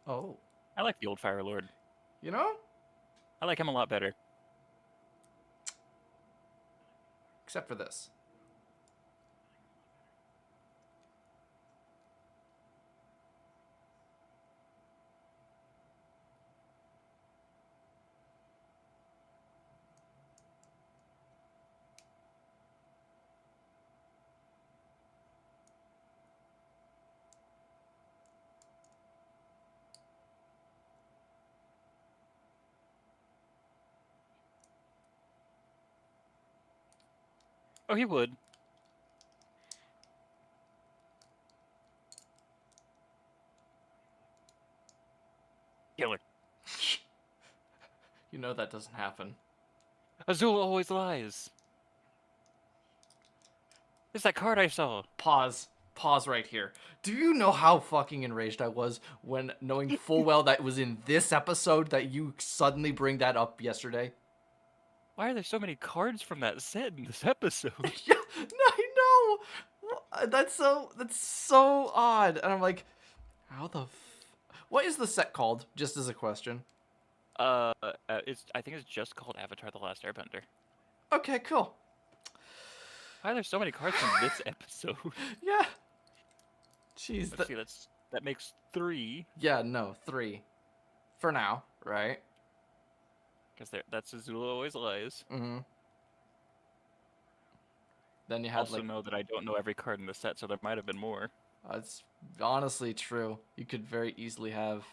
Oh. I like the old Fire Lord. You know? I like him a lot better. Except for this. Oh, he would. Killer. You know that doesn't happen. Azula always lies. It's that card I saw. Pause. Pause right here. Do you know how fucking enraged I was when knowing full well that it was in this episode that you suddenly bring that up yesterday? Why are there so many cards from that set in this episode? Yeah, no, I know. That's so odd. And I'm like, how the what is the set called? Just as a question. I think it's just called Avatar: The Last Airbender. Okay, cool. Why are there so many cards from this episode? Yeah. Jeez. Let's see. That makes 3. Yeah, no, 3. For now, right? Because that's Azula Always Lies. Mm-hmm. Then you had Also know that I don't know every card in the set, so there might have been more. It's honestly true. You could very easily have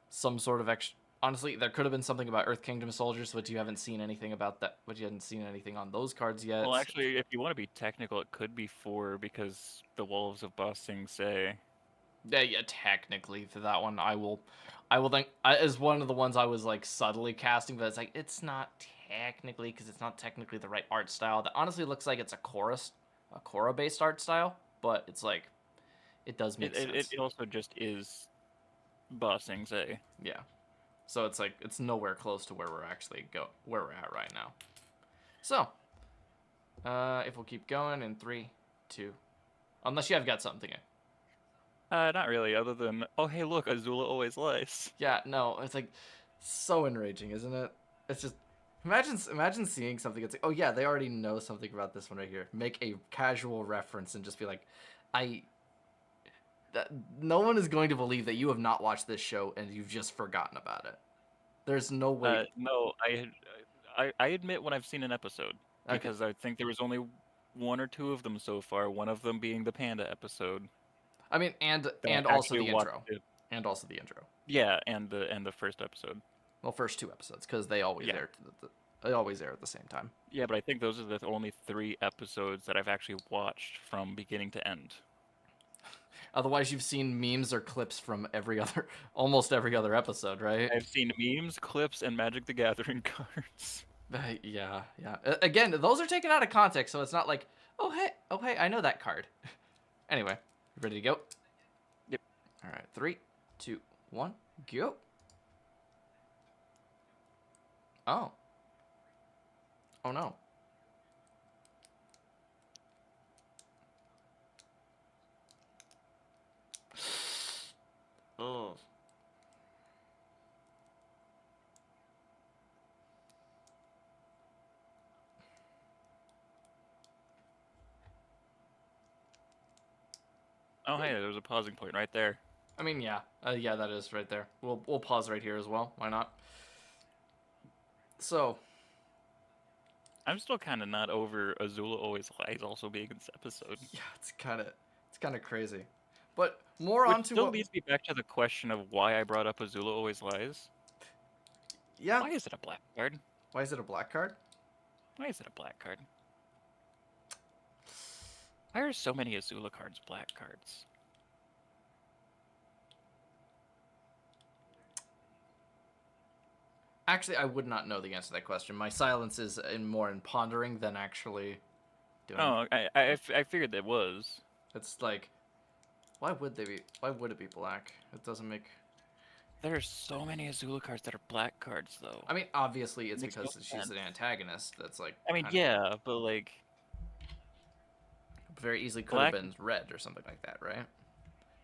some sort of extra. Honestly, there could have been something about Earth Kingdom soldiers, but you haven't seen anything about that. But you haven't seen anything on those cards yet. Well, actually, if you want to be technical, it could be 4 because the Wolves of Ba Sing Se. Yeah, technically for that one, I will think as one of the ones I was like subtly casting, but it's like it's not technically because it's not technically the right art style. That honestly looks like it's a Korra based art style, but it's like it does make sense. It also just is Ba Sing Se. Yeah, so it's like it's nowhere close to where we're at right now. So, if we'll keep going in 3, 2, unless you have got something in. Not really, other than, oh, hey, look, Azula Always Lies. Yeah, no, it's like so enraging, isn't it? It's just imagine seeing something. It's like, oh yeah, they already know something about this one right here. Make a casual reference and just be like, no one is going to believe that you have not watched this show and you've just forgotten about it. There's no way. No, I admit when I've seen an episode because I think there was only 1 or 2 of them so far. One of them being the panda episode. I mean, and also the intro, and also the intro. Yeah, and the first episode. Well, first 2 episodes because they always air. They always air at the same time. Yeah, but I think those are the only 3 episodes that I've actually watched from beginning to end. Otherwise, you've seen memes or clips from almost every other episode, right? I've seen memes, clips, and Magic the Gathering cards. Yeah. Again, those are taken out of context, so it's not like, oh hey, I know that card. Anyway. Ready to go? Yep. All right, 3, 2, 1, go. Oh. Oh no. Oh. Oh, hey, there was a pausing point right there. I mean, yeah. Yeah, that is right there. We'll pause right here as well. Why not? So. I'm still kind of not over Azula Always Lies also being in this episode. Yeah, it's kind of crazy. But more on to still leads me back to the question of why I brought up Azula Always Lies. Yeah. Why is it a black card? Why is it a black card? Why is it a black card? Why are so many Azula cards black cards? Actually, I would not know the answer to that question. My silence is more in pondering than actually doing. Oh, I figured it was. It's like, why would it be black? It doesn't make. There are so many Azula cards that are black cards, though. I mean, obviously, it's Makes because no she's sense. an antagonist. That's like. I mean, yeah, but like. Very easily could have been red or something like that, right?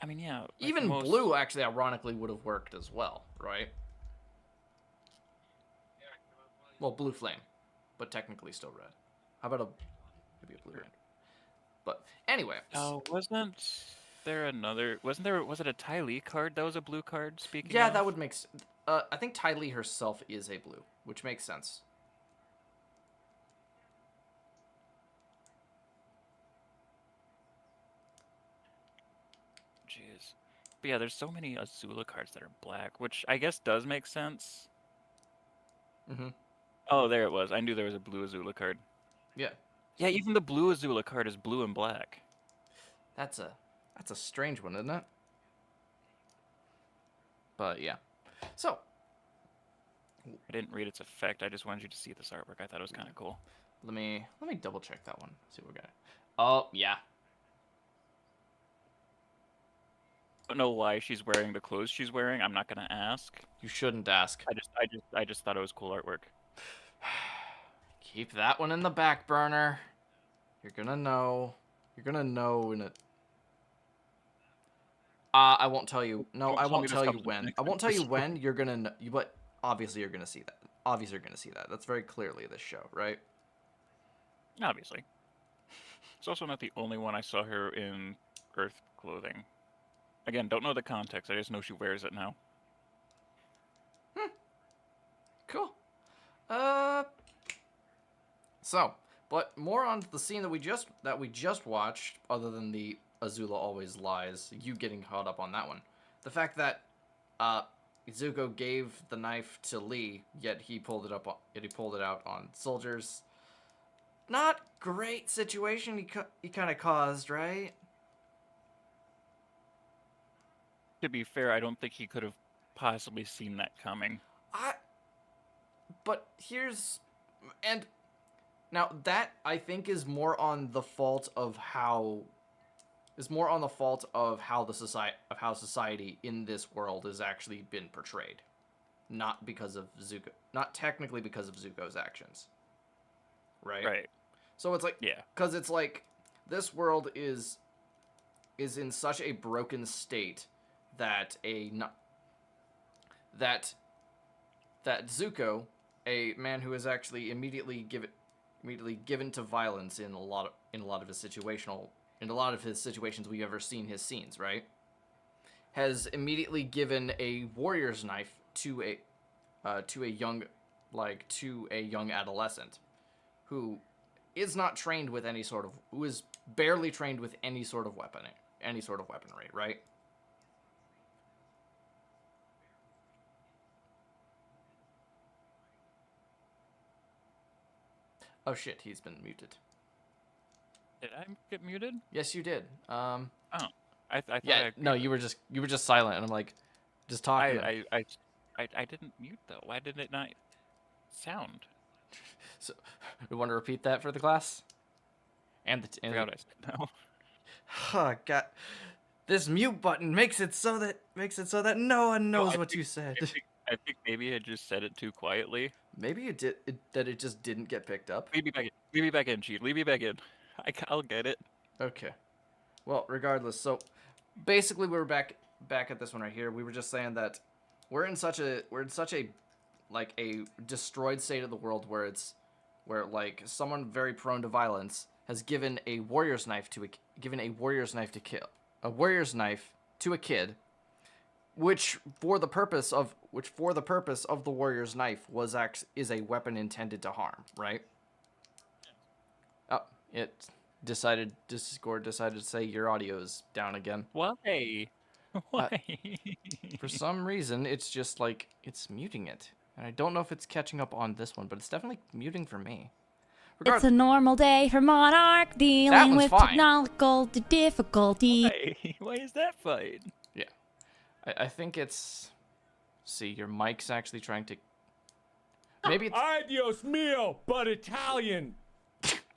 I mean, yeah. Like even blue, actually, ironically, would have worked as well, right? Well, blue flame, but technically still red. How about maybe a blue red? But anyway. Oh, wasn't there another? Was it a Ty Lee card that was a blue card? Speaking. Yeah, of? that would make. I think Ty Lee herself is a blue, which makes sense. Jeez. But yeah, there's so many Azula cards that are black, which I guess does make sense. Mm-hmm. Oh, there it was. I knew there was a blue Azula card. Yeah. Yeah, even the blue Azula card is blue and black. That's a strange one, isn't it? But yeah. So. I didn't read its effect. I just wanted you to see this artwork. I thought it was kind of cool. Let me double check that one. See what we got. Oh yeah. I don't know why she's wearing the clothes she's wearing. I'm not gonna ask. You shouldn't ask. I just thought it was cool artwork. Keep that one in the back burner. You're gonna know. You're gonna know in a... I won't tell you. No, Don't I tell won't me this tell you comes in the when. next I won't tell you episode. when. You're gonna know. But obviously you're gonna see that. Obviously you're gonna see that. That's very clearly this show, right? Obviously. It's also not the only one I saw her in Earth clothing. Again, don't know the context. I just know she wears it now. Cool. So, but more on the scene that we just watched, other than the Azula always lies, you getting caught up on that one. The fact that Zuko gave the knife to Lee, yet he pulled it out on soldiers. Not great situation he kind of caused, right? To be fair, I don't think he could have possibly seen that coming. But and now that I think is more on the fault of how society in this world has actually been portrayed, not because of Zuko, not technically because of Zuko's actions, right? Right. So it's like, Yeah. because it's like this world is in such a broken state that that Zuko, a man who is actually immediately given to violence in a lot of his situations we've ever seen his scenes, right? Has immediately given a warrior's knife to a young adolescent who is not trained with who is barely trained with any sort of weaponry, right? Oh shit, he's been muted. Did I get muted? Yes, you did. Oh, I thought Yeah, no, you were just silent, and I'm like, just talking. I didn't mute though. Why did it not sound? So, we want to repeat that for the class? And I forgot what I said now. Oh, God. This mute button makes it so that no one knows what you said. I think maybe I just said it too quietly. Maybe it just didn't get picked up. Leave me back in. Leave me back in, Cheat. Leave me back in. I'll get it. Okay. Well, regardless, so basically we're back at this one right here. We were just saying that we're in such a like a destroyed state of the world where like someone very prone to violence has given a warrior's knife to a kid, which for the purpose of the warrior's knife is a weapon intended to harm, right? Oh, Discord decided to say your audio is down again. Why? Why? For some reason, it's just like it's muting it. And I don't know if it's catching up on this one, but it's definitely muting for me. It's a normal day for Monarch dealing with fine. technological difficulty. Why is that fine? Yeah. I think it's... See, your mic's actually trying to... Maybe it's... Ay, Dios mio, but Italian.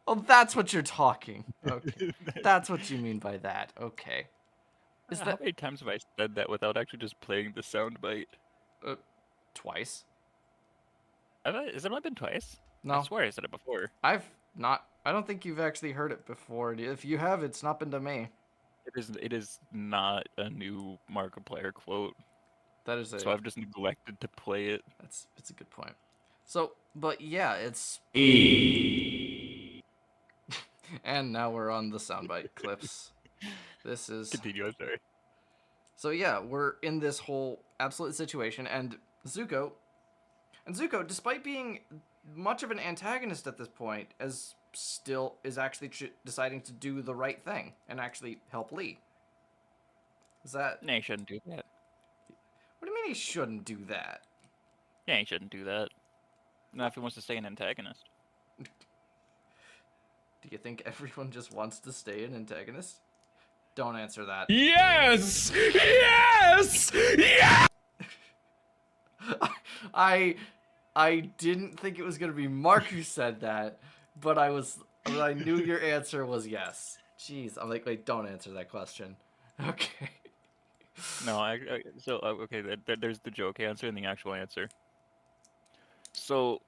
Oh, that's what you're talking. Okay. That's what you mean by that. Okay. How many times have I said that without actually just playing the soundbite? Twice. Has it not been twice? No. I swear I said it before. I don't think you've actually heard it before. If you have, it's not been to me. It is not a new Markiplier quote. That is So I've just neglected to play it. It's a good point. So, but yeah, it's... And now we're on the soundbite clips. This is... Continue, I'm sorry. So yeah, we're in this whole absolute situation, and Zuko, despite being much of an antagonist at this point, is actually deciding to do the right thing and actually help Lee. Is that... Nah, he shouldn't do that. What do you mean he shouldn't do that? Yeah, he shouldn't do that. Not if he wants to stay an antagonist. Do you think everyone just wants to stay an antagonist? Don't answer that. Yes! Yes! Yes! I didn't think it was gonna be Mark who said that, but I knew your answer was yes. Jeez, I'm like, wait, don't answer that question. Okay. No, okay, there's the joke answer and the actual answer. So,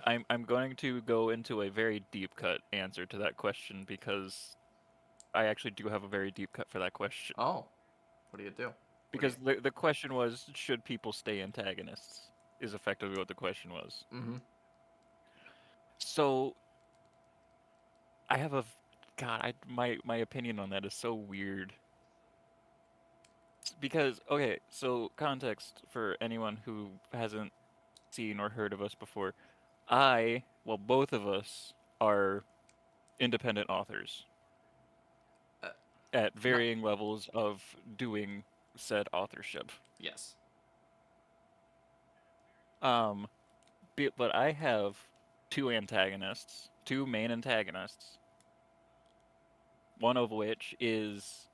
I'm going to go into a very deep cut answer to that question because I actually do have a very deep cut for that question. Oh, what do you do? Because the question was, should people stay antagonists? Is effectively what the question was. Mm-hmm. So, I have a, God, my opinion on that is so weird. Because, okay, so context for anyone who hasn't seen or heard of us before. Well, both of us are independent authors Uh, at no. varying levels of doing said authorship. Yes. Um, but I have two antagonists, two main antagonists, one of which is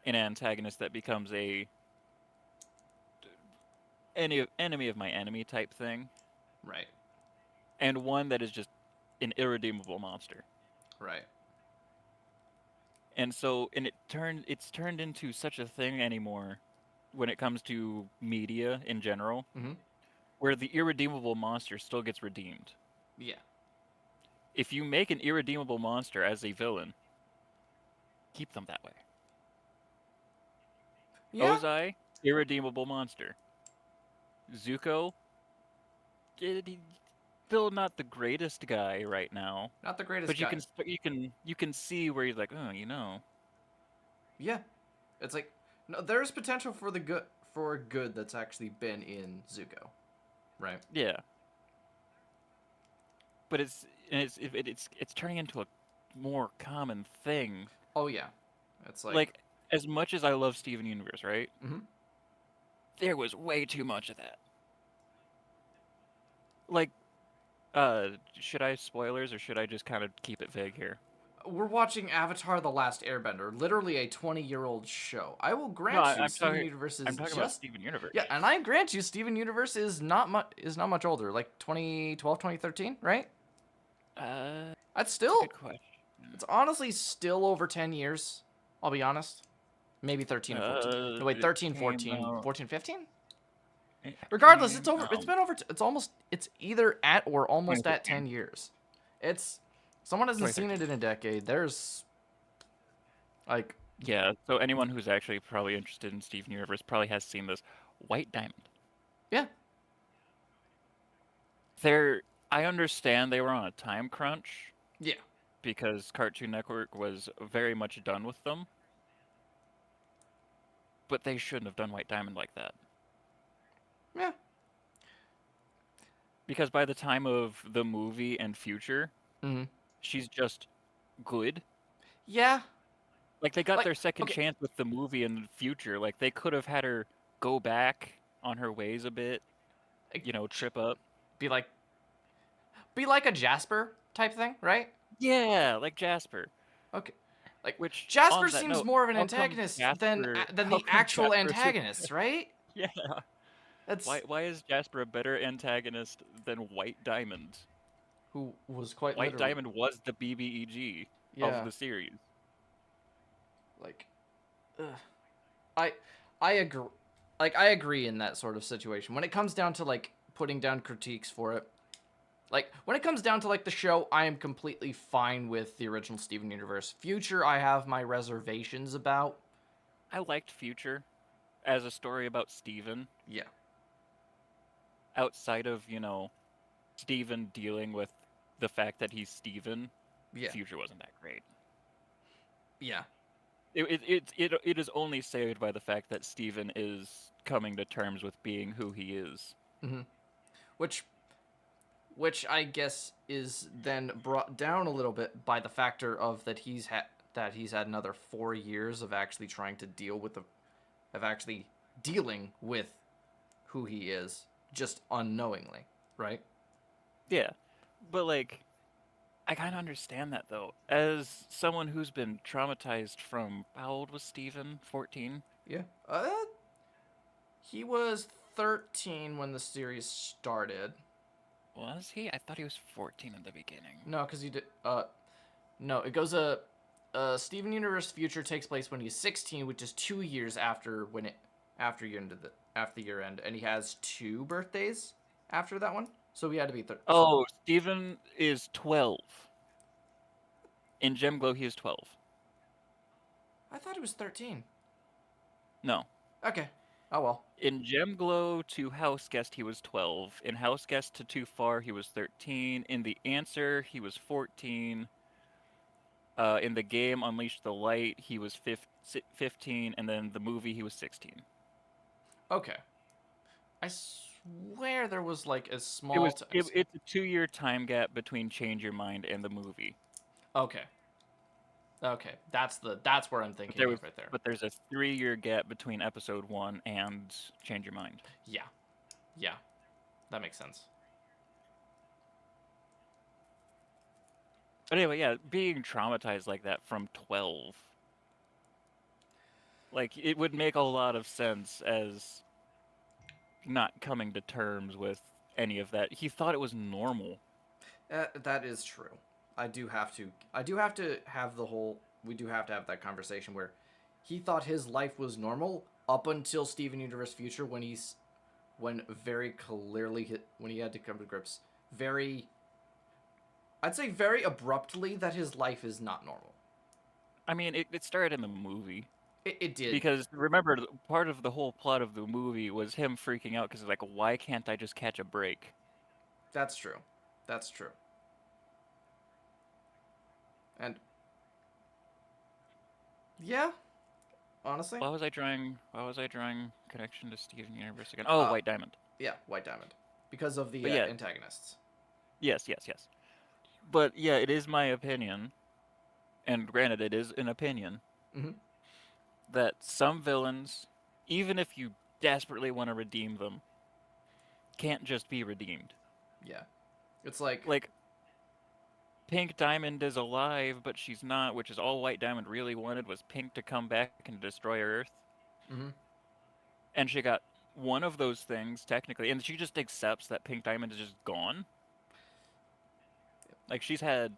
an antagonist that becomes a enemy of my enemy type thing, Right. and one that is just an irredeemable monster. Right. And so, it's turned into such a thing anymore when it comes to media in general, Mm-hmm. where the irredeemable monster still gets redeemed. Yeah. If you make an irredeemable monster as a villain, keep them that way. Yeah. Ozai, irredeemable monster. Zuko, still not the greatest guy right now, Not the greatest but guy. you can see where he's like, oh, you know. Yeah. It's like no, there's potential for the good that's actually been in Zuko. Right. Yeah. But it's turning into a more common thing. Oh yeah. It's Like as much as I love Steven Universe, right? Mm-hmm. There was way too much of that. Like, should I spoilers or should I just kind of keep it vague here? We're watching Avatar: The Last Airbender, literally a 20-year-old show. I will grant No, you, Steven Universe is I'm talking about Steven Universe. Yeah, and I grant you, Steven Universe is not much older, like 2012, 2013, right? That's still Good question. It's honestly still over 10 years. I'll be honest. Maybe 13 or 14. No, wait, 13, 14, 14, 15? Regardless, it's over. It's been over. It's either at or almost at 10 years. Someone hasn't seen it in a decade. There's like Yeah, so anyone who's actually probably interested in Steven Universe probably has seen this. White Diamond. Yeah. I understand they were on a time crunch. Yeah. Because Cartoon Network was very much done with them. But they shouldn't have done White Diamond like that. Yeah. Because by the time of the movie and Future, she's just good. Yeah. Like they got their second chance with the movie and Future. Like they could have had her go back on her ways a bit, trip up. Be like a Jasper type thing, right? Yeah, like Jasper. Okay. Which Jasper seems more of an antagonist than the actual antagonist, right? Yeah. That's why is Jasper a better antagonist than White Diamond? Who was quite White Diamond was the BBEG of the series. Like, I agree. Like, I agree in that sort of situation. When it comes down to like putting down critiques for it, like when it comes down to like the show, I am completely fine with the original Steven Universe. Future, I have my reservations about. I liked Future as a story about Steven. Yeah. Outside of, Steven dealing with the fact that he's Steven, Future wasn't that great. Yeah. It is only saved by the fact that Steven is coming to terms with being who he is. Mm-hmm. Which I guess is then brought down a little bit by the factor of that he's had another 4 years of actually trying to dealing with who he is, just unknowingly, right? Yeah, but like, I kind of understand that though. As someone who's been traumatized from, how old was Steven? 14? Yeah. He was 13 when the series started. Was he? I thought he was 14 in the beginning. No, because he did. No, it goes. Steven Universe Future takes place when he's 16, which is 2 years after year end, and he has 2 birthdays after that one. So he had to be 13. Oh, Steven is 12. In Gemglow, he is 12. I thought he was 13. No. Okay. Oh well. In Gemglow to House Guest, he was 12. In House Guest to Too Far, he was 13. In The Answer, he was 14. In the game Unleash the Light, he was 15. And then the movie, he was 16. Okay. I swear there was like a small. It's a 2-year time gap between Change Your Mind and the movie. Okay. Okay, that's where I'm thinking of right there. But there's a 3-year gap between episode 1 and Change Your Mind. Yeah. Yeah. That makes sense. But anyway, yeah, being traumatized like that from 12. Like, it would make a lot of sense as not coming to terms with any of that. He thought it was normal. That is true. We do have to have that conversation where he thought his life was normal up until Steven Universe Future when he had to come to grips I'd say very abruptly that his life is not normal. I mean, it started in the movie. It did. Because remember, part of the whole plot of the movie was him freaking out because like, why can't I just catch a break? That's true. That's true. And yeah, honestly. Why was I drawing connection to Steven Universe again? Oh, White Diamond. Yeah, White Diamond. Because of the antagonists. Yes. But yeah, it is my opinion, and granted, it is an opinion, that some villains, even if you desperately want to redeem them, can't just be redeemed. Yeah. It's like Pink Diamond is alive, but she's not, which is all White Diamond really wanted was Pink to come back and destroy Earth. And she got one of those things, technically, and she just accepts that Pink Diamond is just gone. Like, she's had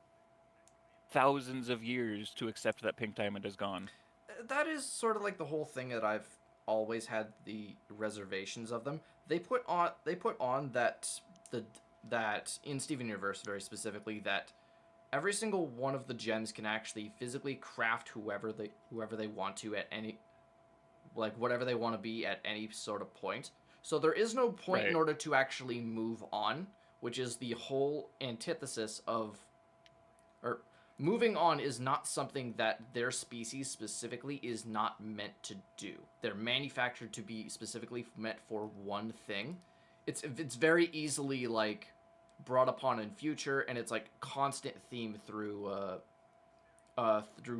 thousands of years to accept that Pink Diamond is gone. That is sort of like the whole thing that I've always had the reservations of them. They put on that in Steven Universe very specifically that every single one of the gems can actually physically craft whoever they want to at any, like, whatever they want to be at any sort of point. So there is no point in order to actually move on, which is the whole antithesis of, or moving on is not something that their species specifically is not meant to do. They're manufactured to be specifically meant for one thing. It's very easily like brought upon in future, and it's like constant theme through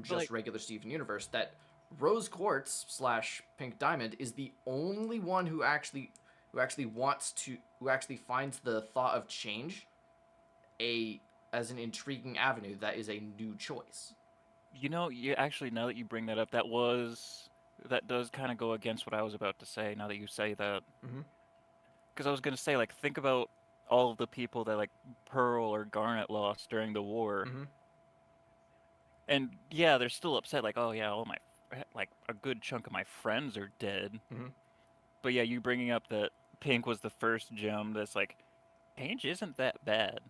just regular Steven Universe that Rose Quartz / Pink Diamond is the only one who actually finds the thought of change as an intriguing avenue that is a new choice. You know, now that you bring that up, that does kind of go against what I was about to say. Now that you say that, because I was going to say, like, think about all of the people that like Pearl or Garnet lost during the war, and yeah, they're still upset. Like, oh yeah, a good chunk of my friends are dead. But yeah, you bringing up that Pink was the first gem that's like, change isn't that bad.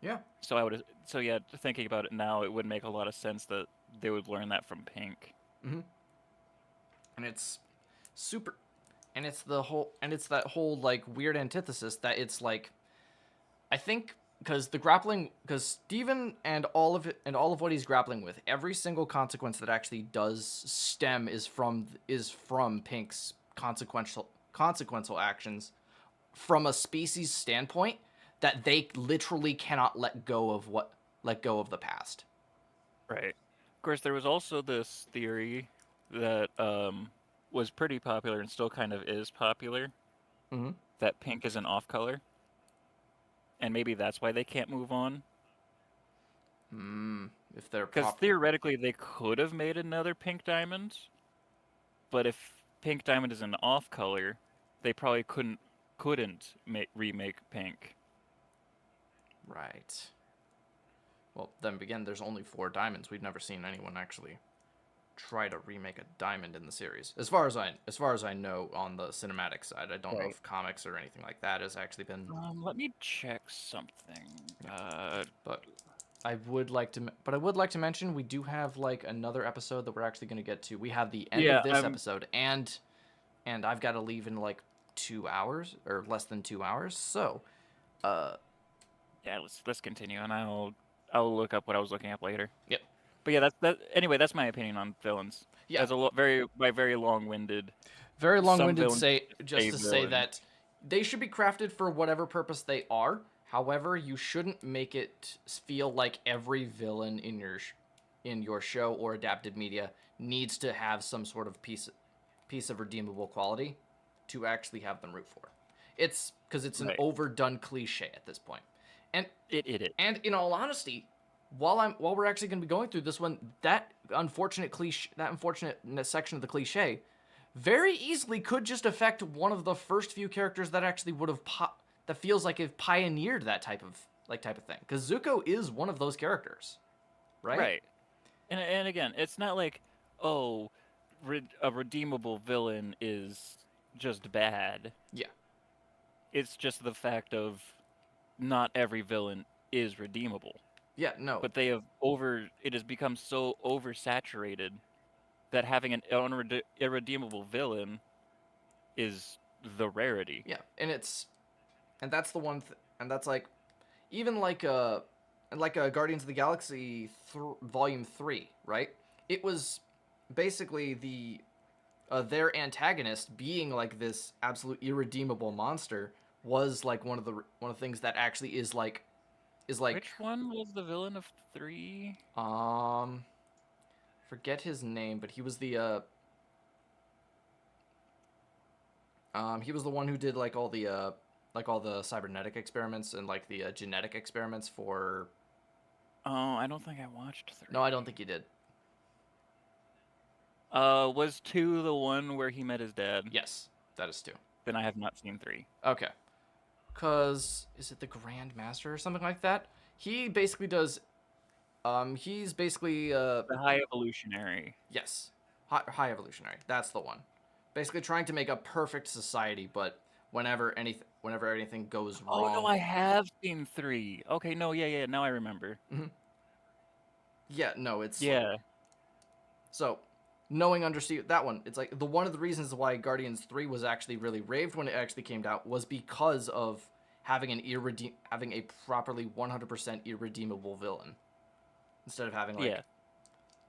Yeah. So yeah, thinking about it now, it would make a lot of sense that they would learn that from Pink. And it's super, and it's that whole like weird antithesis that it's like, I think because Steven and all of what he's grappling with, every single consequence that actually does stem is from Pink's consequential actions from a species standpoint that they literally cannot let go of the past. Right. Of course, there was also this theory that was pretty popular and still kind of is popular, that Pink is an off color, and maybe that's why they can't move on. If they're because theoretically they could have made another Pink Diamond, but if Pink Diamond is an off color, they probably couldn't remake Pink. Right. Well, then again, there's only 4 diamonds. We've never seen anyone actually try to remake a Diamond in the series. As far as I know on the cinematic side, I don't know Right. if comics or anything like that has actually been. Let me check something. But I would like to mention we do have like another episode that we're actually going to get to. We have the end Yeah, of this episode and I've got to leave in like 2 hours or less than 2 hours. So, yeah, let's continue, and I'll look up what I was looking up later. yep. But yeah, anyway. That's my opinion on villains. Yeah. As very long-winded. Very long-winded villains just to say that they should be crafted for whatever purpose they are. However, you shouldn't make it feel like every villain in your show or adapted media needs to have some sort of piece of redeemable quality to actually have them root for. It's because it's an overdone cliche at this point. And it. And in all honesty, while we're actually going to be going through this one, that unfortunate section of the cliche very easily could just affect one of the first few characters that actually would have that feels like it pioneered that type of thing. Because Zuko is one of those characters, right? Right. And again, it's not like, oh, a redeemable villain is just bad. Yeah. It's just the fact of not every villain is redeemable. Yeah, no. But it has become so oversaturated that having an irredeemable villain is the rarity. Yeah, and that's the one, and that's like, even like Guardians of the Galaxy Volume 3, right? It was basically their antagonist being like this absolute irredeemable monster was like one of the things that actually is like. Which one was the villain of 3? Forget his name, but he was the one who did like all the cybernetic experiments and like the genetic experiments for. Oh, I don't think I watched 3. No, I don't think you did. Was 2 the one where he met his dad? Yes, that is 2. Then I have not seen 3. Okay. Because, is it the Grand Master or something like that? He basically does, he's basically, The High Evolutionary. Yes. High Evolutionary. That's the one. Basically trying to make a perfect society, but whenever anything goes wrong. Oh, no, I have seen 3. Okay, no, yeah, now I remember. Mm-hmm. Yeah, no, it's... Yeah. So, understand that one, it's like one of the reasons why Guardians 3 was actually really raved when it actually came out was because of having a properly 100% irredeemable villain instead of having like. Yeah.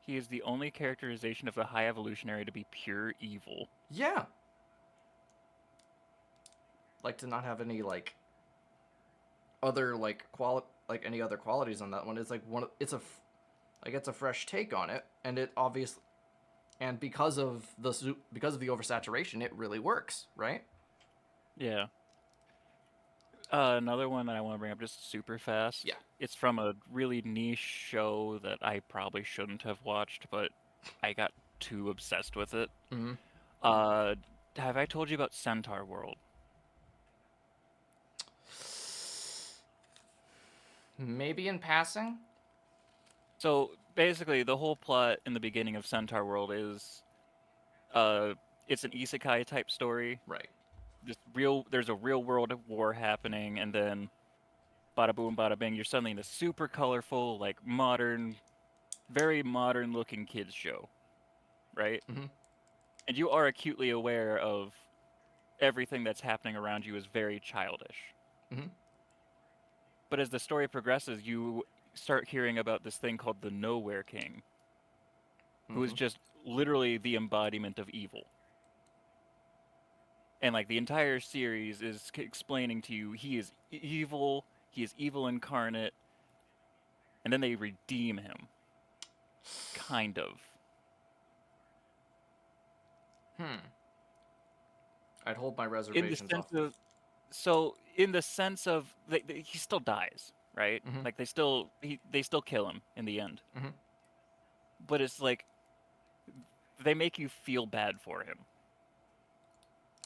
He is the only characterization of the High Evolutionary to be pure evil. Yeah. Like to not have any like other like any other qualities on that one. It's like it's a fresh take on it, and it obviously. And because of the oversaturation, it really works, right? Yeah. Another one that I want to bring up just super fast. Yeah. It's from a really niche show that I probably shouldn't have watched, but I got too obsessed with it. Mm-hmm. Have I told you about Centaur World? Maybe in passing. So basically, the whole plot in the beginning of Centaur World is, it's an isekai type story. Right. There's a real world war happening, and then, bada boom, bada bing, you're suddenly in a super colorful, like modern, very modern looking kids show, right? Mm-hmm. And you are acutely aware of everything that's happening around you is very childish. Mm-hmm. But as the story progresses, you start hearing about this thing called the Nowhere King, who is just literally the embodiment of evil. And like the entire series is explaining to you he is evil incarnate, and then they redeem him. Kind of. I'd hold my reservations off. In the sense of he still dies, right? Mm-hmm. Like they still kill him in the end. Mm-hmm. But it's like they make you feel bad for him.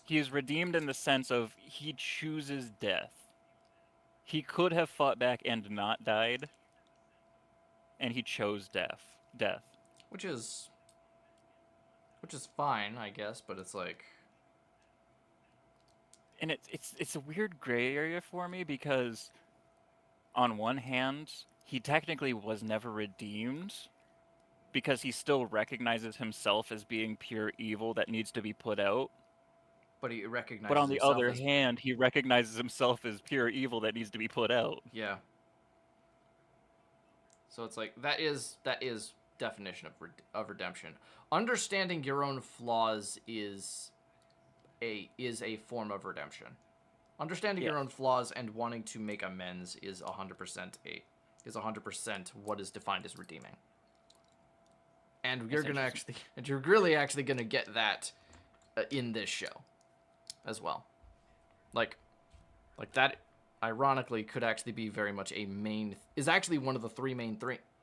He is redeemed in the sense of he chooses death. He could have fought back and not died, and he chose death. Which is which is fine, I guess, but it's like... And it's a weird gray area for me because on one hand, he technically was never redeemed because he still recognizes himself as being pure evil that needs to be put out. But he recognizes But on the himself other as... hand, he recognizes himself as pure evil that needs to be put out. Yeah. So it's like, that is definition of redemption. Understanding your own flaws is a form of redemption. Understanding your own flaws and wanting to make amends is 100% what is defined as redeeming. And you're really actually gonna get that in this show as well. Like that, ironically, could actually be very much is actually one of the three main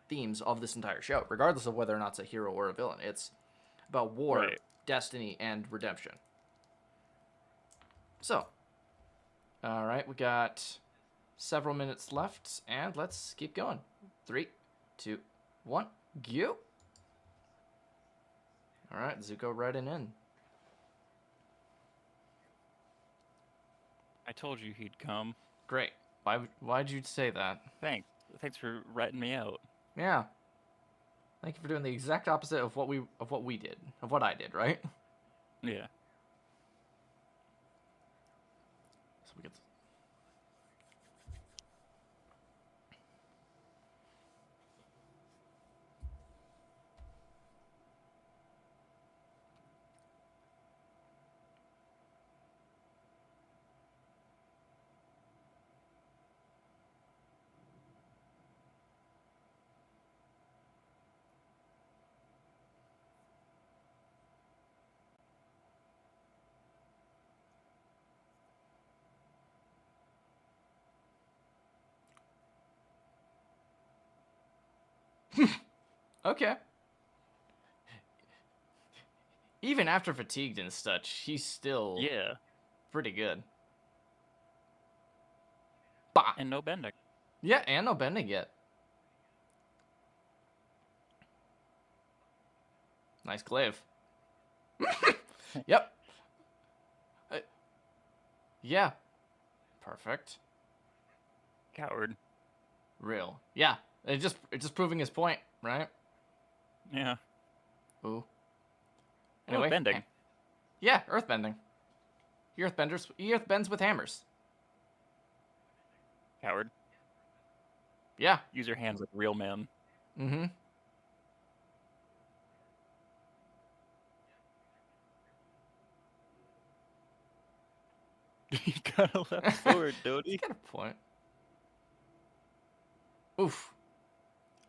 themes of this entire show, regardless of whether or not it's a hero or a villain. It's about war, destiny, and redemption. So, all right, we got several minutes left, and let's keep going. 3, 2, 1, go. All right, Zuko riding in. I told you he'd come. Great. Why'd you say that? Thanks for ratting me out. Yeah. Thank you for doing the exact opposite of what I did, right? Yeah. So we get okay. Even after fatigued and such, he's still pretty good. Bah! And no bending. Yeah, and no bending yet. Nice glaive. Yep. Yeah. Perfect. Coward. Real. Yeah. It's just proving his point, right? Yeah. Ooh. Anyway. Bending. Yeah, earthbending. He earthbends with hammers. Coward. Yeah. Use your hands like a real man. Mm-hmm. He got a left sword, don't he? He's got a point. Oof.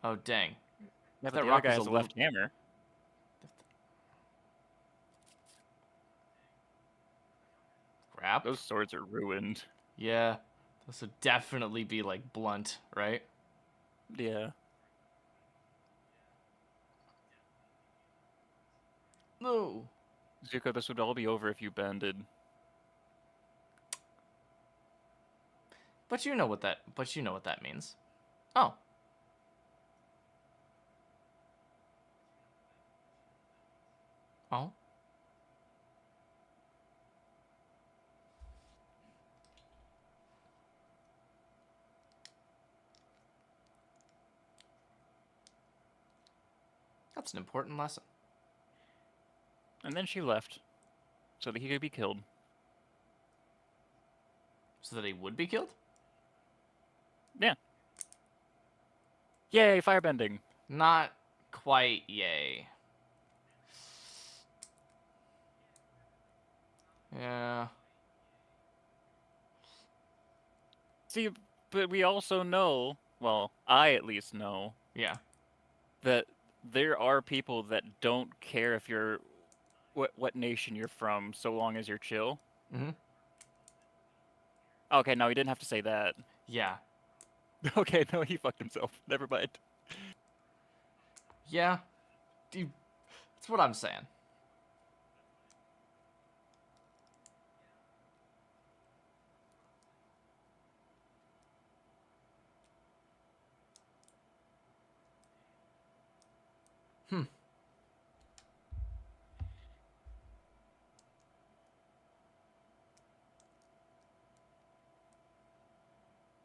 Oh, dang. Yeah, but the other guy has a left hammer. Crap. Those swords are ruined. Yeah. Those would definitely be, like, blunt, right? Yeah. No. Zuko, this would all be over if you bended. But you know what that means. Oh. Oh. That's an important lesson. And then she left, so that he could be killed. So that he would be killed? Yeah. Yay, firebending. Not quite yay. Yeah. See, but we also know, well, I at least know, that there are people that don't care if you're what nation you're from, so long as you're chill. Mm-hmm. Okay, no, he didn't have to say that. Yeah. Okay, no, he fucked himself. Never mind. Yeah. That's what I'm saying.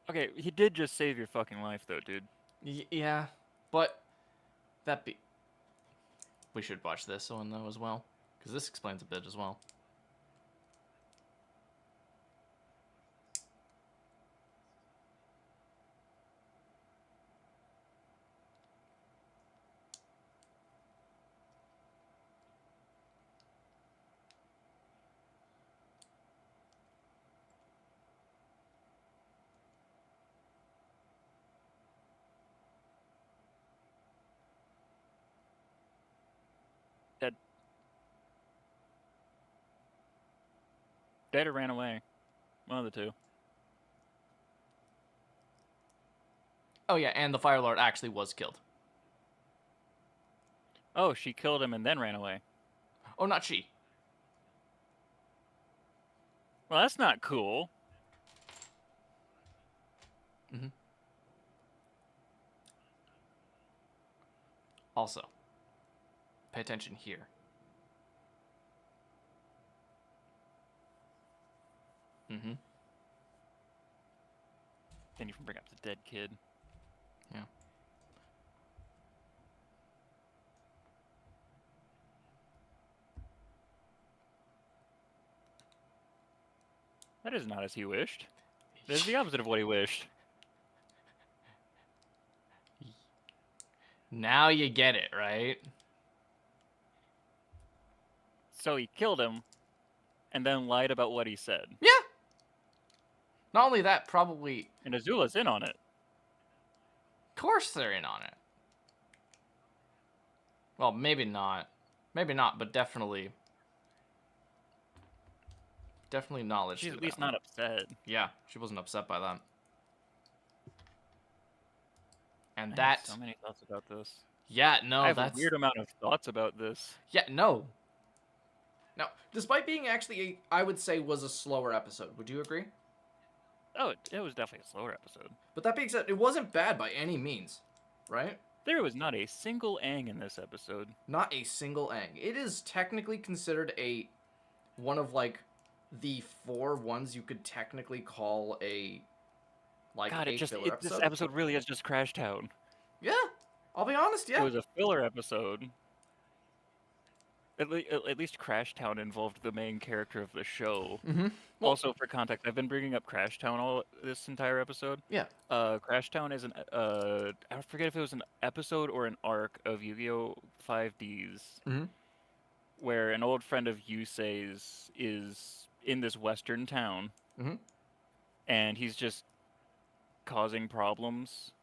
Okay, he did just save your fucking life, though, dude. Yeah, but we should watch this one though as well, because this explains a bit as well. Dead. Dead or ran away. One of the two. Oh yeah, and the Fire Lord actually was killed. Oh, she killed him and then ran away. Oh, not she. Well, that's not cool. Mm-hmm. Also, pay attention here. Mm-hmm. Then you can bring up the dead kid. Yeah. That is not as he wished. That is the opposite of what he wished. Now you get it, right? So he killed him, and then lied about what he said. Yeah. Not only that, probably... And Azula's in on it. Of course they're in on it. Well, maybe not. Maybe not, but definitely... Definitely knowledge. She's at least not upset. Yeah, she wasn't upset by that. And I that... have so many thoughts about this. Yeah, no, I have that's... a weird amount of thoughts about this. Yeah, no. Now, despite being actually, I would say, was a slower episode. Would you agree? Oh, it was definitely a slower episode. But that being said, it wasn't bad by any means, right? There was not a single Aang in this episode. Not a single Aang. It is technically considered one of, like, the 4 ones you could technically call a, like, God, a filler episode. This episode really is just Crash Town. Yeah, I'll be honest, yeah. It was a filler episode. At least Crash Town involved the main character of the show. Mm-hmm. Well, Also, for context, I've been bringing up Crash Town all this entire episode. yeah. Crash Town is I forget if it was an episode or an arc of Yu-Gi-Oh! 5Ds, Mm-hmm. where an old friend of Yusei's is in this western town, Mm-hmm. and he's just causing problems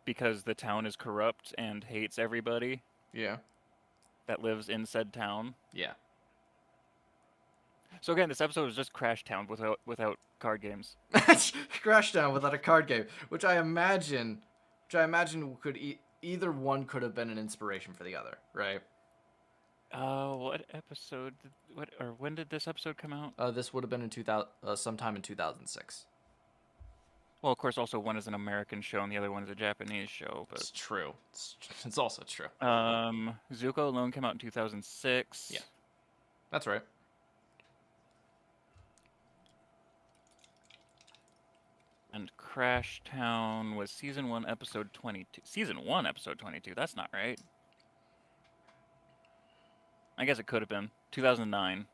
because the town is corrupt and hates everybody Yeah. that lives in said town. Yeah. So again, this episode is just Crash Town without card games. Crash Down without a card game, which I imagine could either one could have been an inspiration for the other, right? What episode? When did this episode come out? This would have been in sometime in 2006. Well, of course, also one is an American show and the other one is a Japanese show. But It's true. It's also true. Zuko alone came out in 2006. Yeah. That's right. And Crash Town was season 1, episode 22. Season 1, episode 22. That's not right. I guess it could have been 2009.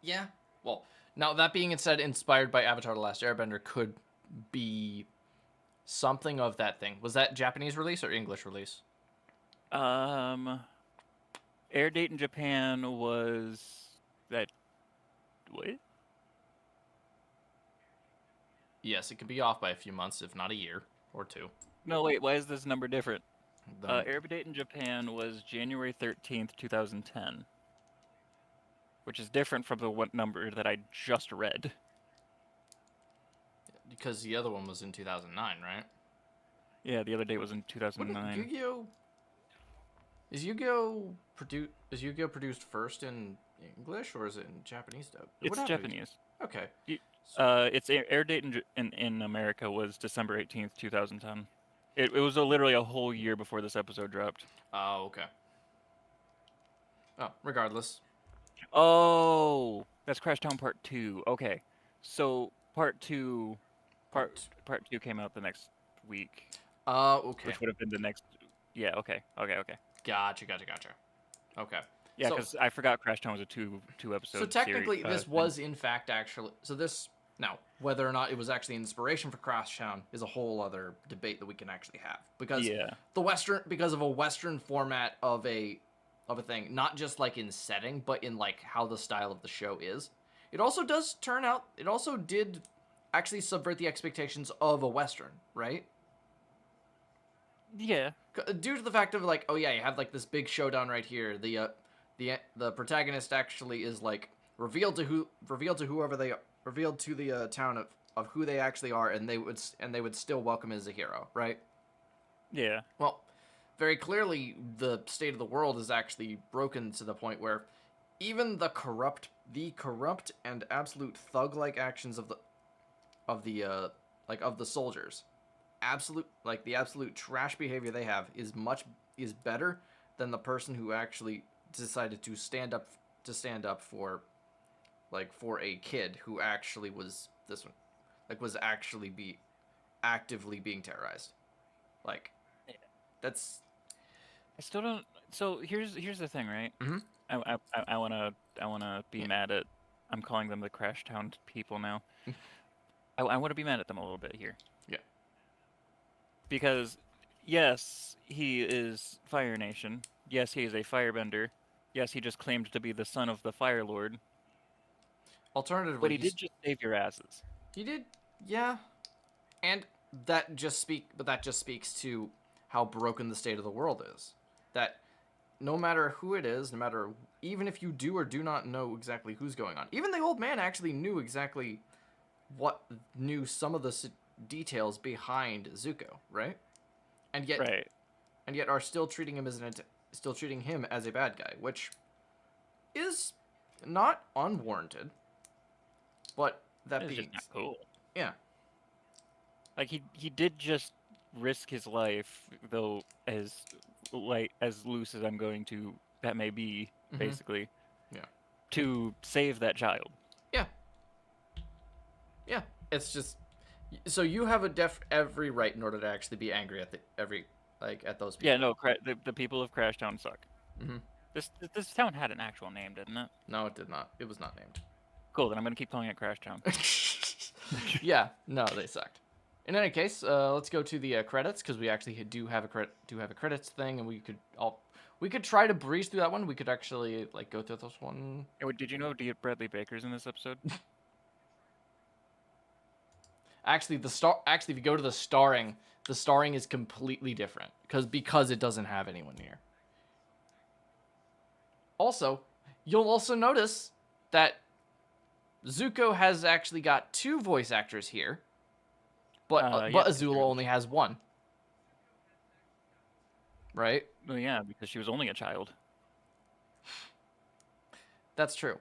Yeah. Well, now that being said, inspired by Avatar: The Last Airbender could be something of that thing. Was that Japanese release or English release? Air date in Japan was that. What? Yes, it could be off by a few months, if not a year or 2. No, wait. Why is this number different? The- Air date in Japan was January 13th, 2010, which is different from the one number that I just read. Because the other one was in 2009, right? Yeah, the other date was in 2009. Yu-Gi-Oh! Is Yu-Gi-Oh! Produced first in English or is it in Japanese dub? It would It's have to be- Japanese. Okay. Its air date in America was December 18th, 2010. It was literally a whole year before this episode dropped. Oh, okay. Oh, regardless. Oh, that's Crash Town Part 2. Okay. So, Part 2 Part 2 came out the next week. Okay. Which would have been the next. Yeah. Okay. Gotcha. Okay. Yeah, So- because I forgot Crash Town was a two episode. So technically, series, this was in fact actually. So this now, whether or not it was actually inspiration for Crosstown is a whole other debate that we can actually have because Yeah. because of a Western format of a thing, not just like in setting, but in like how the style of the show is. It also does turn out. It also did actually subvert the expectations of a Western, right? Yeah. Due to the fact of like, oh yeah, you have like this big showdown right here. The protagonist actually is like revealed to the town of who they actually are, and they would still welcome him as a hero, right? Yeah. Well, very clearly, the state of the world is actually broken to the point where even the corrupt and absolute thug-like actions of the soldiers, the absolute trash behavior they have is better than the person who actually decided to stand up for a kid who actually was actively being terrorized. Like, that's. I still don't. So here's the thing, right? Mhm. I wanna be mad at. I'm calling them the Crash Town people now. I want to be mad at them a little bit here. Yeah. Because, yes, he is Fire Nation. Yes, he is a firebender. Yes, he just claimed to be the son of the Fire Lord. Alternatively, But he did just save your asses. He did, yeah. And that just speaks to how broken the state of the world is. That no matter who it is, even if you do or do not know exactly who's going on, even the old man actually knew some of the details behind Zuko, right? And yet are still treating him as a bad guy, which is not unwarranted. But that It's being just not cool. Yeah. Like he did just risk his life, though as loose as I'm going to that may be, basically. Yeah. To save that child. Yeah. Yeah. It's just so you have every right in order to actually be angry at those people. Yeah, no, the people of Crash Town suck. Mm-hmm. This town had an actual name, didn't it? No, it did not. It was not named. Cool, then I'm gonna keep calling it Crash Town. Yeah, no, they sucked. In any case, let's go to the credits because we actually do have a credits thing, and we could try to breeze through that one. We could actually go through this one. Hey, did you know Bradley Baker's in this episode? Actually, if you go to the starring is completely different because it doesn't have anyone near. Also, you'll also notice that Zuko has actually got 2 voice actors here, but Azula only has 1. Right? Well, yeah, because she was only a child. That's true.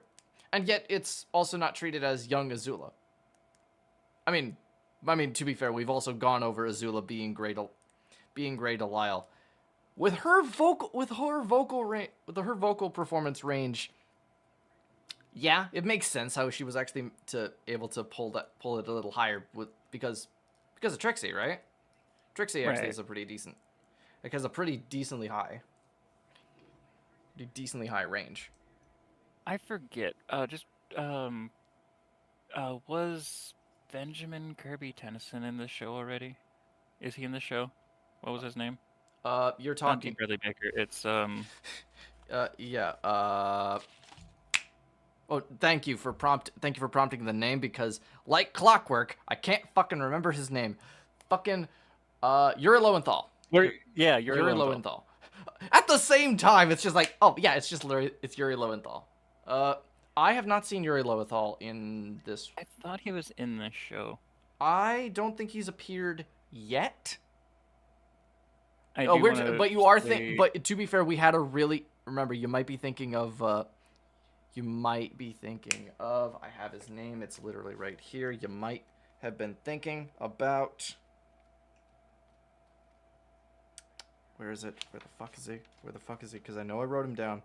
And yet it's also not treated as young Azula. I mean, to be fair, we've also gone over Azula being Grey Delisle. With her vocal performance range, yeah, it makes sense how she was actually able to pull it a little higher because of Trixie, right? Trixie actually is has a pretty decently high range. I forget. Was Benjamin Kirby Tennyson in the show already? Is he in the show? What was his name? You're Not talking Bradley Baker. It's yeah. Oh, thank you for prompting the name because like clockwork, I can't fucking remember his name. Fucking Yuri Lowenthal. Yuri Lowenthal. At the same time, it's just like, oh yeah, it's Yuri Lowenthal. I have not seen Yuri Lowenthal in this. I thought he was in this show. I don't think he's appeared yet. But to be fair, we had a really remember. You might be thinking of. I have his name. It's literally right here. You might have been thinking about. Where is it? Where the fuck is he? Because I know I wrote him down.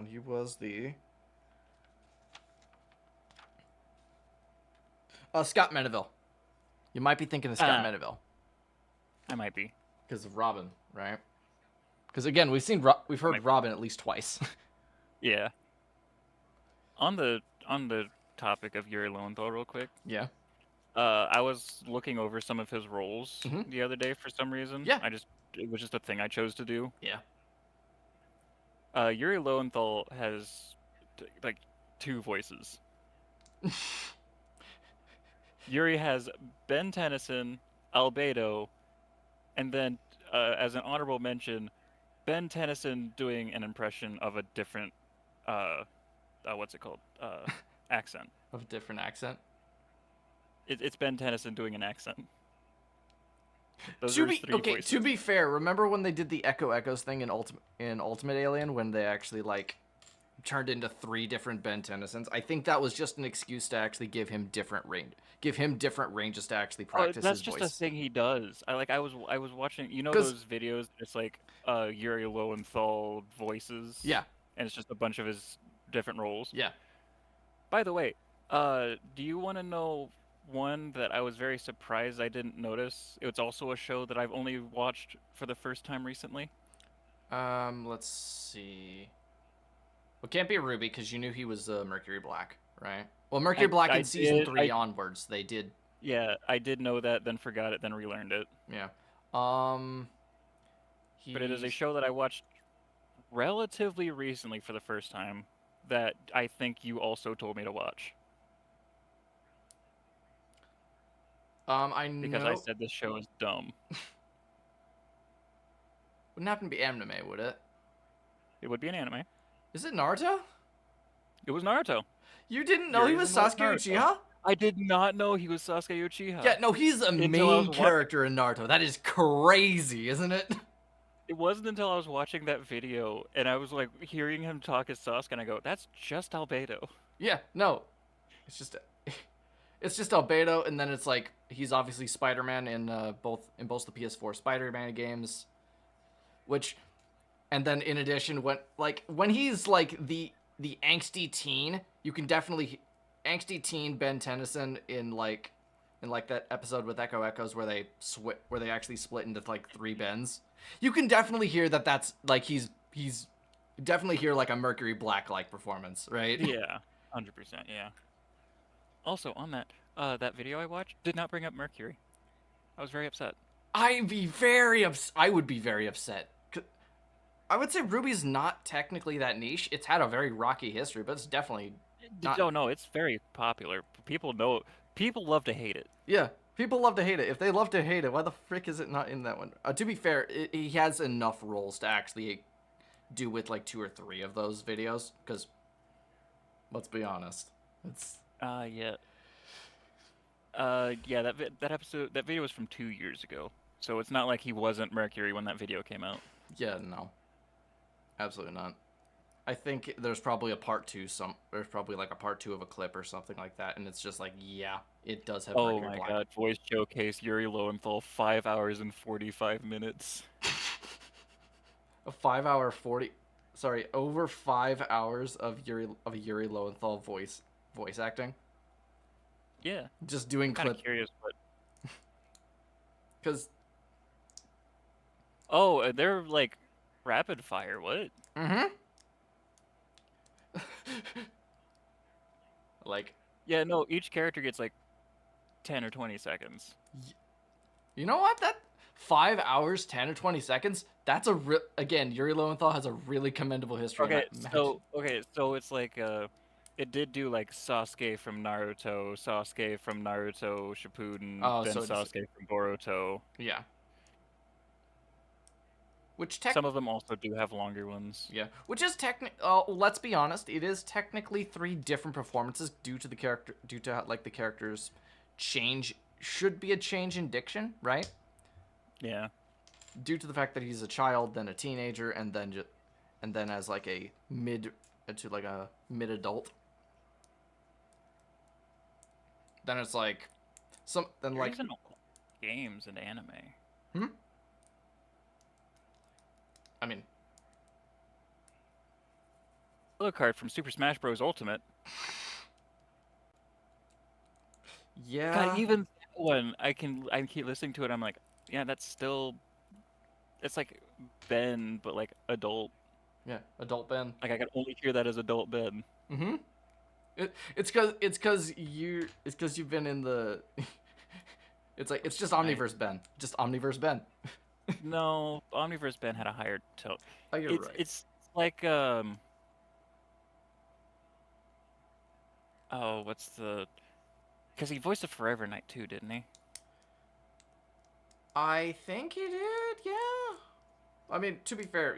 He was the. Scott Menaville. You might be thinking of Scott Menaville. I might be. Because of Robin, right? Because again, we've heard Robin at least twice. Yeah. On the topic of Yuri Lowenthal, real quick. Yeah. I was looking over some of his roles the other day for some reason. Yeah. It was just a thing I chose to do. Yeah. Yuri Lowenthal has like 2 voices. Yuri has Ben Tennyson, Albedo, and then as an honorable mention, Ben Tennyson doing an impression of a different what's it called? Accent. Of a different accent? It's Ben Tennyson doing an accent. To be fair, remember when they did the Echo Echoes thing in Ultimate Alien when they actually like turned into 3 different Ben Tennysons? I think that was just an excuse to actually give him different ranges to actually practice his voice. That's just a thing he does. I was watching, those videos. It's like Yuri Lowenthal voices. Yeah. And it's just a bunch of his different roles. Yeah. By the way, do you want to know one that I was very surprised I didn't notice? It's also a show that I've only watched for the first time recently. Let's see. Well, can't be Ruby because you knew he was Mercury Black, right? Well, Mercury Black in season 3 onwards, they did. Yeah, I did know that, then forgot it, then relearned it. Yeah. But it is a show that I watched relatively recently for the first time that I think you also told me to watch. I know. Because I said this show is dumb. Wouldn't happen to be anime, would it? It would be an anime. Is it Naruto? It was Naruto. You didn't know he was Sasuke Uchiha? I did not know he was Sasuke Uchiha. Yeah, no, he's a main character in Naruto. That is crazy, isn't it? It wasn't until I was watching that video and I was like hearing him talk as Sasuke and I go, that's just Albedo. Yeah, no. It's just Albedo, and then it's like he's obviously Spider-Man in both the PS4 Spider-Man games, and then in addition when he's like the angsty teen, you can definitely angsty teen Ben Tennyson in that episode with Echo Echoes where they actually split into like 3 Bens. You can definitely hear that's like he's definitely hear like a Mercury Black like performance, right? Yeah, 100%. Yeah. Also, on that video I watched did not bring up Mercury. I was very upset. I would be very upset. I would say Ruby's not technically that niche. It's had a very rocky history, but it's definitely not. No, it's very popular. People know. People love to hate it. Yeah, people love to hate it. If they love to hate it, why the frick is it not in that one? To be fair, he has enough roles to actually do with like 2 or 3 of those videos. Because, let's be honest, it's. Yeah. That video was from 2 years ago, so it's not like he wasn't Mercury when that video came out. Yeah, no. Absolutely not. I think there's probably a part 2. There's probably like a part 2 of a clip or something like that, and it's just like, yeah, it does have. Oh my god! Voice showcase Yuri Lowenthal, 5 hours and 45 minutes. Over 5 hours of Yuri Lowenthal voice acting. Yeah. Just doing clips. I'm kind of curious, but. Because. Oh, they're like rapid fire. What? Mm-hmm. Like. Yeah, no. Each character gets like 10 or 20 seconds. You know what? That 5 hours, 10 or 20 seconds. That's again. Yuri Lowenthal has a really commendable history. So it's like it did do like Sasuke from Naruto Shippuden, then Sasuke from Boruto. Yeah. Which some of them also do have longer ones. Yeah, which is let's be honest, it is technically 3 different performances due to the character's change. Should be a change in diction, right? Yeah. Due to the fact that he's a child, then a teenager, and then as like a mid-adult. Then it's like games and anime. Hmm? I mean, Alucard from Super Smash Bros. Ultimate. Yeah. God, even that one, I keep listening to it. I'm like, yeah, that's still. It's like Ben, but like adult. Yeah, adult Ben. Like I can only hear that as adult Ben. Mm-hmm. It's cause you've been in the. It's just Omniverse Ben. Just Omniverse Ben. No, Omniverse Ben had a higher tone. Oh, you're right. It's like oh, what's the? Because he voiced a Forever Knight too, didn't he? I think he did. Yeah. I mean, to be fair,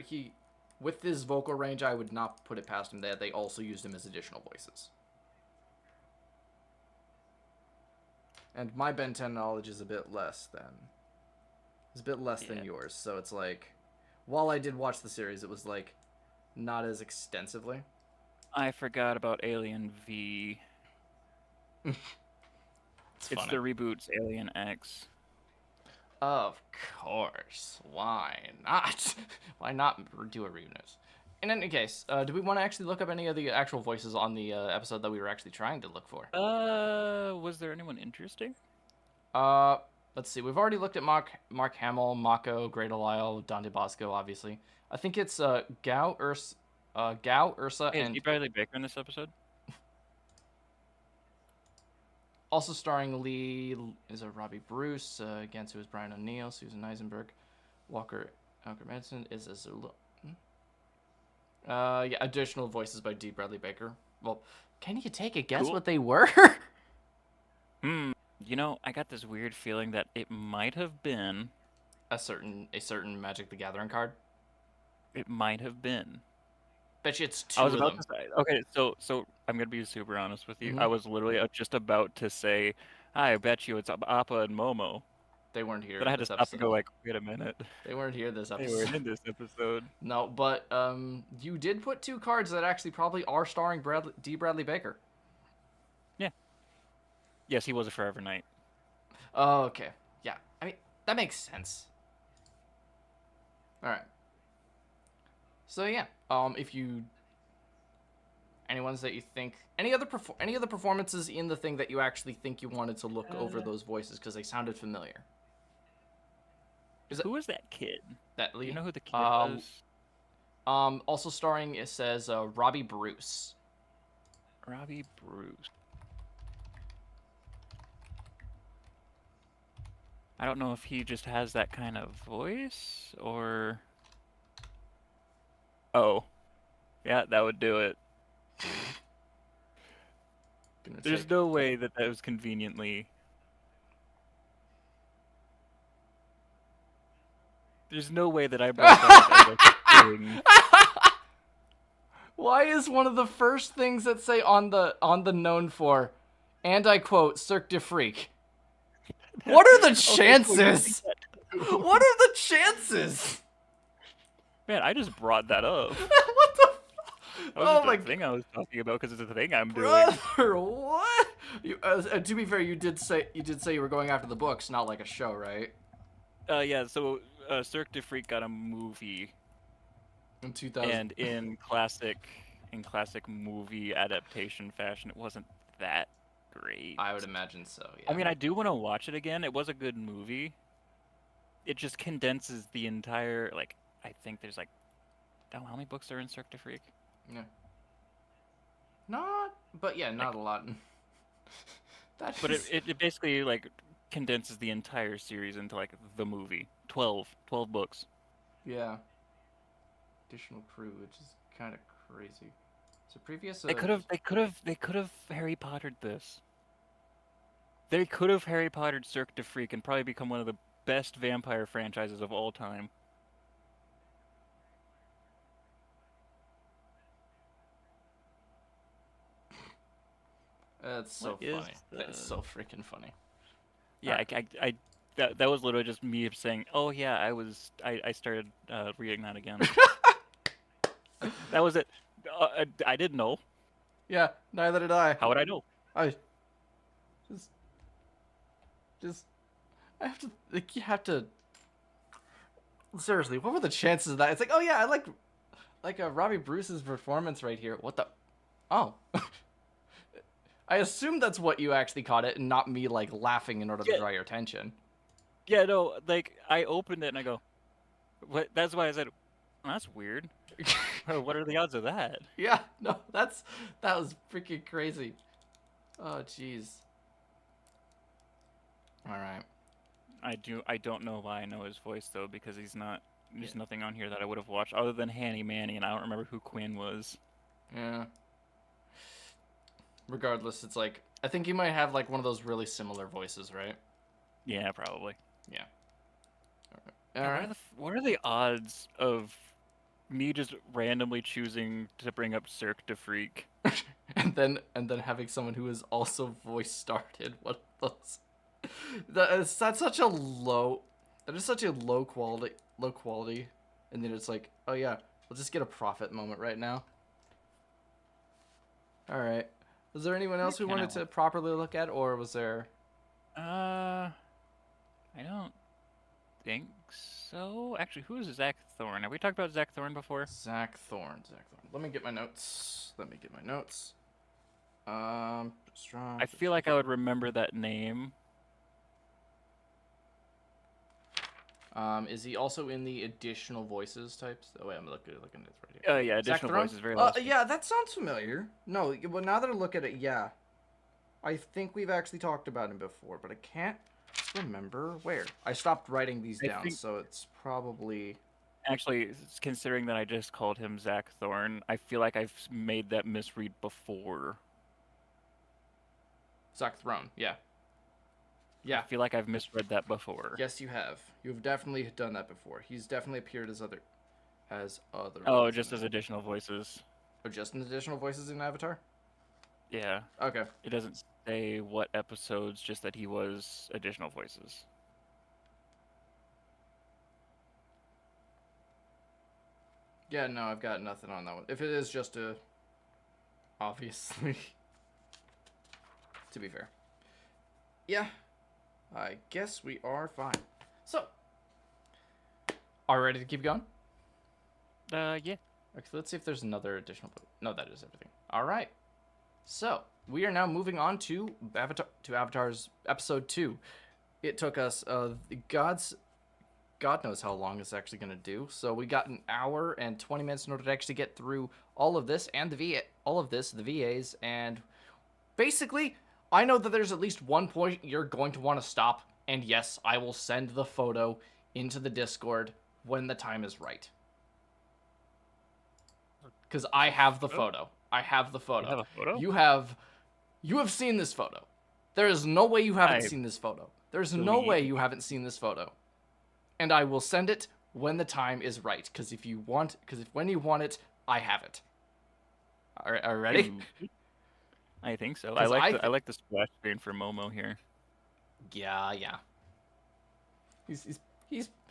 with his vocal range, I would not put it past him that they also used him as additional voices. And my Ben 10 knowledge is a bit less than. It's a bit less than yours, so it's like, while I did watch the series, it was like, not as extensively. I forgot about Alien V. It's the reboots Alien X. Of course. Why not? Why not do a reunion? In any case, do we want to actually look up any of the actual voices on the episode that we were actually trying to look for? Was there anyone interesting? Let's see. We've already looked at Mark Hamill, Mako, Great Lyle, Dante Bosco, obviously. I think it's Gao, Ursa, Hey, and is Bradley Baker in this episode? also starring Lee is Robbie Bruce, against who is Brian O'Neill, Susan Eisenberg, Walker Madsen is Azula. Yeah, additional voices by D. Bradley Baker. Well, can you take a guess what they were? You know, I got this weird feeling that it might have been a certain Magic the Gathering card. It might have been. Bet you it's two I was of about them. to say, okay, so I'm gonna be super honest with you. Mhm. I was literally just about to say, I bet you it's Appa and Momo. They weren't here. But I had to this stop episode. and go like, wait a minute. They weren't here this episode. They weren't in this episode. No, but you did put two cards that actually probably are starring D. Bradley Baker. Yeah. Yes, he was a Forever Knight. Oh, okay. Yeah. I mean, that makes sense. All right. So yeah, if you any ones that you think any other performances in the thing that you actually think you wanted to look over those voices because they sounded familiar. Who was that kid? That Lee? You know who the kid was? Also starring, it says Robbie Bruce. Robbie Bruce. I don't know if he just has that kind of voice or. Oh, yeah, that would do it. There's no way that was conveniently. There's no way that I brought that up as a thing. Why is one of the first things that say on the known for, and I quote, Cirque du Freak? What are the chances? What are the chances? Man, I just brought that up. What the? That was the thing I was talking about because it's a thing I'm doing. Brother, what? To be fair, you did say you were going after the books, not like a show, right? Yeah. So Cirque du Freak got a movie in 2000, and in classic movie adaptation fashion, it wasn't that great. I would imagine so. Yeah. I mean, I do want to watch it again. It was a good movie. It just condenses the entire I think there's how many books are in Cirque du Freak? Yeah. Not a lot. But it basically condenses the entire series into the movie. 12 books. Yeah. Additional crew, which is kind of crazy. So previous. They could have Harry Pottered this. They could have Harry Pottered Cirque du Freak and probably become one of the best vampire franchises of all time. That's so funny. That's so freaking funny. Yeah, that was literally just me saying, "Oh yeah, I started reading that again." That was it. I didn't know. Yeah, neither did I. How would I know? I you have to. Seriously, what were the chances of that? It's like, oh yeah, I like Robbie Bruce's performance right here. What the? Oh. I assume that's what you actually caught it, and not me like laughing in order to Yeah. draw your attention. Yeah, no, like I opened it and I go, "What?" That's why I said, well, "That's weird." What are the odds of that? Yeah, no, that was freaking crazy. Oh, jeez. All right. I don't know why I know his voice though, because he's not. There's nothing on here that I would have watched other than Hanny Manny, and I don't remember who Quinn was. Yeah. Regardless, it's like I think he might have like one of those really similar voices, right? Yeah, probably. Yeah. Yeah, All right. what are the odds of me just randomly choosing to bring up Cirque de Freak? and then having someone who is also voice started. What are those? That's such a low. That is such a low quality. And then it's like, oh yeah, we'll just get a profit moment right now. All right. Was there anyone else we wanted to properly look at, or was there? I don't think so. Actually, who is Zach Thorne? Have we talked about Zach Thorne before? Zach Thorne. Let me get my notes. I feel like I would remember that name. Is he also in the additional voices types? Oh wait, I'm looking at this right here. Yeah, additional voices. Very last. Yeah, that sounds familiar. No, well now that I look at it, yeah, I think we've actually talked about him before, but I can't remember where. I stopped writing these down, so it's probably. Actually, considering that I just called him Zach Thorne, I feel like I've made that misread before. Zach Throne, yeah. Yeah. I feel like I've misread that before. Yes, you have. You've definitely done that before. He's definitely appeared as other. Oh, just as additional voices. Oh, just in additional voices in Avatar? Yeah. Okay. It doesn't say what episodes, just that he was additional voices. Yeah, no, I've got nothing on that one. If it is just a... Obviously. To be fair. Yeah. I guess we are fine. So. Are we ready to keep going? Yeah. Okay, let's see if there's another additional... No, that is everything. All right. So, we are now moving on to Avatar's Episode 2. It took us, God knows how long it's actually going to do. So we got an hour and 20 minutes in order to actually get through all of this and the VAs, and basically, I know that there's at least one point you're going to want to stop, and yes, I will send the photo into the Discord when the time is right. Because I have the photo. I have the photo. You have a photo? You have seen this photo. There is no way you haven't seen this photo. There's no way you haven't seen this photo. And I will send it when the time is right. Because when you want it, I have it. Are you ready? I think so. I like the splash screen for Momo here. Yeah.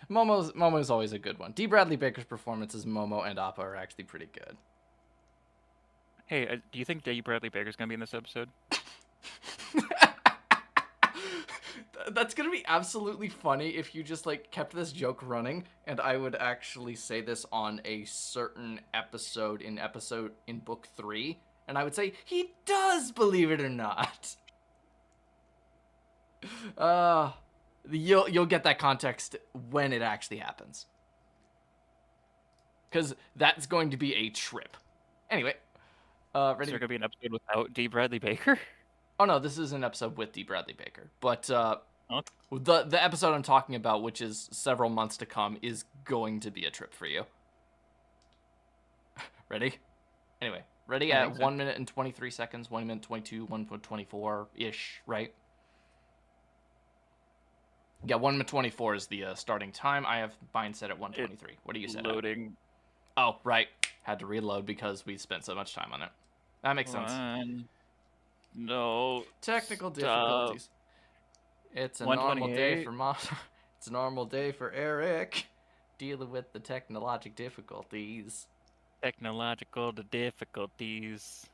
Momo's always a good one. D. Bradley Baker's performance as Momo and Appa are actually pretty good. Hey, do you think D. Bradley Baker's gonna be in this episode? That's gonna be absolutely funny if you just like kept this joke running, and I would actually say this on a certain episode in book 3, and I would say he does, believe it or not. You'll get that context when it actually happens, because that's going to be a trip. Anyway, ready? Is there gonna be an episode without D. Bradley Baker? Oh no, this is an episode with D. Bradley Baker, but Okay. the episode I'm talking about, which is several months to come, is going to be a trip for you. Ready? Anyway, ready at 1 minute and 23 seconds, 1 minute 22, 1 minute 24-ish, right? Yeah, 1 minute 24 is the starting time. I have mine set at 1:23. What do you set? Loading. Oh, right. Had to reload because we spent so much time on it. That makes sense. No. Technical difficulties. It's a normal day for Mom. It's a normal day for Eric. Dealing with the technological difficulties. Technological difficulties.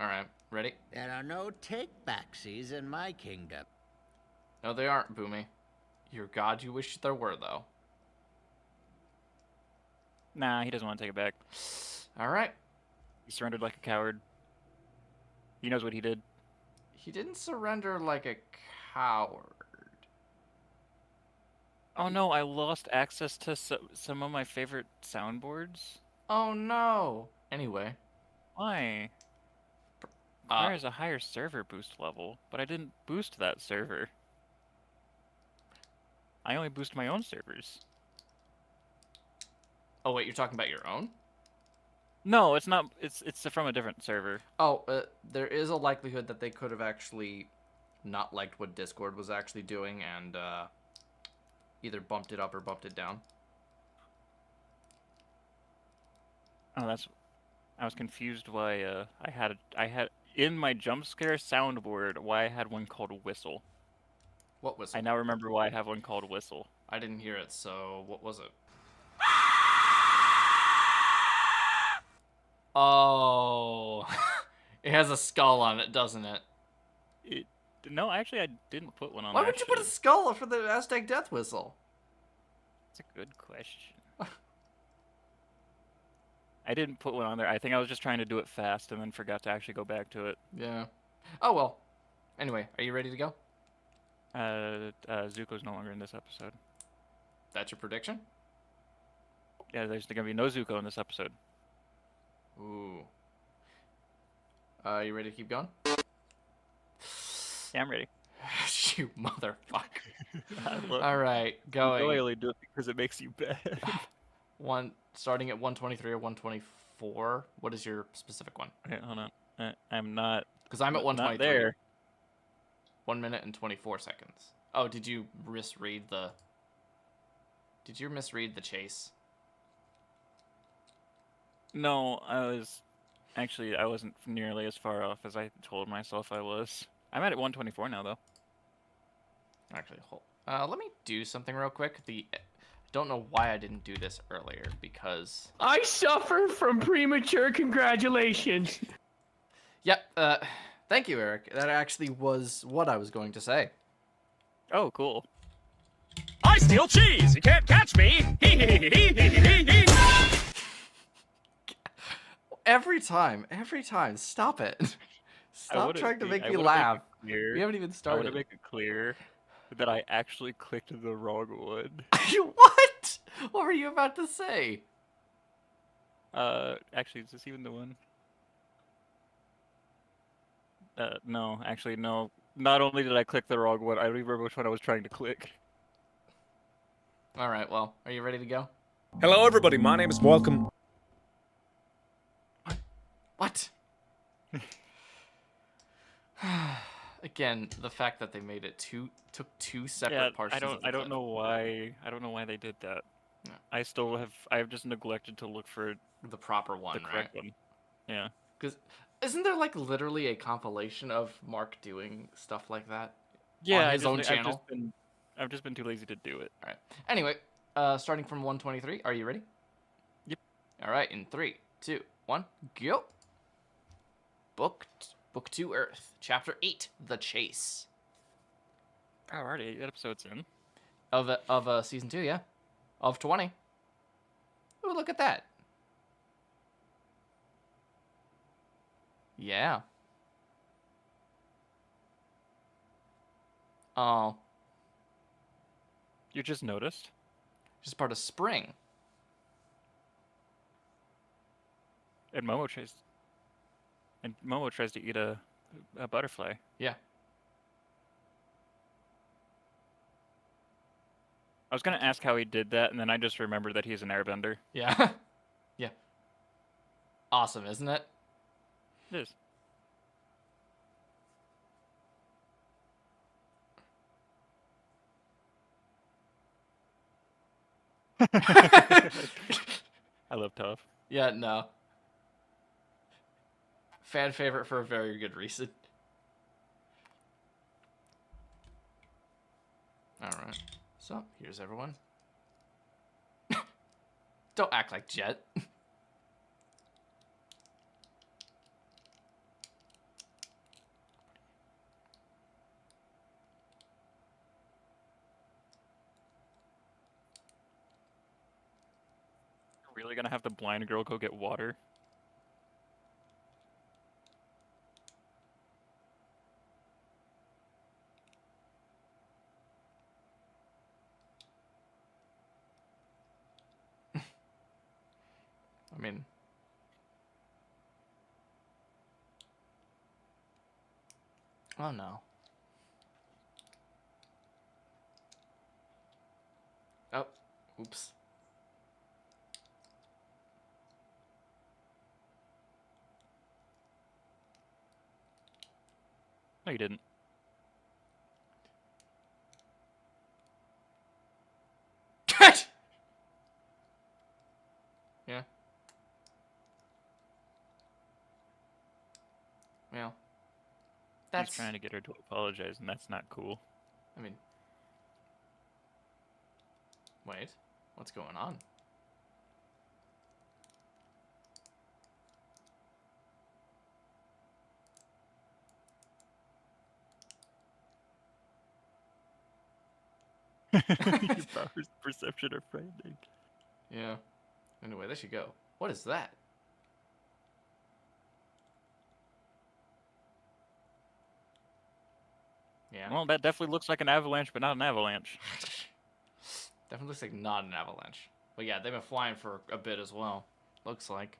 Alright, ready? There are no take-backsies in my kingdom. No, they aren't, Boomy. You're God, you wish there were, though. Nah, he doesn't want to take it back. Alright. He surrendered like a coward. He knows what he did. He didn't surrender like a coward. Oh no, I lost access to some of my favorite soundboards. Oh no. Anyway. Why? Requires a higher server boost level, but I didn't boost that server. I only boost my own servers. Oh wait, you're talking about your own? No, it's not. It's from a different server. Oh, there is a likelihood that they could have actually not liked what Discord was actually doing and either bumped it up or bumped it down. Oh, I was confused why I had in my jump scare soundboard why I had one called Whistle. What whistle? I now remember why I have one called Whistle. I didn't hear it, so what was it? Oh, it has a skull on it, doesn't it? No, actually, I didn't put one on. Why there. would you put a skull for the Aztec death whistle? That's a good question. I didn't put one on there. I think I was just trying to do it fast and then forgot to actually go back to it. Yeah. Oh well. Anyway, are you ready to go? Zuko's no longer in this episode. That's your prediction? Yeah, there's gonna be no Zuko in this episode. Ooh. You ready to keep going? Yeah, I'm ready. You motherfucker. All right, going. I only do it because it makes you bad. Starting at 123 or 124. What is your specific one? Okay, hold on. I'm not. Because I'm at 123. Not there. 1 minute and 24 seconds. Oh, did you misread the? Did you misread the chase? No, I wasn't nearly as far off as I told myself I was. I'm at 124 now, though. Actually, let me do something real quick. Don't know why I didn't do this earlier, because... I suffer from premature congratulations. Yep, thank you, Eric. That actually was what I was going to say. Oh, cool. I steal cheese! You can't catch me! Every time, stop it. Stop trying to make me laugh. We haven't even started. I want to make it clear that I actually clicked the wrong one. What? What were you about to say? Actually, is this even the one? No, actually, no. Not only did I click the wrong one, I don't even remember which one I was trying to click. Alright, well, are you ready to go? Hello, everybody. My name is Welcome. What? Again, the fact that they made it took two separate parts. I don't know why they did that. No. I've just neglected to look for the proper one, the correct one. Yeah. Because isn't there like literally a compilation of Mark doing stuff like that? Yeah, on his own channel. I've just been too lazy to do it. All right. Anyway, starting from 123. Are you ready? Yep. All right. In 3, 2, 1, go. Book 2 Earth, Chapter 8, The Chase. Oh, already 8 episodes in. Of season 2, yeah. Of 20. Ooh, look at that. Yeah. Oh. You just noticed? Just part of spring. And Momo tries to eat a butterfly. Yeah. I was gonna ask how he did that, and then I just remembered that he's an airbender. Yeah. Yeah. Awesome, isn't it? It is. I love Toph. Yeah, no. Fan favorite for a very good reason. Alright. So, here's everyone. Don't act like Jet. Really gonna have the blind girl go get water? I mean... Oh, no. Oh, oops. No, you didn't. Yeah. Well, that's... He's trying to get her to apologize, and that's not cool. I mean... Wait. What's going on? Your powers of perception are frightening. Yeah. Anyway, there she go. What is that? Yeah. Well, that definitely looks like an avalanche, but not an avalanche. Definitely looks like not an avalanche. But yeah, they've been flying for a bit as well. Looks like.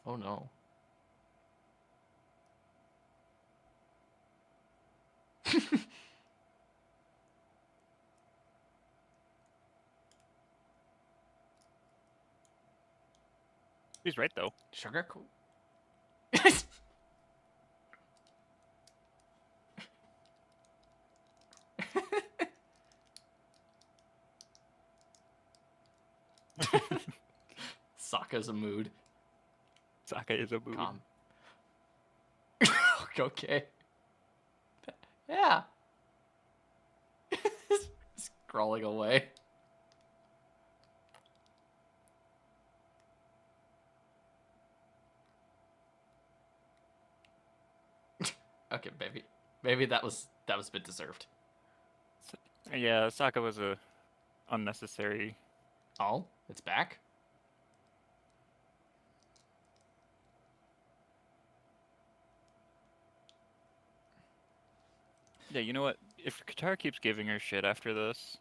Oh no. He's right, though. Sugar cool. Sokka's a mood. Sokka is a mood. Calm. Okay. Yeah. Scrolling away. Okay, baby. Maybe that was a bit deserved. Yeah, Sokka was a unnecessary. Oh, it's back? Yeah, you know what? If Katara keeps giving her shit after this,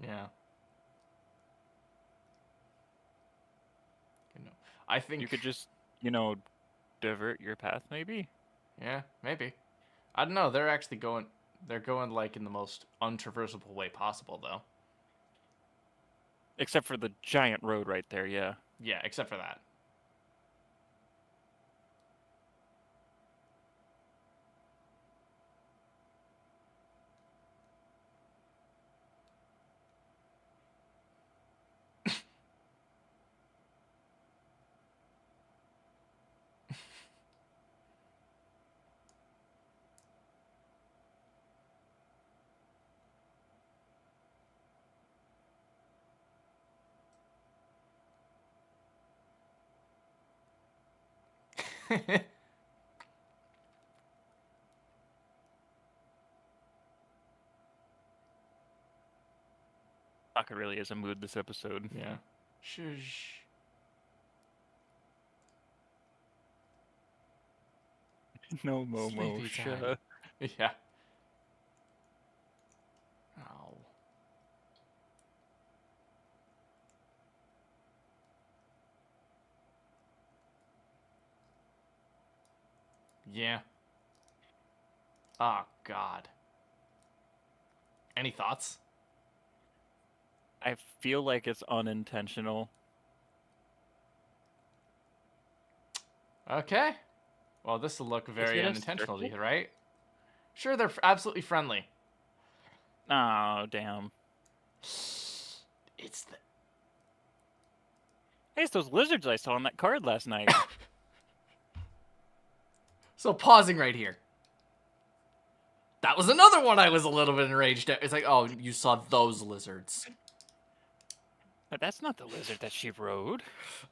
Yeah. You know, I think you could just, divert your path, maybe? Yeah, maybe. I don't know. They're actually going. They're going like in the most untraversable way possible, though. Except for the giant road right there, yeah. Yeah, except for that. Sokka really is a mood this episode. Yeah. Shush. No Momo, Sleepy shut time. up. Yeah. Oh. Yeah. Oh, God. Any thoughts? I feel like it's unintentional. Okay. Well, this will look very it a unintentional to circle? you, right? Sure, they're absolutely friendly. Oh, damn. It's the... Hey, it's those lizards I saw on that card last night. So pausing right here. That was another one I was a little bit enraged at. It's like, oh, you saw those lizards. But that's not the lizard that she rode.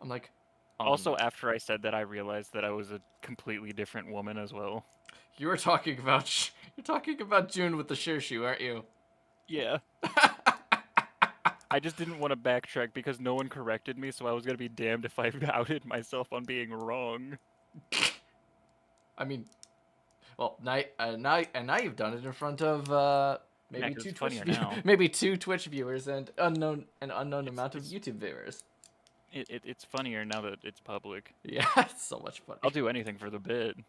I'm like, also, after I said that, I realized that I was a completely different woman as well. You were talking about June with the Shirshu, aren't you? Yeah. I just didn't want to backtrack because no one corrected me, so I was gonna be damned if I outed myself on being wrong. I mean, well, now you've done it in front of maybe maybe two Twitch viewers and an unknown amount of YouTube viewers. It's funnier now that it's public. Yeah, it's so much fun. I'll do anything for the bid.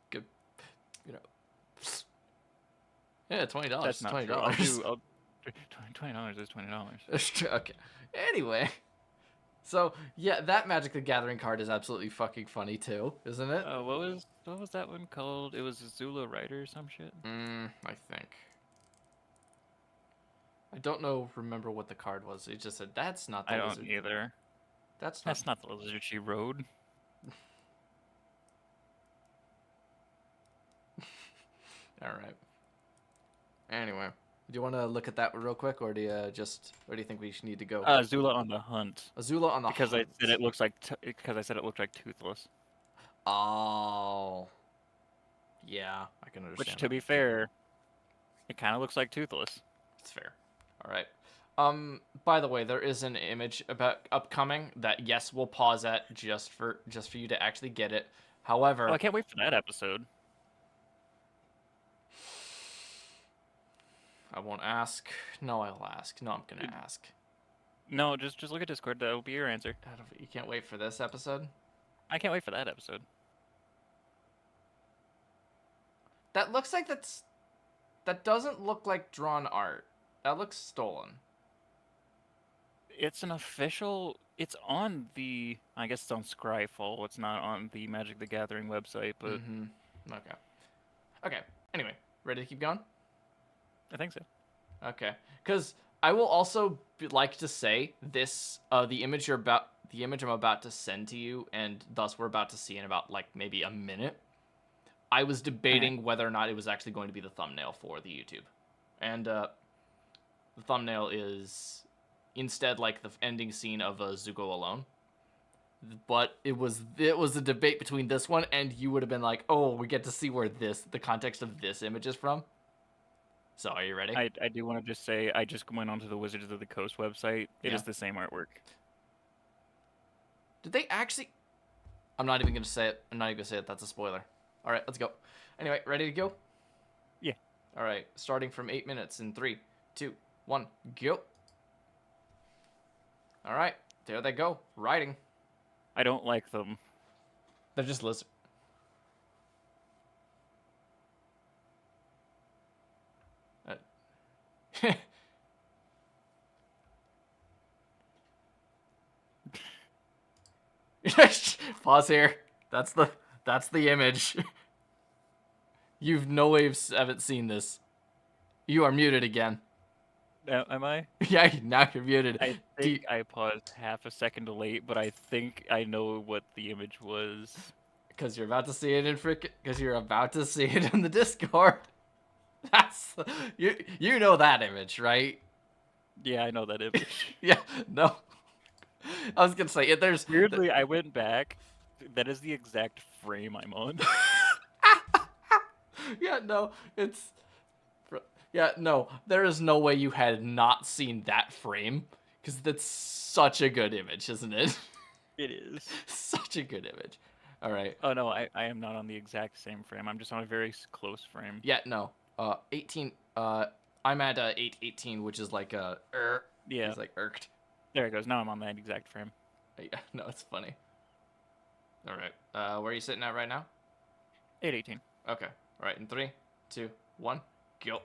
Good, you know. Yeah, $20. That's not $20. true. $20 is $20. Okay. Anyway, so yeah, that Magic the Gathering card is absolutely fucking funny too, isn't it? What was that one called? It was Azula Rider or some shit. I think. I don't remember what the card was. It just said that's not the lizard. I don't either. That's not the lizard she rode. All right. Anyway, do you want to look at that real quick, or do you think we need to go? Azula on the hunt. Azula on the hunt. Because I said it looks like Toothless. Oh. Yeah, I can understand. Which, to be fair, it kind of looks like Toothless. It's fair. All right. By the way, there is an image about upcoming that yes, we'll pause at just for you to actually get it. However, I can't wait for that episode. I won't ask. No, I'll ask. No, I'm gonna ask. No, just look at Discord. That'll be your answer. You can't wait for this episode? I can't wait for that episode. That looks like that doesn't look like drawn art. That looks stolen. It's an official... It's on the... I guess it's on Scryfall. It's not on the Magic the Gathering website, but... Okay. Okay. Anyway, ready to keep going? I think so. Okay. Because I will also like to say this, the image I'm about to send to you, and thus we're about to see in about, like, maybe a minute, I was debating whether or not it was actually going to be the thumbnail for the YouTube. And, the thumbnail is instead like the ending scene of Zuko alone. But it was a debate between this one, and you would have been like, oh, we get to see where the context of this image is from. So, are you ready? I do want to just say, I just went onto the Wizards of the Coast website. It is the same artwork. Did they actually... I'm not even going to say it. I'm not even going to say it. That's a spoiler. All right, let's go. Anyway, ready to go? Yeah. All right, starting from 8 minutes in 3, 2, 1, go. All right, there they go, riding. I don't like them. They're just lizards. Pause here. That's the image. You've no way haven't seen this. You are muted again. Am I? Yeah, now you're muted. I think I paused half a second late, but I think I know what the image was. Because you're about to see it in the Discord. That's you know that image, right? Yeah, I know that image. Yeah, no. I was gonna say there's weirdly I went back. That is the exact frame I'm on. Yeah, no, there is no way you had not seen that frame, because that's such a good image, isn't it? It is. Such a good image. All right. Oh, no, I am not on the exact same frame. I'm just on a very close frame. Yeah, no. 18, I'm at 818, which is like yeah. It's like irked. There it goes. Now I'm on that exact frame. Yeah, no, it's funny. All right. Where are you sitting at right now? 818. Okay. All right, in 3, 2, 1, go.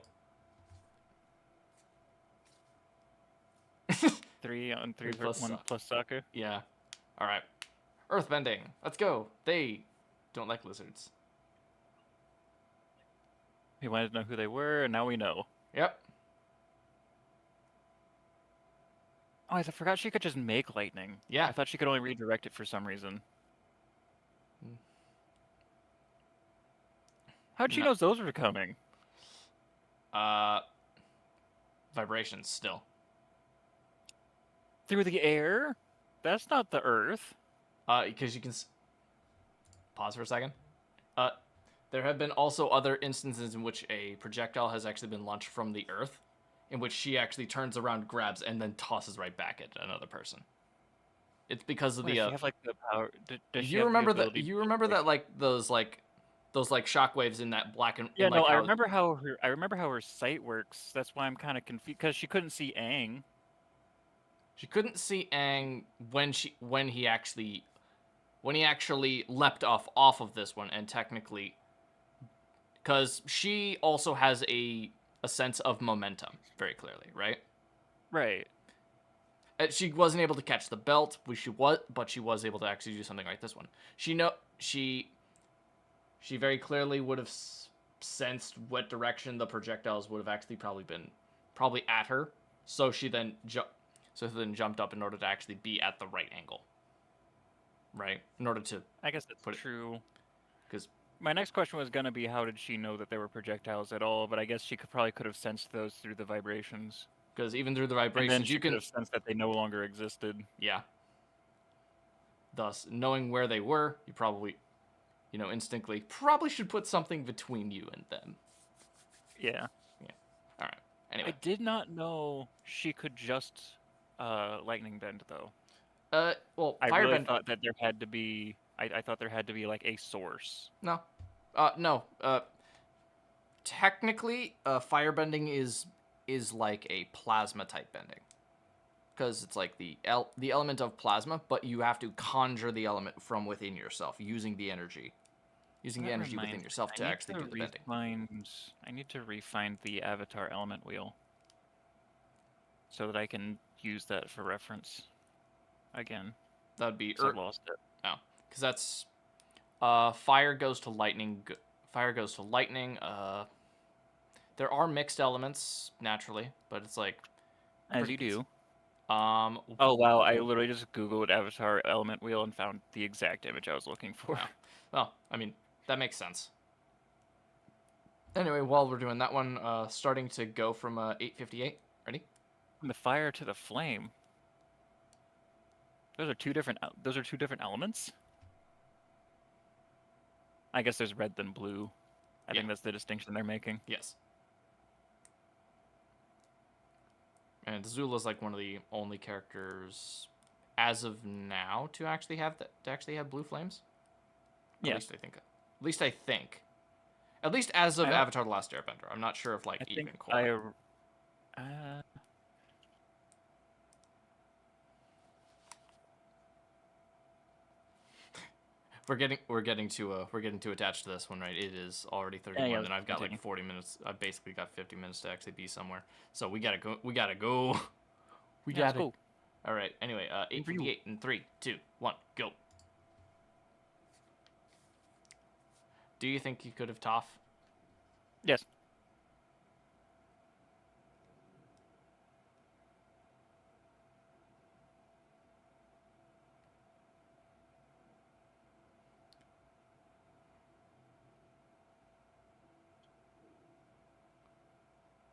3 on 3 plus 1 plus soccer. Yeah. All right. Earthbending. Let's go. They don't like lizards. We wanted to know who they were, and now we know. Yep. Oh, I forgot she could just make lightning. Yeah. I thought she could only redirect it for some reason. How'd she know those were coming? Vibrations still. Through the air? That's not the Earth. Because you can pause for a second. There have been also other instances in which a projectile has actually been launched from the Earth, in which she actually turns around, grabs, and then tosses right back at another person. It's because of Does the. she have like the power? Does she You have the remember that? ability You to, remember that those shockwaves in that black and Yeah, in, like, no, how I remember how her sight works. That's why I'm kind of confused because she couldn't see Aang. she couldn't see Aang when he actually leapt off of this one, and technically, because she also has a sense of momentum very clearly, right? Right. She wasn't able to catch the belt, but she was able to actually do something like this one. She very clearly would have sensed what direction the projectiles would have actually probably at her. So she then jumped up in order to actually be at the right angle, right? In order to I guess that's true. Because my next question was gonna be, how did she know that there were projectiles at all? But I guess she probably could have sensed those through the vibrations. Because even through the And then vibrations, she you could can have sensed that they no longer existed. Yeah. Thus, knowing where they were, you probably, instinctively probably should put something between you and them. Yeah. Yeah. All right. Anyway. I did not know she could just lightning bend though. Well, I firebend. really thought that there had to be. I thought there had to be like a source. No. No. Technically, firebending is like a plasma type bending, because it's like the element of plasma, but you have to conjure the element from within yourself using the energy within yourself to actually do the bending. I need to refine the avatar element wheel so that I can use that for reference again. That would be I lost it. Oh, because that's fire goes to lightning. Fire goes to lightning. There are mixed elements naturally, but it's like as you do. Oh wow! I literally just Googled avatar element wheel and found the exact image I was looking for. Wow. Well, I mean, that makes sense. Anyway, while we're doing that one, starting to go from 858. Ready? From the fire to the flame. Those are two different elements. I guess there's red then blue. I think that's the distinction they're making. Yes. And Zula's like one of the only characters as of now to actually have blue flames. Yeah. At least I think. At least as of Avatar: The Last Airbender. I'm not sure if even Korra. We're getting too attached to this one, right? It is already 31, and I've got like 40 minutes. I've basically got 50 minutes to actually be somewhere. So we gotta go. We gotta go. Go. All right. Anyway, 858 in 3, 2, 1, go. Do you think you could have Toph? Yes.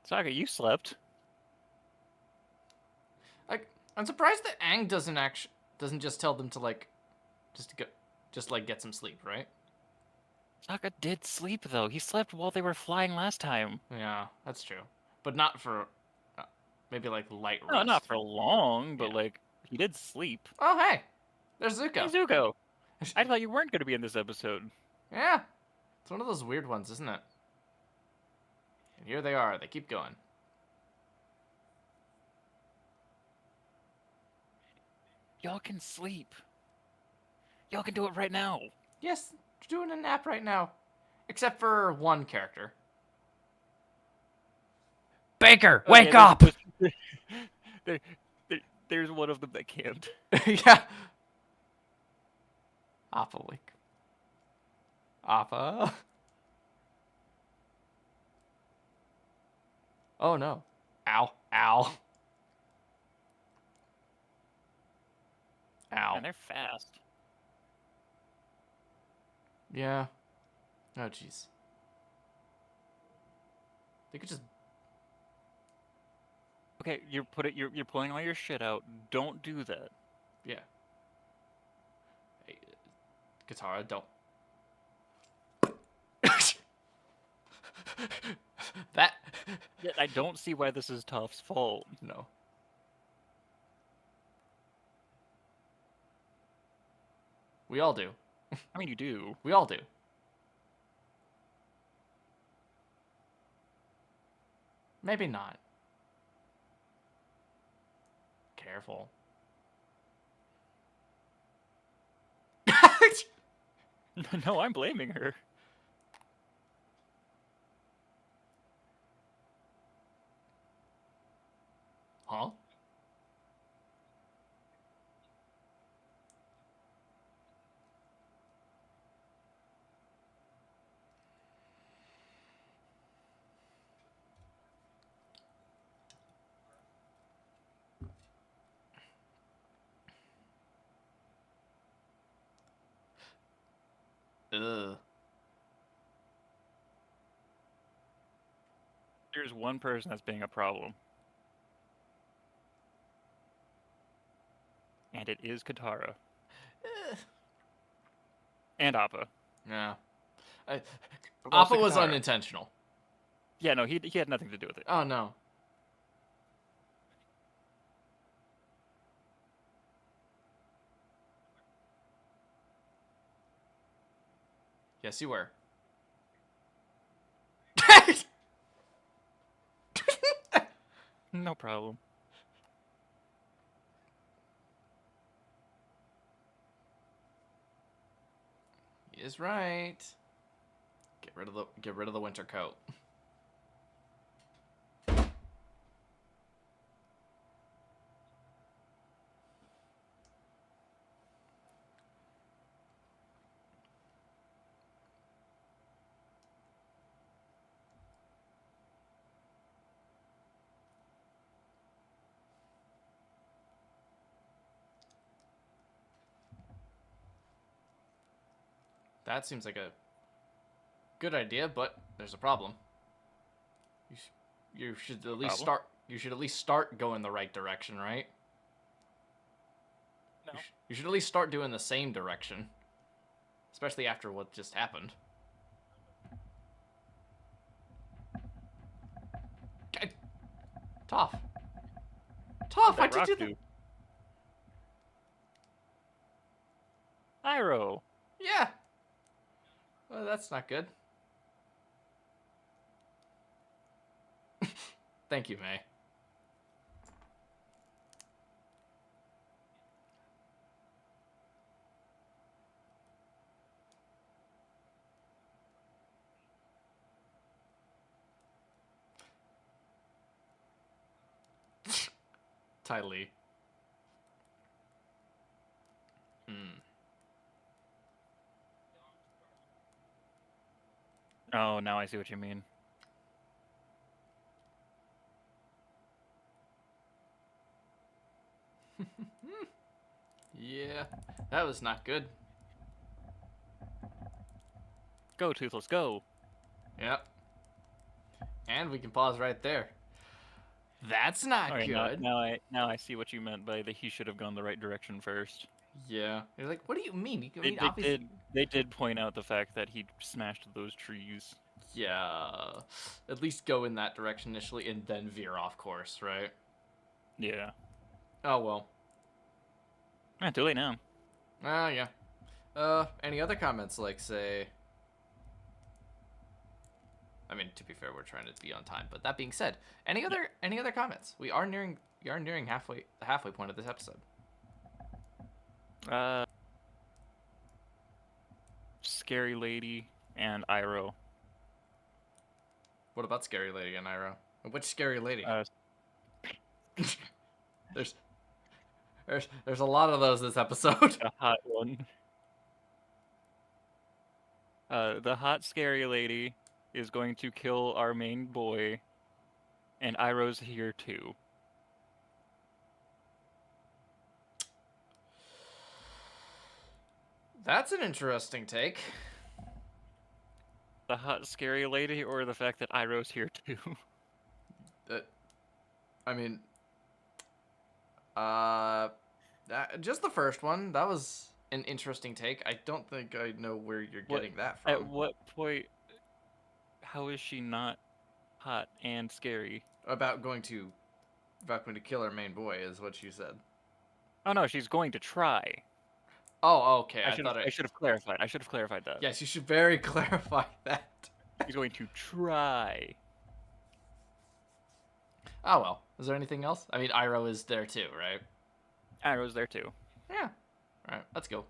Saga, you slept. I'm surprised that Aang doesn't just tell them to get some sleep, right? Saga did sleep though. He slept while they were flying last time. Yeah, that's true, but not for maybe like light rest. No, not for long, but he did sleep. Oh hey, there's Zuko. Hey, Zuko. I thought you weren't going to be in this episode. Yeah, it's one of those weird ones, isn't it? And here they are. They keep going. Y'all can sleep. Y'all can do it right now. Yes, doing a nap right now. Except for one character. Baker, wake up! There's one of them that can't. Yeah. Appa, wake. Appa. Oh no. Ow. Ow. Ow. And they're fast. Yeah. Oh jeez. They could just Okay, you're pulling all your shit out. Don't do that. Yeah. Hey, Katara, don't. That. Yeah, I don't see why this is Toph's fault. No. We all do. I mean, you do. We all do. Maybe not. Careful. No, I'm blaming her. Huh? Ugh. There's one person that's being a problem. And it is Katara. And Appa. Yeah. But Appa also was Katara. unintentional. Yeah, no, he had nothing to do with it. Oh, no. Yes, you were. No problem. He is right. Get rid of the winter coat. That seems like a good idea, but there's a problem. You should at least start. You should at least start going the right direction, right? No. You should at least start doing the same direction, especially after what just happened. Toph. Toph, why'd you do that? Iroh. Yeah. Well, that's not good. Thank you, May. Ty Lee. Oh, now I see what you mean. Yeah, that was not good. Go, Toothless, go. Yep. And we can pause right there. That's not All right, good. Now I see what you meant by he should have gone the right direction first. Yeah. You're like, what do you mean? They did point out the fact that he smashed those trees. Yeah. At least go in that direction initially and then veer off course, right? Yeah. Oh, well. Too late now. Oh, yeah. Any other comments, like, say... I mean, to be fair, we're trying to be on time, but that being said, any other comments? We are nearing the halfway point of this episode. Scary Lady and Iroh. What about Scary Lady and Iroh? Which Scary Lady? There's a lot of those this episode. A hot one. The hot Scary Lady is going to kill our main boy, and Iroh's here too. That's an interesting take. The hot Scary Lady, or the fact that Iroh's here too? I mean, Just the first one. That was an interesting take. I don't think I know where you're getting that from. At what point? How is she not hot and scary? About going to kill her main boy is what you said. Oh no, she's going to try. Oh, okay. I should have clarified. I should have clarified that. Yes, you should very clarify that. She's going to try. Oh well. Is there anything else? I mean, Iroh is there too, right? Arrow's there too. Yeah. All right, let's go.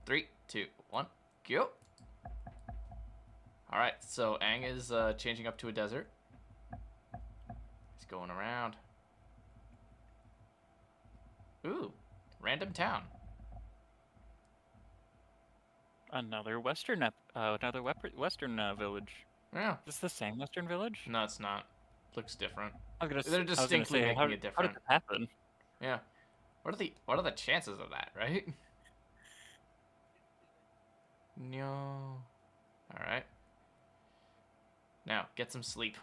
3, 2, 1, go. All right, so Aang is changing up to a desert. He's going around. Ooh, random town. Another western village. Yeah. Is this the same western village? No, it's not. Looks different. They're distinctly making it different. How did that happen? Yeah. What are the chances of that, right? No. All right. Now, get some sleep.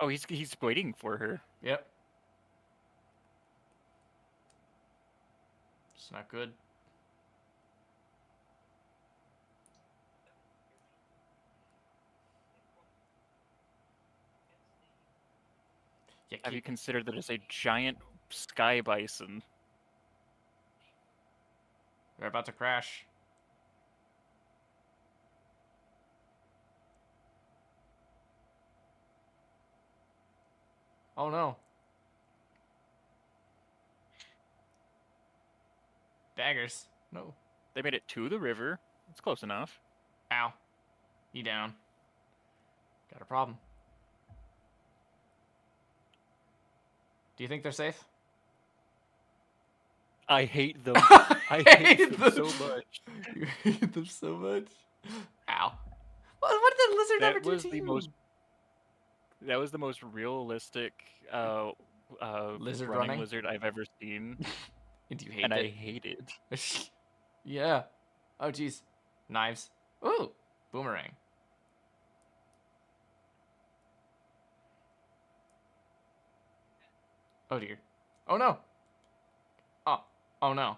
Oh, he's waiting for her. Yep. It's not good. Yeah, Have you considered that it's a giant sky bison? They're about to crash. Oh no. Daggers. No. They made it to the river. It's close enough. Ow. You down. Got a problem. Do you think they're safe? I hate them. I hate them so much. You hate them so much. Ow. What did the lizard ever do to you? That was the most realistic lizard running lizard I've ever seen. And you hate and it? I hate it. Yeah. Oh, jeez. Knives. Ooh. Boomerang. Oh, dear. Oh, no. Oh. Oh, no.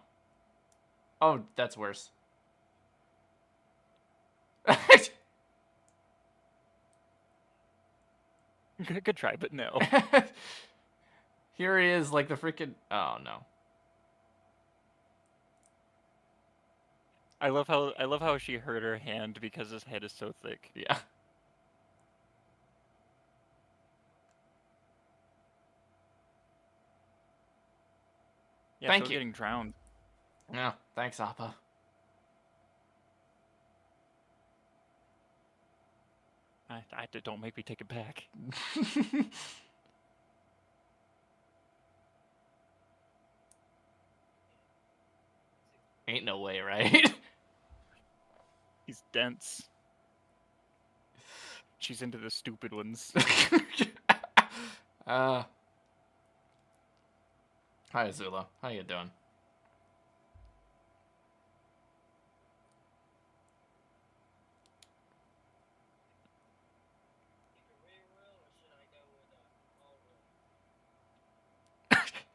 Oh, that's worse. Good try, but no. Here he is, like the freaking... Oh, no. I love how she hurt her hand because his head is so thick. Yeah. Yeah, Thank so you. Getting drowned. No, thanks, Appa. Don't make me take it back. Ain't no way, right? He's dense. She's into the stupid ones. Hi, Azula. How you doing?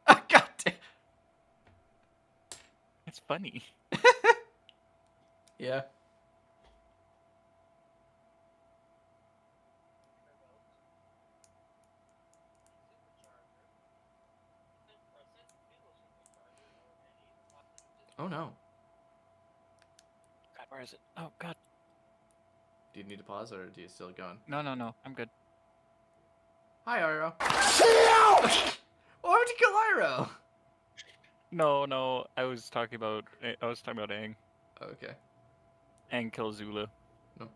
God damn. It's funny. Yeah. Oh no. God, where is it? Oh God. Do you need to pause or do you still going? No, I'm good. Hi, Iroh. Why would you kill Iroh? No, I was talking about Aang. Okay. Aang kills Zula. No.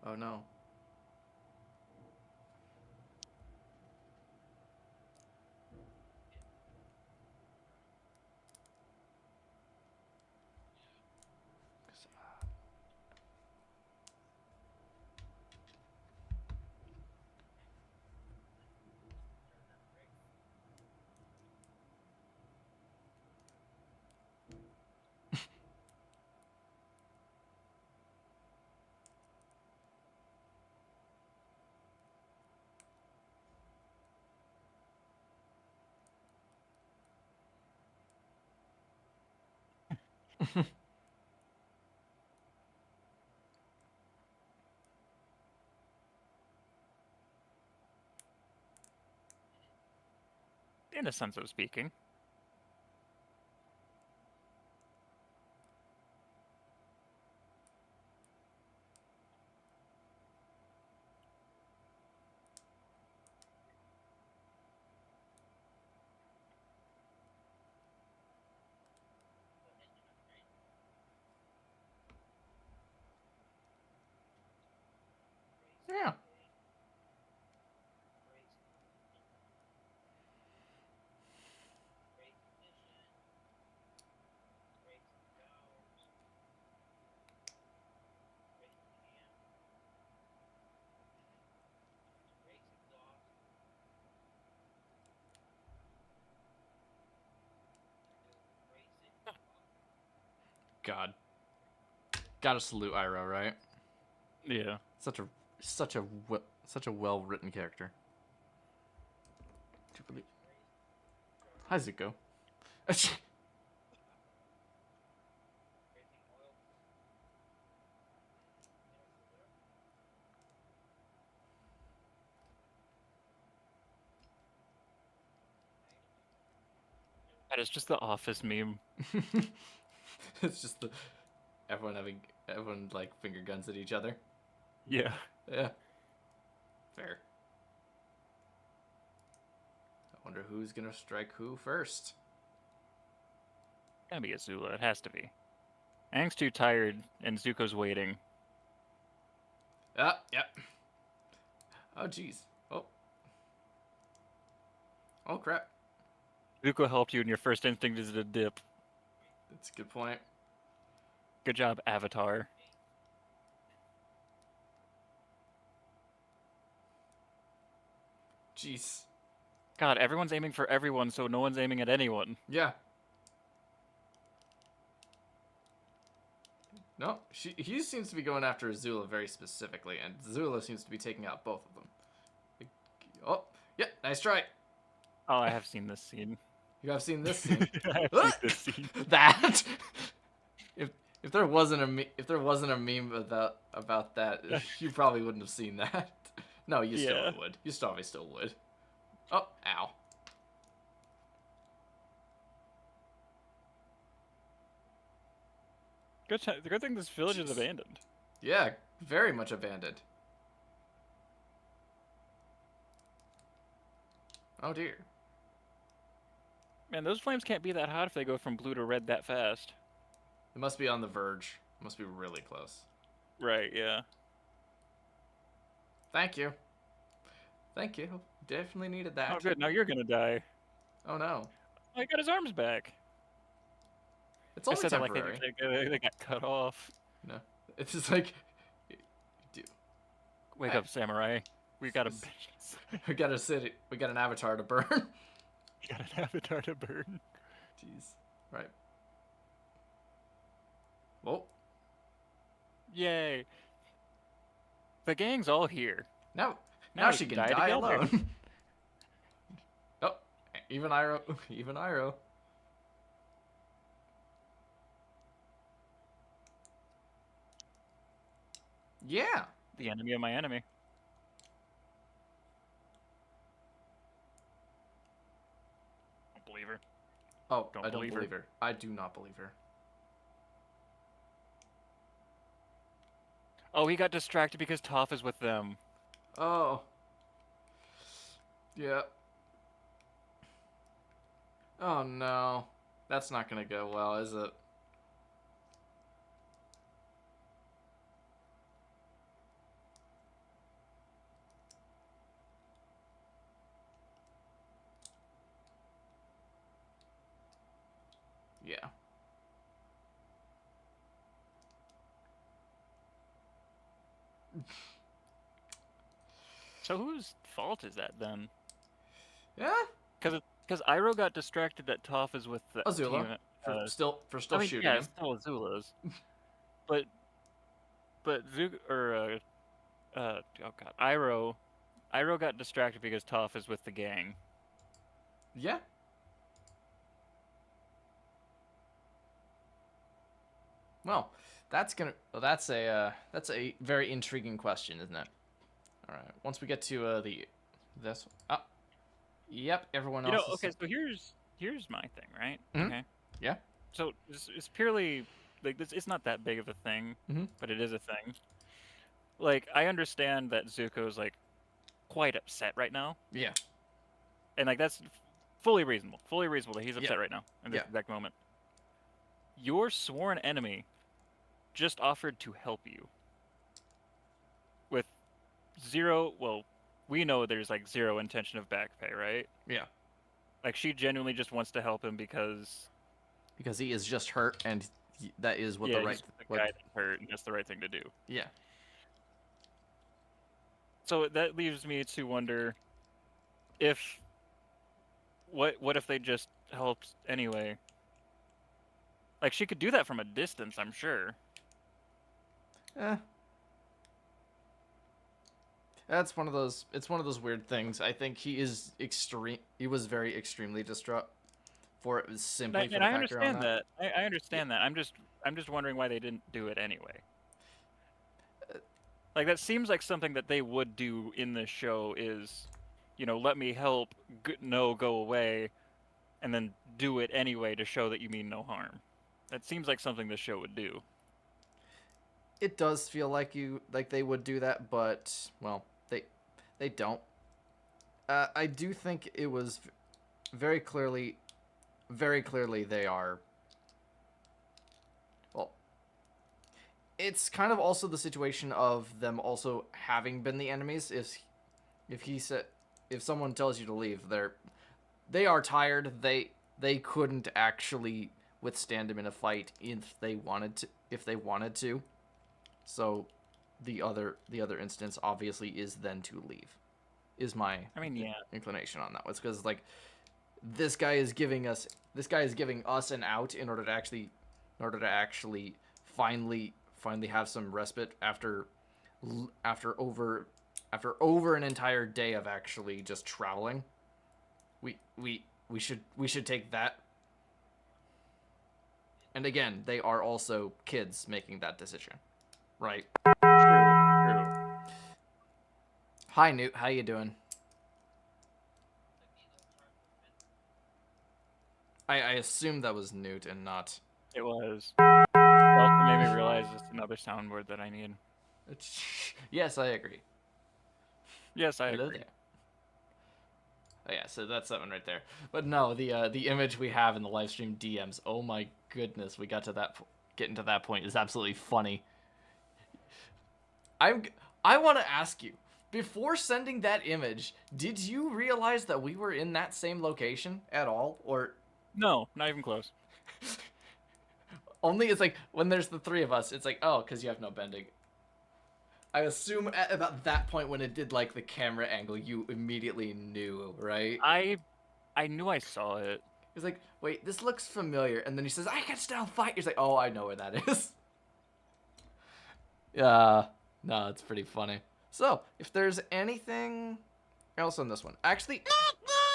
Oh no. In a sense of speaking. Yeah. God. Gotta salute Iroh, right? Yeah. Such a well written character. Hi, Zuko. That is just the Office meme. It's just everyone like finger guns at each other. Yeah. Yeah. Fair. I wonder who's gonna strike who first. Gotta be Azula. It has to be. Aang's too tired, and Zuko's waiting. Ah, yep. Oh, jeez. Oh. Oh, crap. Zuko helped you, and your first instinct is to dip. That's a good point. Good job, Avatar. Jeez. God, everyone's aiming for everyone, so no one's aiming at anyone. Yeah. No, he seems to be going after Azula very specifically, and Azula seems to be taking out both of them. Oh, yeah, nice try. Oh, I have seen this scene. You have seen this scene. I have seen this scene. That. If there wasn't a meme about that, you probably wouldn't have seen that. No, you still would. You probably still would. Oh, ow. Good thing this village is abandoned. Yeah, very much abandoned. Oh dear. Man, those flames can't be that hot if they go from blue to red that fast. It must be on the verge. It must be really close. Right, yeah. Thank you. Thank you. Definitely needed that. Oh, good. Now you're gonna die. Oh no. Oh, he got his arms back. It's only temporary. Like they got cut off. No, it's just like, Wake up, samurai. We got a. we got a city. We got an avatar to burn. We got an avatar to burn. Jeez. Right. Whoa. Yay. The gang's all here. Now she can die alone. Oh, even Iroh. Even Iroh. Yeah. The enemy of my enemy. Don't believe her. Oh, don't I don't believe her. I do not believe her. Oh, he got distracted because Toph is with them. Oh. Yeah. Oh no. That's not gonna go well, is it? Yeah. So whose fault is that then? Yeah. Because Iroh got distracted that Toph is with the Azula. team, For still I mean, shooting yeah, him. still Azula's. but Zuko or oh god, Iroh got distracted because Toph is with the gang. Yeah. Well, that's a very intriguing question, isn't it? All right. Once we get to this. Oh, yep. Everyone else is. Okay. So here's my thing, right? Mhm. Okay. Yeah. So it's purely like this. It's not that big of a thing, but it is a thing. Like I understand that Zuko's like quite upset right now, Yeah. and like that's fully reasonable. Fully reasonable that he's upset Yeah. right now in this Yeah. exact moment. Your sworn enemy just offered to help you with zero. Well, we know there's like zero intention of back pay, right? Yeah. Like she genuinely just wants to help him because Because he is just hurt, and that is what yeah, the right. he's the guy that's hurt, and that's the right thing to do. Yeah. So that leaves me to wonder if what if they just helped anyway? Like she could do that from a distance, I'm sure. That's one of those. It's one of those weird things. I think he is extreme. He was very extremely distraught for it, simply for the I factor understand on that. I understand that. I'm just wondering why they didn't do it anyway. Like that seems like something that they would do in this show is, let me help, go away, and then do it anyway to show that you mean no harm. That seems like something this show would do. It does feel like they would do that, but well, they don't. I do think it was very clearly they are. Well, it's kind of also the situation of them also having been the enemies. If someone tells you to leave, they are tired. They couldn't actually withstand him in a fight if they wanted to. So the other instance obviously is then to leave. Is my inclination on that. It's because like this guy is giving us an out in order to actually finally have some respite after over an entire day of actually just traveling. We should take that. And again, they are also kids making that decision. Right. True. Hi, Newt. How you doing? I assumed that was Newt and not... It was. It also made me realize it's another soundboard that I need. Yes, I agree. Yes, I Hello agree. there. Oh yeah, so that's that one right there. But no, the image we have in the live stream DMs. Oh my goodness, we got to getting to that point is absolutely funny. I want to ask you, before sending that image, did you realize that we were in that same location at all, or? No, not even close. Only it's like when there's the three of us, it's like, oh, because you have no bending. I assume at about that point when it did like the camera angle, you immediately knew, right? I knew I saw it. He's like, wait, this looks familiar, and then he says, I can still fight. He's like, oh, I know where that is. Yeah. No, it's pretty funny. So, if there's anything else on this one. Actually,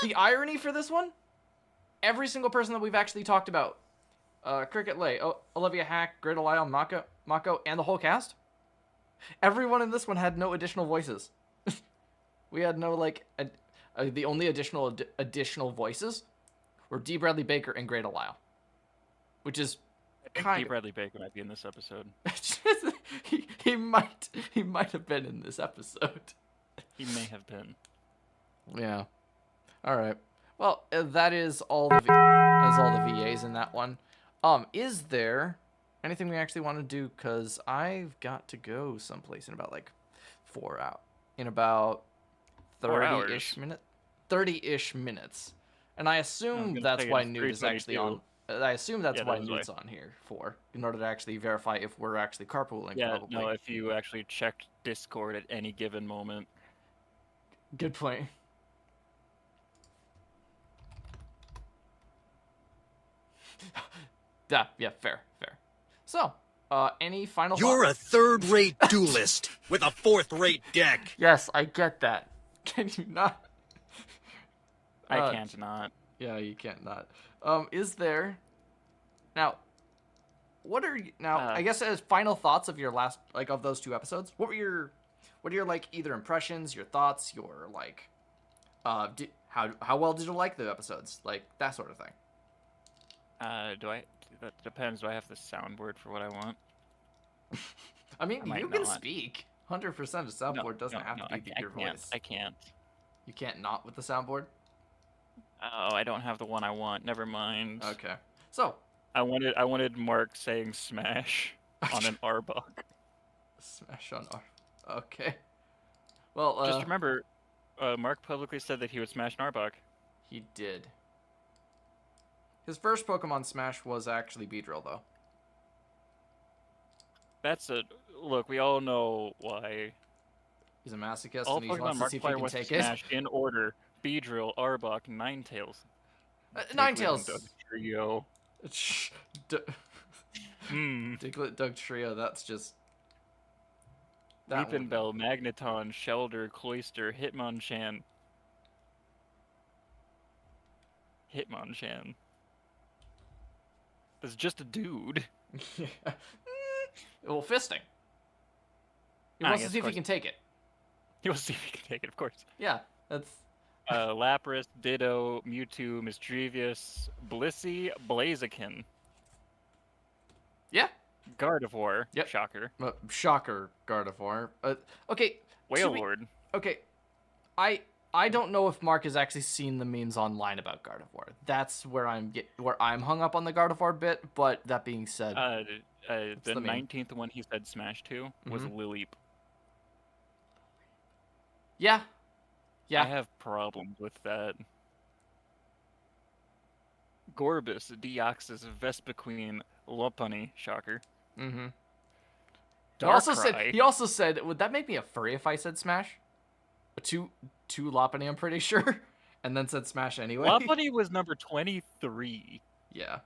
the irony for this one, every single person that we've actually talked about, Cricket Lay, Olivia Hack, Great Lyle, Mako, and the whole cast, everyone in this one had no additional voices. We had no, like, the only additional voices were D. Bradley Baker and Great Lyle. Which is D. Bradley Baker might be in this episode. he might have been in this episode. He may have been. Yeah. All right. Well, that is all the VAs in that one. Is there anything we actually want to do? Cause I've got to go someplace in about like 4 hours. In about 30-ish minutes. 30-ish minutes. And I assume that's why Newt is actually on. I assume that's why Newt's on here in order to actually verify if we're actually carpooling. Yeah, probably. no, if you actually checked Discord at any given moment. Good point. Yeah, fair. So, any final You're thoughts? a third-rate duelist with a fourth-rate deck. Yes, I get that. Can you not? I can't not. Yeah, you can't not. Is there... Now, what are now? I guess as final thoughts of your last, like, of those 2 episodes. What are your like either impressions, your thoughts, your like, how well did you like the episodes, like that sort of thing? That depends. Do I have the soundboard for what I want? I mean, I you might can not. speak. 100% of soundboard doesn't have to be your voice. I can't. You can't not with the soundboard? Oh, I don't have the one I want. Never mind. Okay. So, I wanted Mark saying smash on an Arbok. Smash on R. Okay. Well, Just remember, Mark publicly said that he would smash an Arbok. He did. His first Pokemon Smash was actually Beedrill, though. Look, we all know why. He's a masochist, All and he Pokemon wants to see if he Markiplier can wants to take it. smash in order: Beedrill, Arbok, Ninetales. Ninetales. Doug Trio. Diglett, Doug Trio, that's just... Weepin' Bell, Magneton, Shelder, Cloyster, Hitmonchan. Hitmonchan. That's just a dude. Well, fisting. He wants to see if he can take it. He wants to see if he can take it, of course. Yeah, that's... Lapras, Ditto, Mewtwo, Misdrevious, Blissey, Blaziken. Yeah. Gardevoir. Yep. Shocker. Shocker, Gardevoir. Okay. Wailord. Okay. I don't know if Mark has actually seen the memes online about Gardevoir. That's where I'm hung up on the Gardevoir bit. But that being said, the 19th one he said smash to was Lileep. Yeah. Yeah. I have problems with that. Gorbis, Deoxys, Vespiquen, Lopunny, shocker. Mm-hmm. Darkrai. He also said, would that make me a furry if I said smash? Two Lopunny, I'm pretty sure. And then said smash anyway. Lopunny was number 23. Yeah.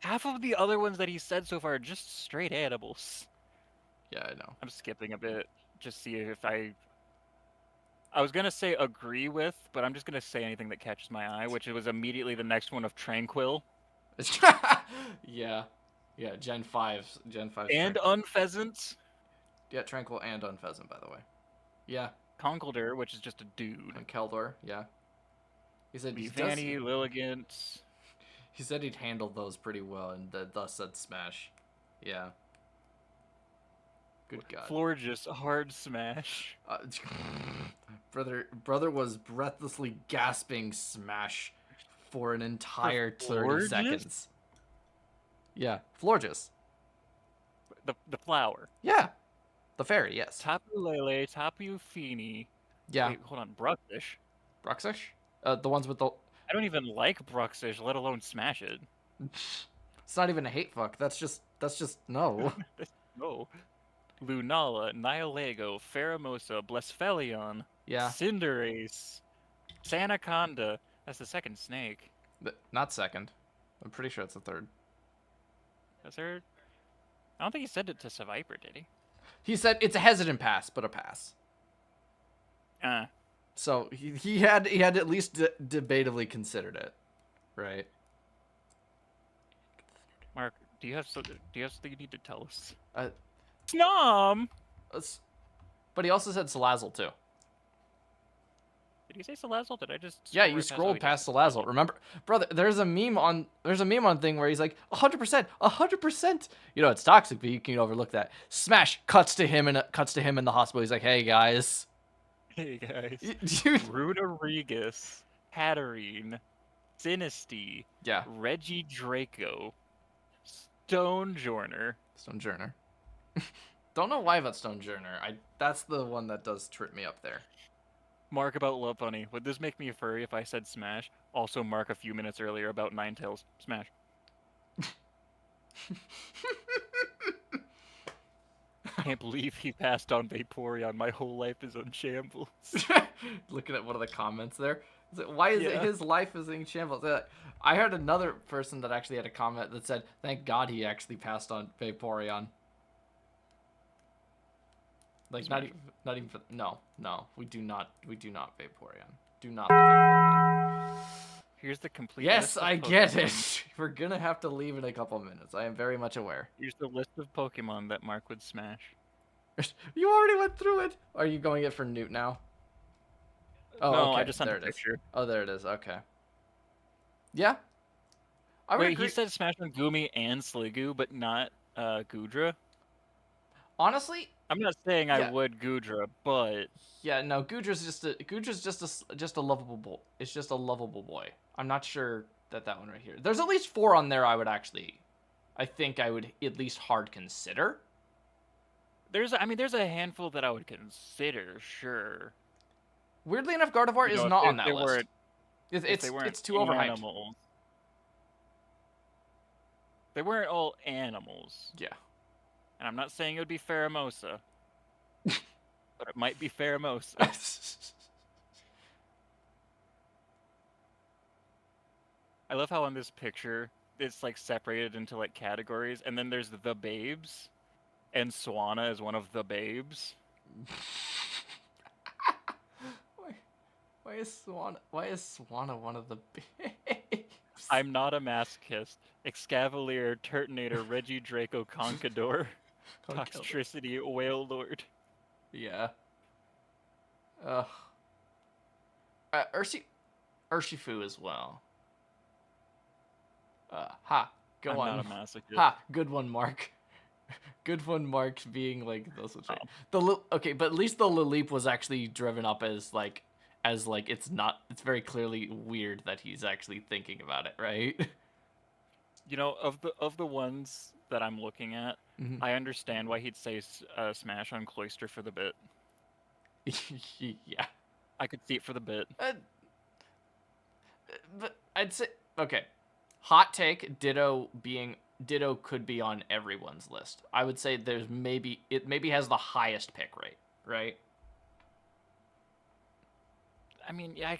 Half of the other ones that he said so far are just straight animals. Yeah, I know. I'm skipping a bit. Just see if I was going to say agree with, but I'm just going to say anything that catches my eye, which was immediately the next one of Tranquil. Yeah. Yeah, Gen 5. And Unpheasant. Yeah, Tranquil and Unpheasant, by the way. Yeah. Conkeldurr, which is just a dude. And Keldor, yeah. He said Vanny, Lilligant. He said he'd handled those pretty well, and thus said smash. Yeah. Good God. Florges, hard smash. Brother was breathlessly gasping smash for an entire 30 seconds. Yeah, Florges. The flower. Yeah. The fairy, yes. Tapu Lele, Tapu Fini. Yeah. Wait, hold on, Bruxish? Bruxish? The ones with the... I don't even like Bruxish, let alone smash it. It's not even a hate fuck. That's just no. No. Lunala, Nihilego, Pheromosa, Blessfelion. Yeah. Cinderace. Sandaconda. That's the second snake. Not second. I'm pretty sure it's the third. Is there... I don't think he said it to Seviper, did he? He said it's a hesitant pass, but a pass. So he had at least debatably considered it, right? Mark, do you have something you need to tell us? Snom. But he also said Salazzle too. Did he say Salazzle? Did I just? Yeah, you scrolled past Salazzle. Remember, brother? There's a meme on thing where he's like 100%, 100%. You know it's toxic, but you can overlook that. Smash cuts to him in the hospital. He's like, "Hey guys." Hey guys. Dude. Runarigus, Hatterene, Sinistea. Yeah. Reggie Draco, Stonejourner. Stonejourner. Don't know why about Stonejourner. That's the one that does trip me up there. Mark about Lopunny. Would this make me a furry if I said smash? Also Mark a few minutes earlier about Ninetales. Smash. Can't believe he passed on Vaporeon. My whole life is on shambles. Looking at one of the comments there. Why is it his life is in shambles? I heard another person that actually had a comment that said, thank God he actually passed on Vaporeon. Like, not even no, we do not Vaporeon. Do not Vaporeon. Here's the complete Yes, list of I get Pokemon. it. We're gonna have to leave in a couple of minutes. I am very much aware. Here's the list of Pokemon that Mark would smash. You already went through it. Are you going it for Newt now? Oh, No, okay. I just sent there a it is. picture. Oh, there it is. Okay. Yeah. I would Wait, agree. he said smash on Goomy and Sliggoo, but not Goodra? Honestly, I'm not saying I yeah. would Goodra, but Yeah, no, Gudra's just a lovable boy. It's just a lovable boy. I'm not sure that one right here. There's at least 4 on there I think I would at least hard consider. there's a handful that I would consider, sure. Weirdly enough, Gardevoir You is know, not if on that they list. weren't- It's too overhyped. Animals. They weren't all animals. Yeah. And I'm not saying it would be Pheromosa. But it might be Pheromosa. I love how on this picture it's like separated into like categories, and then there's the babes, and Swanna is one of the babes. Why is Swanna one of the babes? I'm not a masochist. Excavalier, Turtonator, Regidraco, Conquidor, Toxtricity, Whale Lord. Yeah. Urshifu as well. Go I'm on. not a masochist. Ha, good one, Mark. Good one, Mark, being like those. Okay, but at least the Lilip was actually driven up as it's not. It's very clearly weird that he's actually thinking about it, right? You know, of the ones that I'm looking at, I understand why he'd say smash on Cloyster for the bit. Yeah. I could see it for the bit. But I'd say okay. Hot take, Ditto could be on everyone's list. I would say it maybe has the highest pick rate, right? I mean, yeah,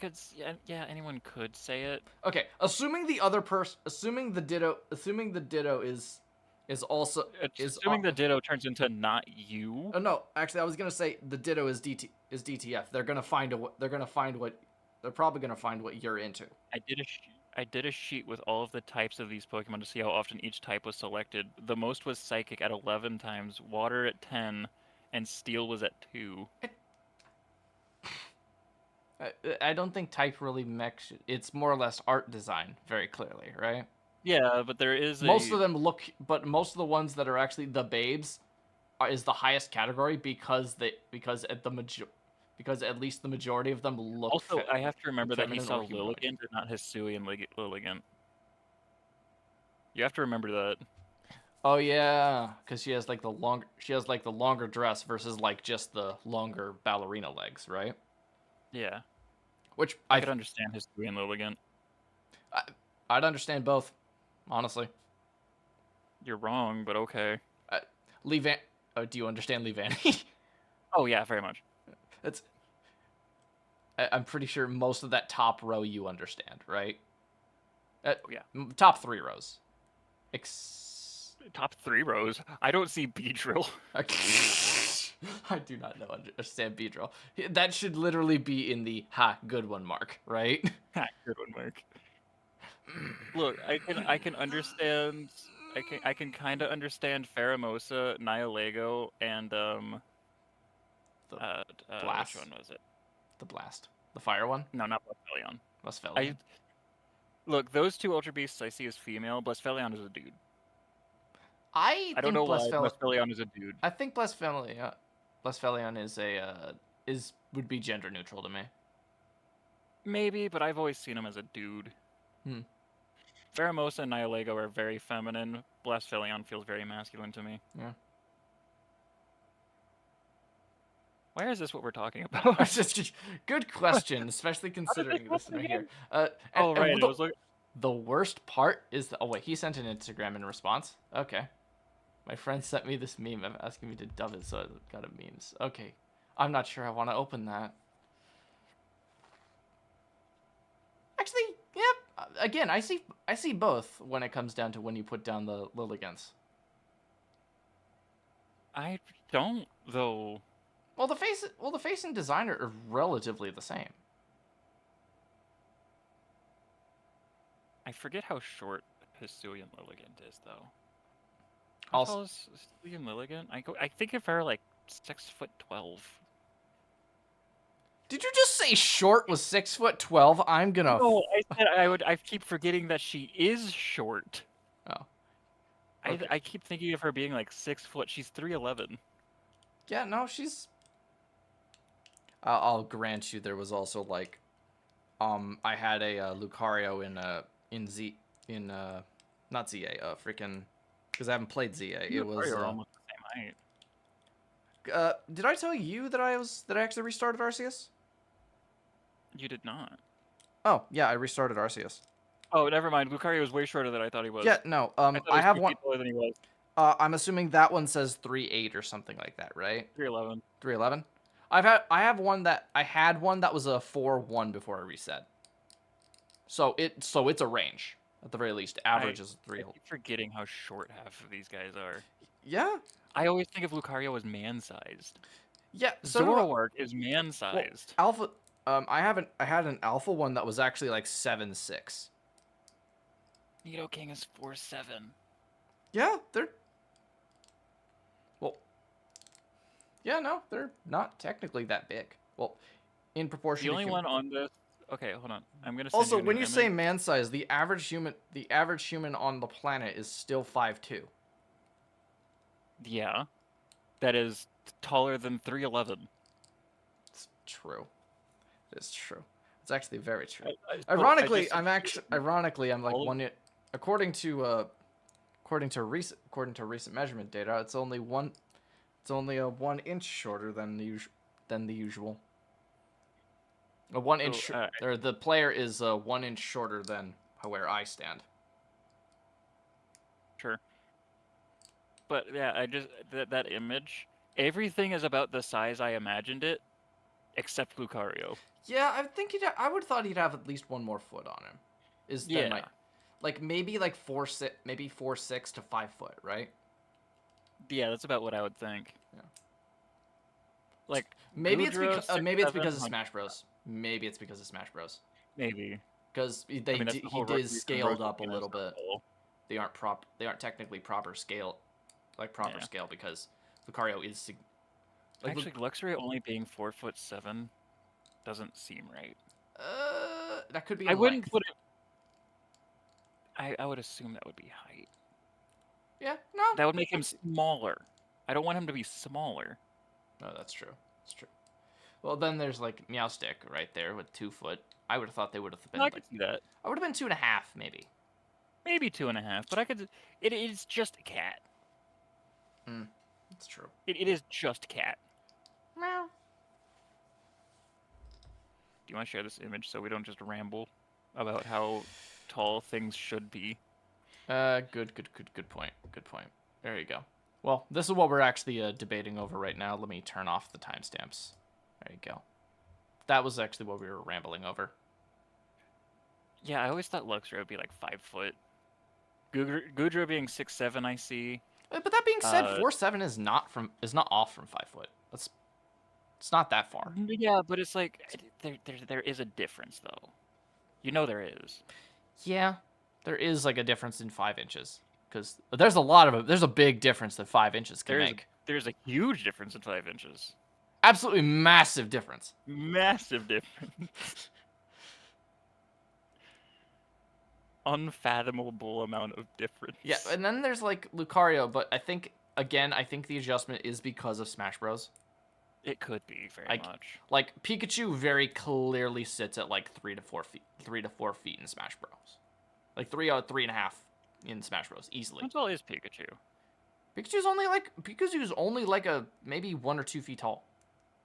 anyone could say it. Okay, assuming the Ditto is also assuming the Ditto turns into not you. Oh no, actually I was going to say the Ditto is DTF. They're probably going to find what you're into. I did a sheet with all of the types of these Pokemon to see how often each type was selected. The most was Psychic at 11 times, Water at 10, and Steel was at 2. I don't think type really mix. It's more or less art design, very clearly, right? Yeah, but there is most of the ones that are actually the babes is the highest category because at least the majority of them look. Also, I have to remember that he saw Lilligant and not Hisuian Lilligant. You have to remember that. Oh yeah, because she has like the longer dress versus like just the longer ballerina legs, right? Yeah. Which I could understand Hisuian Lilligant. I'd understand both, honestly. You're wrong, but okay. Do you understand Leavanny? Oh yeah, very much. I'm pretty sure most of that top row you understand, right? Yeah. Top 3 rows. Top 3 rows? I don't see Beedrill. I do not understand Beedrill. That should literally be in the good one mark, right? Good one, Mark. Look, I can understand. I can kind of understand Pheromosa, Nihilego, and Blast. Which one was it? The Blast. The fire one? No, not Blastfelion. Blastfelion. Look, those 2 Ultra Beasts I see as female. Blastfelion is a dude. I don't know why Blastfelion is a dude. I think Blastfelion would be gender neutral to me. Maybe, but I've always seen him as a dude. Pheromosa and Nihilego are very feminine. Blastfelion feels very masculine to me. Yeah. Why is this what we're talking about? Good question, especially considering this right here. The worst part is he sent an Instagram in response. Okay. My friend sent me this meme asking me to dub it, so I got a memes. Okay. I'm not sure I want to open that. Actually, yep. Again, I see both when it comes down to when you put down the Lilligants. I don't, though. Well, the face and design are relatively the same. forget how short Hisuian Lilligant is, though. How Also, tall is Hisuian Lilligant? I think if her like 6'12". did you just say short was 6'12"? I'm gonna. No, I said I would. I keep forgetting that she is short. Oh. Okay. I keep thinking of her being like 6 foot. She's 3'11". Yeah, no, she's. I'll grant you, there was also like, I had a Lucario not ZA, freaking, because I haven't played ZA. It was. Are almost the same height. Did I tell you that I actually restarted Arceus? You did not. Oh yeah, I restarted Arceus. Oh, never mind. Lucario was way shorter than I thought he was. Yeah, no. I thought he I was have 2 one. feet taller than he was. I'm assuming that one says 3'8" or something like that, right? 3'11". 3'11". I had one that was a 4'1" before I reset. So it's a range at the very least. Average is 3. I keep forgetting how short half of these guys are. Yeah. I always think of Lucario as man-sized. Yeah. So Zoroark is man-sized. Well, Alpha. I had an Alpha one that was actually like 7'6". Nidoking is 4'7". Yeah, they're. Well. Yeah, no, they're not technically that big. Well, in proportion. The to only human. one on this. Okay, hold on. I'm gonna. Also, you when you say image. man size, the average human on the planet is still 5'2". Yeah, that is taller than 3'11". It's true. It's true. It's actually very true. Ironically, I'm like one. According to recent measurement data, it's only a 1 inch shorter than the usual. A 1 inch. Or the player is 1 inch shorter than where I stand. Sure. But yeah, I just that image. Everything is about the size I imagined it, except Lucario. Yeah, I would have thought he'd have at least one more foot on him. Like maybe like 4'6" to 5 foot, right? Yeah, that's about what I would think. Yeah. Like maybe Goodra, it's because of Smash Bros. Maybe it's because of Smash Bros. Maybe because he did scaled up a little bit. They aren't technically proper scale, scale because Lucario is. Actually, Luxray only being 4'7" doesn't seem right. That could be. I wouldn't put it. I would assume that would be height. Yeah, no. That would make him smaller. I don't want him to be smaller. No, that's true. That's true. Well, then there's like Meowstick right there with 2 foot. I would have thought they would have been. I could see that. I would have been 2.5, maybe. Maybe 2.5, but I could. It is just a cat. That's true. It is just cat. Meow. Do you want to share this image so we don't just ramble about how tall things should be? Good point. Good point. There you go. Well, this is what we're actually debating over right now. Let me turn off the timestamps. There you go. That was actually what we were rambling over. Yeah, I always thought Luxray would be like 5 foot. Goodra being 6'7", I see. But that being said, 4'7" is not off from 5 foot. It's not that far. Yeah, but it's like there is a difference though. You know there is. Yeah, there is like a difference in 5 inches because there's a big difference that 5 inches can make. There's a huge difference in 5 inches. Absolutely massive difference. Massive difference. Unfathomable amount of difference. Yeah, and then there's like Lucario, but I think the adjustment is because of Smash Bros. It could be very much. Like Pikachu very clearly sits at like 3 to 4 feet in Smash Bros. Like 3 or 3.5 in Smash Bros. Easily. How tall is Pikachu? Pikachu's only like a maybe 1 or 2 feet tall.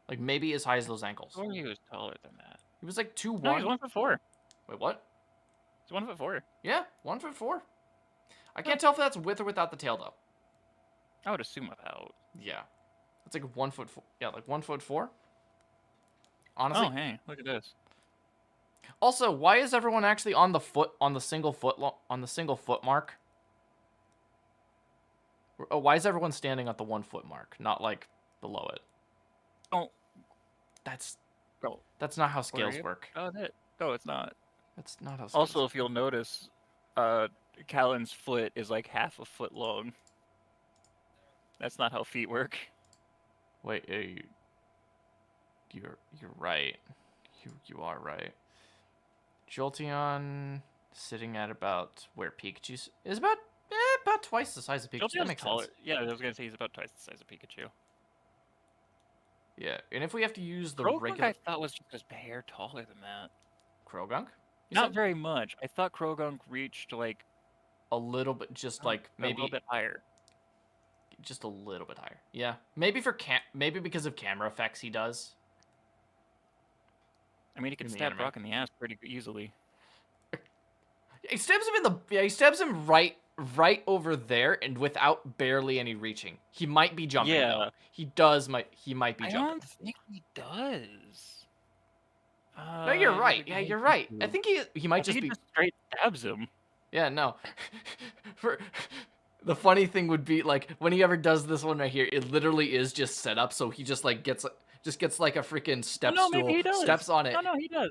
Like maybe as high as those ankles. Or he was taller than that. He was like 2'1". No, he's 1'4". Wait, what? He's 1'4". Yeah, 1'4". I can't tell if that's with or without the tail though. I would assume without. Yeah, it's like 1'4". Yeah, like 1'4". Honestly. Oh hey, look at this. Also, why is everyone actually on the single foot mark? Why is everyone standing at the 1 foot mark, not like below it? Oh, that's not how scales work. Oh, no, it's not. That's not how. Also, if you'll notice, Callan's foot is like half a foot long. That's not how feet work. Wait, you're right. You are right. Jolteon sitting at about where Pikachu is about twice the size of Pikachu. That Jolteon's makes taller. sense. Yeah, I was gonna say he's about twice the size of Pikachu. Yeah, and if we have to use the Croagunk regular I thought was just a hair taller than that. Croagunk, Not very much. I thought Croagunk reached like a little bit, just like a maybe little bit higher. Just a little bit higher. Yeah, maybe maybe because of camera effects he does. I mean, he can In the stab anime. Brock in the ass pretty easily. He stabs him in the he stabs him right over there, and without barely any reaching. He might be jumping. Yeah. Though. He might be I jumping. don't think he does. No, you're right. Yeah, you're right. I think he might just be just straight stabs him. Yeah, no. The funny thing would be like when he ever does this one right here, it literally is just set up, so he just like gets like a freaking step No, stool, maybe he does. steps on it. No, he does.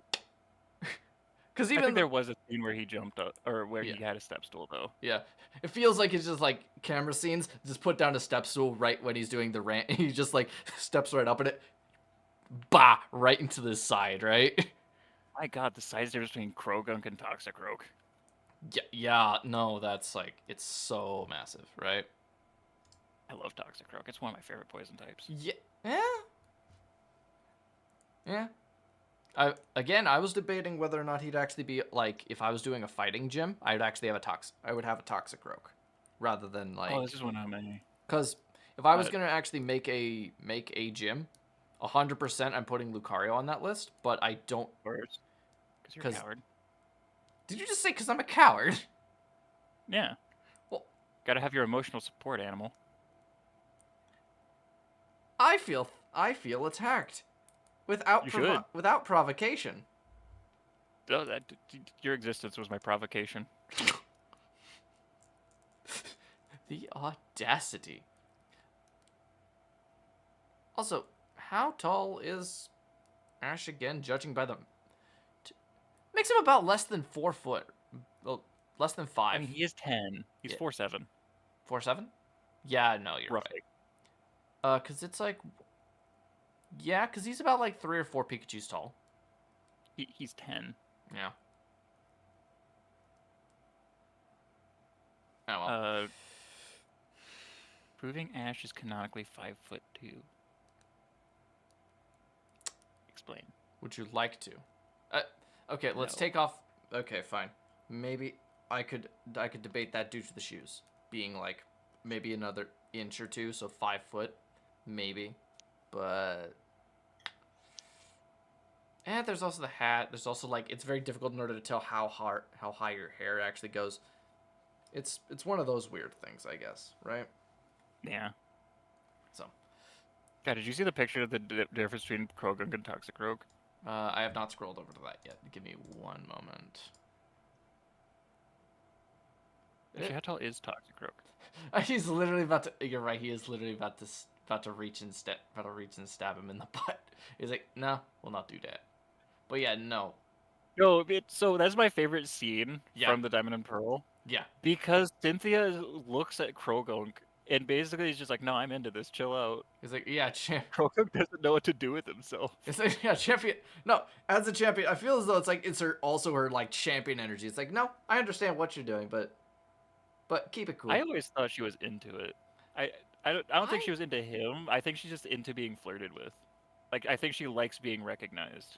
Because I even think there was a scene where he jumped up, or where Yeah. he had a step stool though. Yeah, it feels like it's just like camera scenes. Just put down a step stool right when he's doing the rant. He just like steps right up in it, bah, right into the side, right? My God, the size difference between Croagunk and Toxicroak. Yeah, no, that's like it's so massive, right? I love Toxicroak. It's one of my favorite poison types. Yeah. I was debating whether or not he'd actually be like if I was doing a fighting gym, I would have a Toxicroak rather than like. Oh, this is one I'm a. Because if I was gonna actually make a gym, 100% I'm putting Lucario on that list, but I don't. Because you're a coward. Did you just say because I'm a coward? Yeah. Well, gotta have your emotional support animal. I feel attacked without provocation. Oh, your existence was my provocation. The audacity. Also, how tall is Ash again, judging by the... Makes him about less than 4 foot. Well, less than 5. I mean, he is 10. He's 4'7". 4'7"? Yeah, no, you're Roughly. right. Because it's like... Yeah, because he's about like 3 or 4 Pikachus tall. He's 10. Yeah. Oh, well. Proving Ash is canonically 5'2". Explain. Would you like to? Okay, let's take off. Okay, fine. Maybe I could debate that due to the shoes being like maybe another inch or two, so 5 foot, maybe. But there's also the hat. There's also like it's very difficult in order to tell how high your hair actually goes. It's one of those weird things, I guess, right? Yeah. So. God, did you see the picture of the difference between Croagunk and Toxicroak? I have not scrolled over to that yet. Give me one moment. Actually, how tall is Toxicroak? He's literally about to. You're right. He is literally about to reach and stab him in the butt. He's like, no, we'll not do that. But yeah, no. No, so that's my favorite scene from the Diamond and Pearl. Yeah. Because Cynthia looks at Croagunk and basically he's just like, no, I'm into this. Chill out. He's like, yeah, Croagunk doesn't know what to do with himself. It's like, yeah, champion. No, as a champion, I feel as though it's like it's also her like champion energy. It's like, no, I understand what you're doing, but keep it cool. I always thought she was into it. I don't think she was into him. I think she's just into being flirted with. Like, I think she likes being recognized.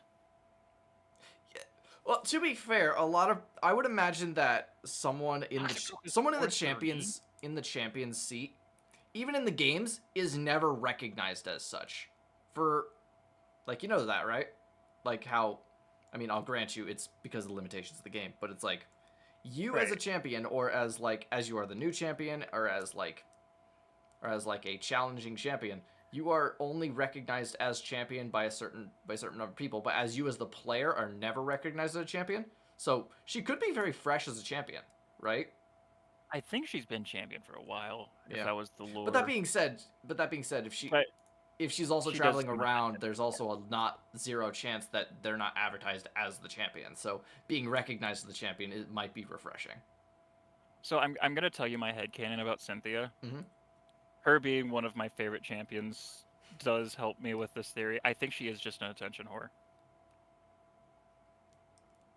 Yeah. Well, to be fair, I would imagine that someone in the champions seat, even in the games, is never recognized as such. For, like, you know that, right? Like how, I mean, I'll grant you it's because of the limitations of the game, but it's like, you as a champion, or as you are the new champion, or as a challenging champion, you are only recognized as champion by a certain number of people, but as you as the player are never recognized as a champion. So she could be very fresh as a champion, right? I think she's been champion for a while. If that was the lore. But that being said, if she's also traveling around, there's also a not zero chance that they're not advertised as the champion. So being recognized as the champion, it might be refreshing. So I'm gonna tell you my headcanon about Cynthia. Mhm. Her being one of my favorite champions does help me with this theory. I think she is just an attention whore.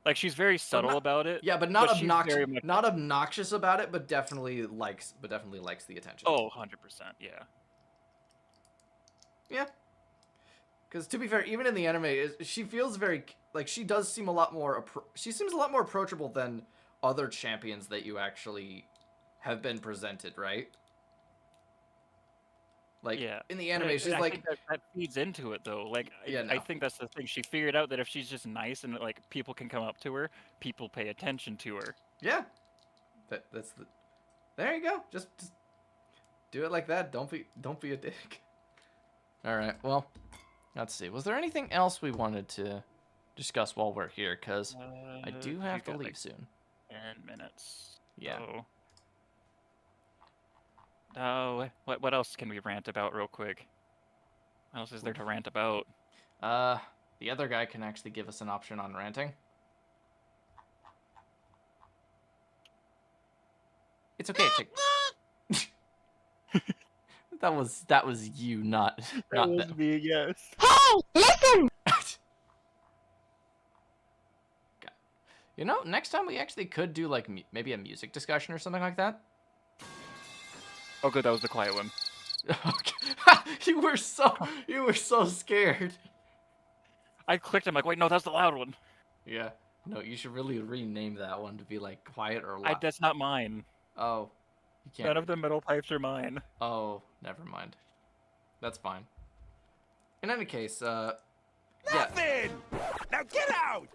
Like she's very subtle about it. Yeah, but not she's obnoxious. very much Not obnoxious about it, but definitely likes the attention. Oh, 100%, yeah. Yeah. Because to be fair, even in the anime, she feels very like she does seem a lot more. She seems a lot more approachable than other champions that you actually have been presented, right? Like Yeah. in the anime, she's I like think that feeds into it though. Like Yeah, I no. think that's the thing. She figured out that if she's just nice and like people can come up to her, people pay attention to her. Yeah. That's the. There you go. Just do it like that. Don't be a dick. All right. Well, let's see. Was there anything else we wanted to discuss while we're here? Because I do have to leave like soon. 10 minutes. Yeah. Oh, what else can we rant about real quick? What else is there to rant about? The other guy can actually give us an option on ranting. It's okay. That was you, not them. Me, yes. Hey, listen! You know, next time we actually could do like maybe a music discussion or something like that. Oh, good, that was the quiet one. You were so scared. I clicked. I'm like, wait, no, that's the loud one. Yeah. No, you should really rename that one to be like quiet or loud. That's not mine. Oh, you can't. None of the middle pipes are mine. Oh, never mind. That's fine. In any case, Nothing! Yeah. Now get out!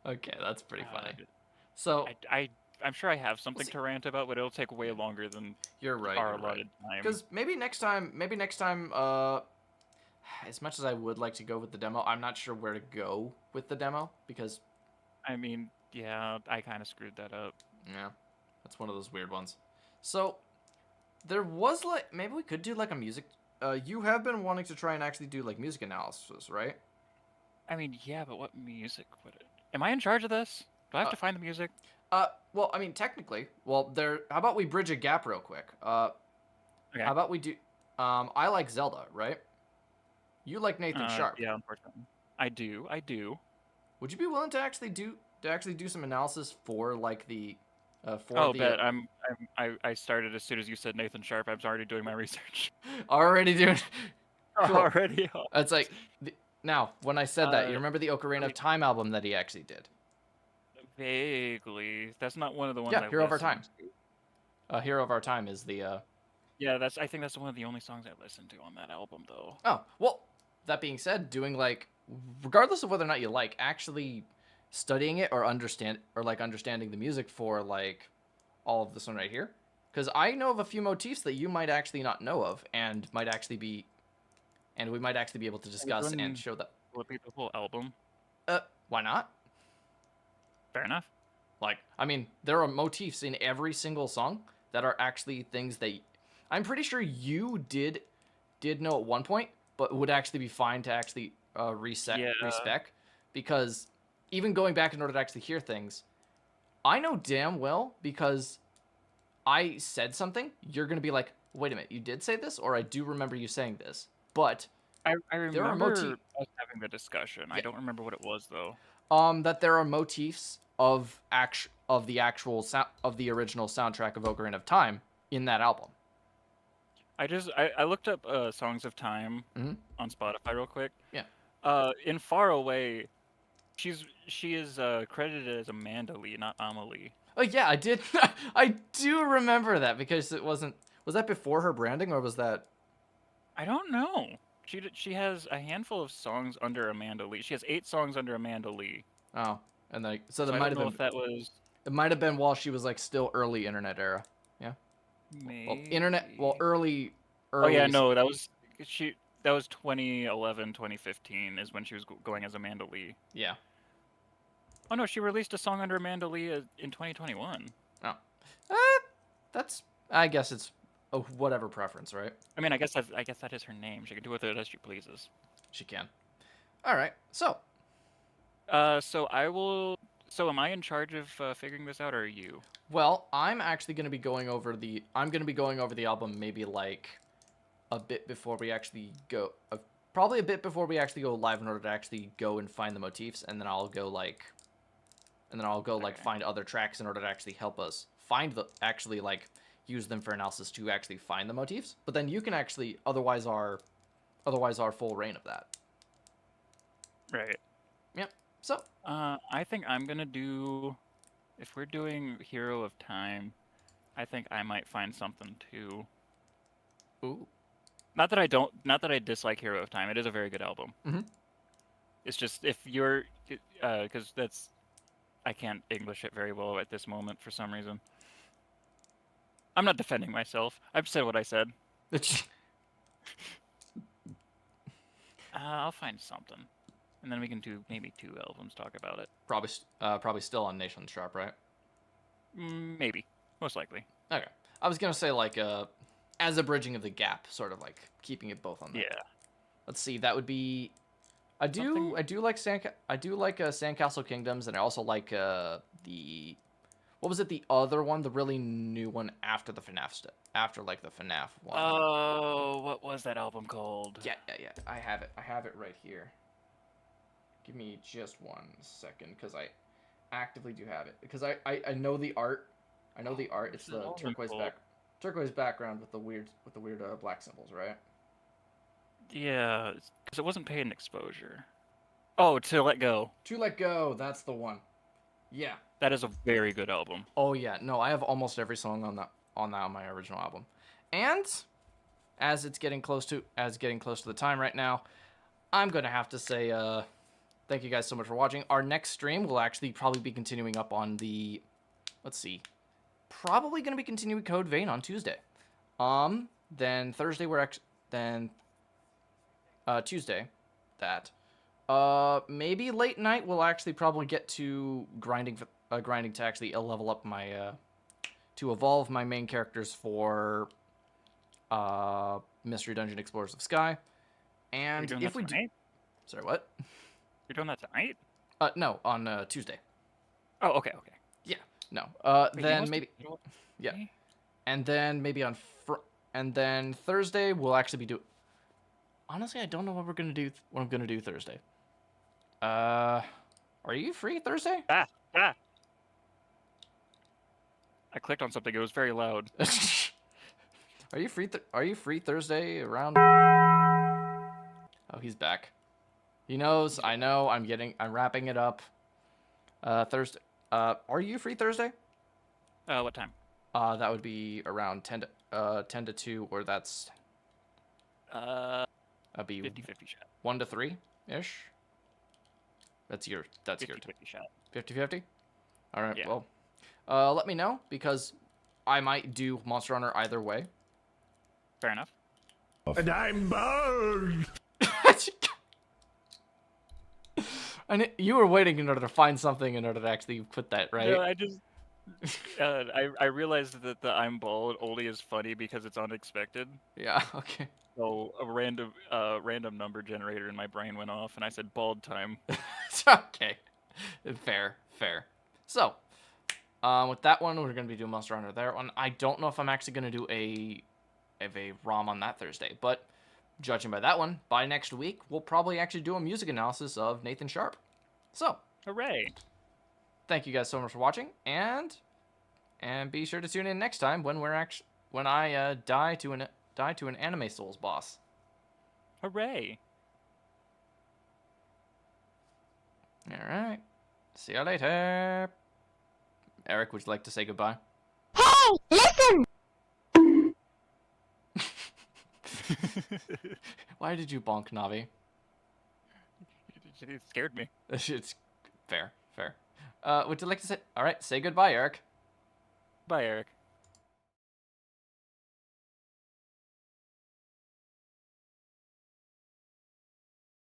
Okay, that's pretty funny. So I'm sure I have something to rant about, but it'll take way longer than you're right. our allotted time. Because maybe next time, as much as I would like to go with the demo, I'm not sure where to go with the demo because, I mean, yeah, I kind of screwed that up. Yeah, that's one of those weird ones. So there was like maybe we could do like a music. You have been wanting to try and actually do like music analysis, right? I mean, yeah, but what music would it? Am I in charge of this? Do I have to find the music? Well, I mean, technically, how about we bridge a gap real quick? Okay. How about we do, I like Zelda, right? You like Nathan Sharp. Yeah, unfortunately. I do. Would you be willing to actually do some analysis for like the, Bet. I started as soon as you said Nathan Sharp. I was already doing my research. Already doing. Cool. Already. It's like, now, when I said that, you remember the Ocarina of Time album that he actually did? Vaguely. That's not one of the ones Yeah, Hero of Our Time. Hero of Our Time is the, Yeah, I think that's one of the only songs I listened to on that album, though. Oh, well, that being said, doing like, regardless of whether or not you like, actually studying it or understanding the music for like all of this one right here. Because I know of a few motifs that you might actually not know of and we might actually be able to discuss and show that. Will it be the whole album? Why not? Fair enough. Like, I mean, there are motifs in every single song that are actually things that I'm pretty sure you did know at one point, but would actually be fine to actually respec, because even going back in order to actually hear things, I know damn well because I said something, you're gonna be like, wait a minute, you did say this, or I do remember you saying this, but I remember us having the discussion. Yeah. I don't remember what it was though. That there are motifs of the actual of the original soundtrack of Ocarina of Time in that album. I looked up Songs of Time on Spotify real quick. Yeah. In Far Away, she is credited as Amanda Lee, not Amelie. Oh yeah, I did. I do remember that because it wasn't. Was that before her branding or was that? I don't know. She has a handful of songs under Amanda Lee. She has 8 songs under Amanda Lee. Oh, and like so that I might don't have know been. If that was. It might have been while she was like still early internet era. Yeah. Maybe. Early. Oh yeah, no, that was 2011, 2015 is when she was going as Amanda Lee. Yeah. Oh no, she released a song under Amanda Lee in 2021. Oh. That's. I guess it's whatever preference, right? I mean, I guess that is her name. She can do with it as she pleases. She can. All right. So. So I will So am I in charge of figuring this out, or are you? Well, I'm actually going to be going over the album maybe like a bit before we actually go, probably a bit before we actually go live in order to actually go and find the motifs, and then I'll go like find other tracks in order to actually help us find actually like use them for analysis to actually find the motifs. But then you can actually otherwise our full reign of that. Right. Yep. So I think I'm gonna do, if we're doing Hero of Time, I think I might find something too. Ooh. Not that I dislike Hero of Time. It is a very good album. Mm-hmm. It's just if you're, because I can't English it very well at this moment for some reason. I'm not defending myself. I've said what I said. I'll find something, and then we can do maybe 2 albums, talk about it. Probably still on Nation Sharp, right? Maybe, most likely. Okay. I was gonna say like as a bridging of the gap, sort of like keeping it both on there. Yeah. Let's see. That would be. I do like Sandcastle Kingdoms, and I also like the. What was it? The other one, the really new one after the FNAF after like the FNAF one. Oh, what was that album called? Yeah. I have it right here. Give me just 1 second, because I actively do have it. Because I know the art. I know the art. It's the turquoise background with the weird black symbols, right? Yeah, because it wasn't paid in exposure. Oh, To Let Go. To Let Go. That's the one. Yeah. That is a very good album. Oh yeah, no, I have almost every song on my original album. And as it's getting close to the time right now, I'm gonna have to say thank you guys so much for watching. Our next stream will actually probably be continuing up on the, let's see, probably gonna be continuing Code Vein on Tuesday. Then Thursday Tuesday that. Maybe late night we'll actually probably get to grinding to actually level up my, to evolve my main characters for, Mystery Dungeon Explorers of Sky. And if we do... Sorry, what? You're doing that tonight? No, on, Tuesday. Oh, okay. Yeah, no. Then maybe... Yeah. And then maybe and then Thursday we'll actually be doing... Honestly, I don't know what I'm gonna do Thursday. Are you free Thursday? Ah. I clicked on something. It was very loud. Are you free Thursday around? Oh, he's back. He knows. I know. I'm wrapping it up. Thursday. Are you free Thursday? What time? That would be around 10 to 2, or that's. That'd be 50-50 shot. 1 to 3 ish. That's your 50-50 shot. 50-50? All right. Yeah. Well, let me know, because I might do Monster Hunter either way. Fair enough. And I'm burned. And you were waiting in order to find something in order to actually put that, right? No, I just I realized that the I'm bald only is funny because it's unexpected. Yeah. Okay. So a random number generator in my brain went off, and I said bald time. Okay. Fair. So, with that one, we're gonna be doing Monster Hunter there. One, I don't know if I'm actually gonna do a ROM on that Thursday, but judging by that one, by next week we'll probably actually do a music analysis of Nathan Sharp. So, hooray! Thank you guys so much for watching, and be sure to tune in next time when I die to an Anime Souls boss. Hooray! All right. See you later. Eric, would you like to say goodbye? Hey, listen! Why did you bonk, Navi? It scared me. It's fair. Would you like to say... All right, say goodbye, Eric. Bye, Eric.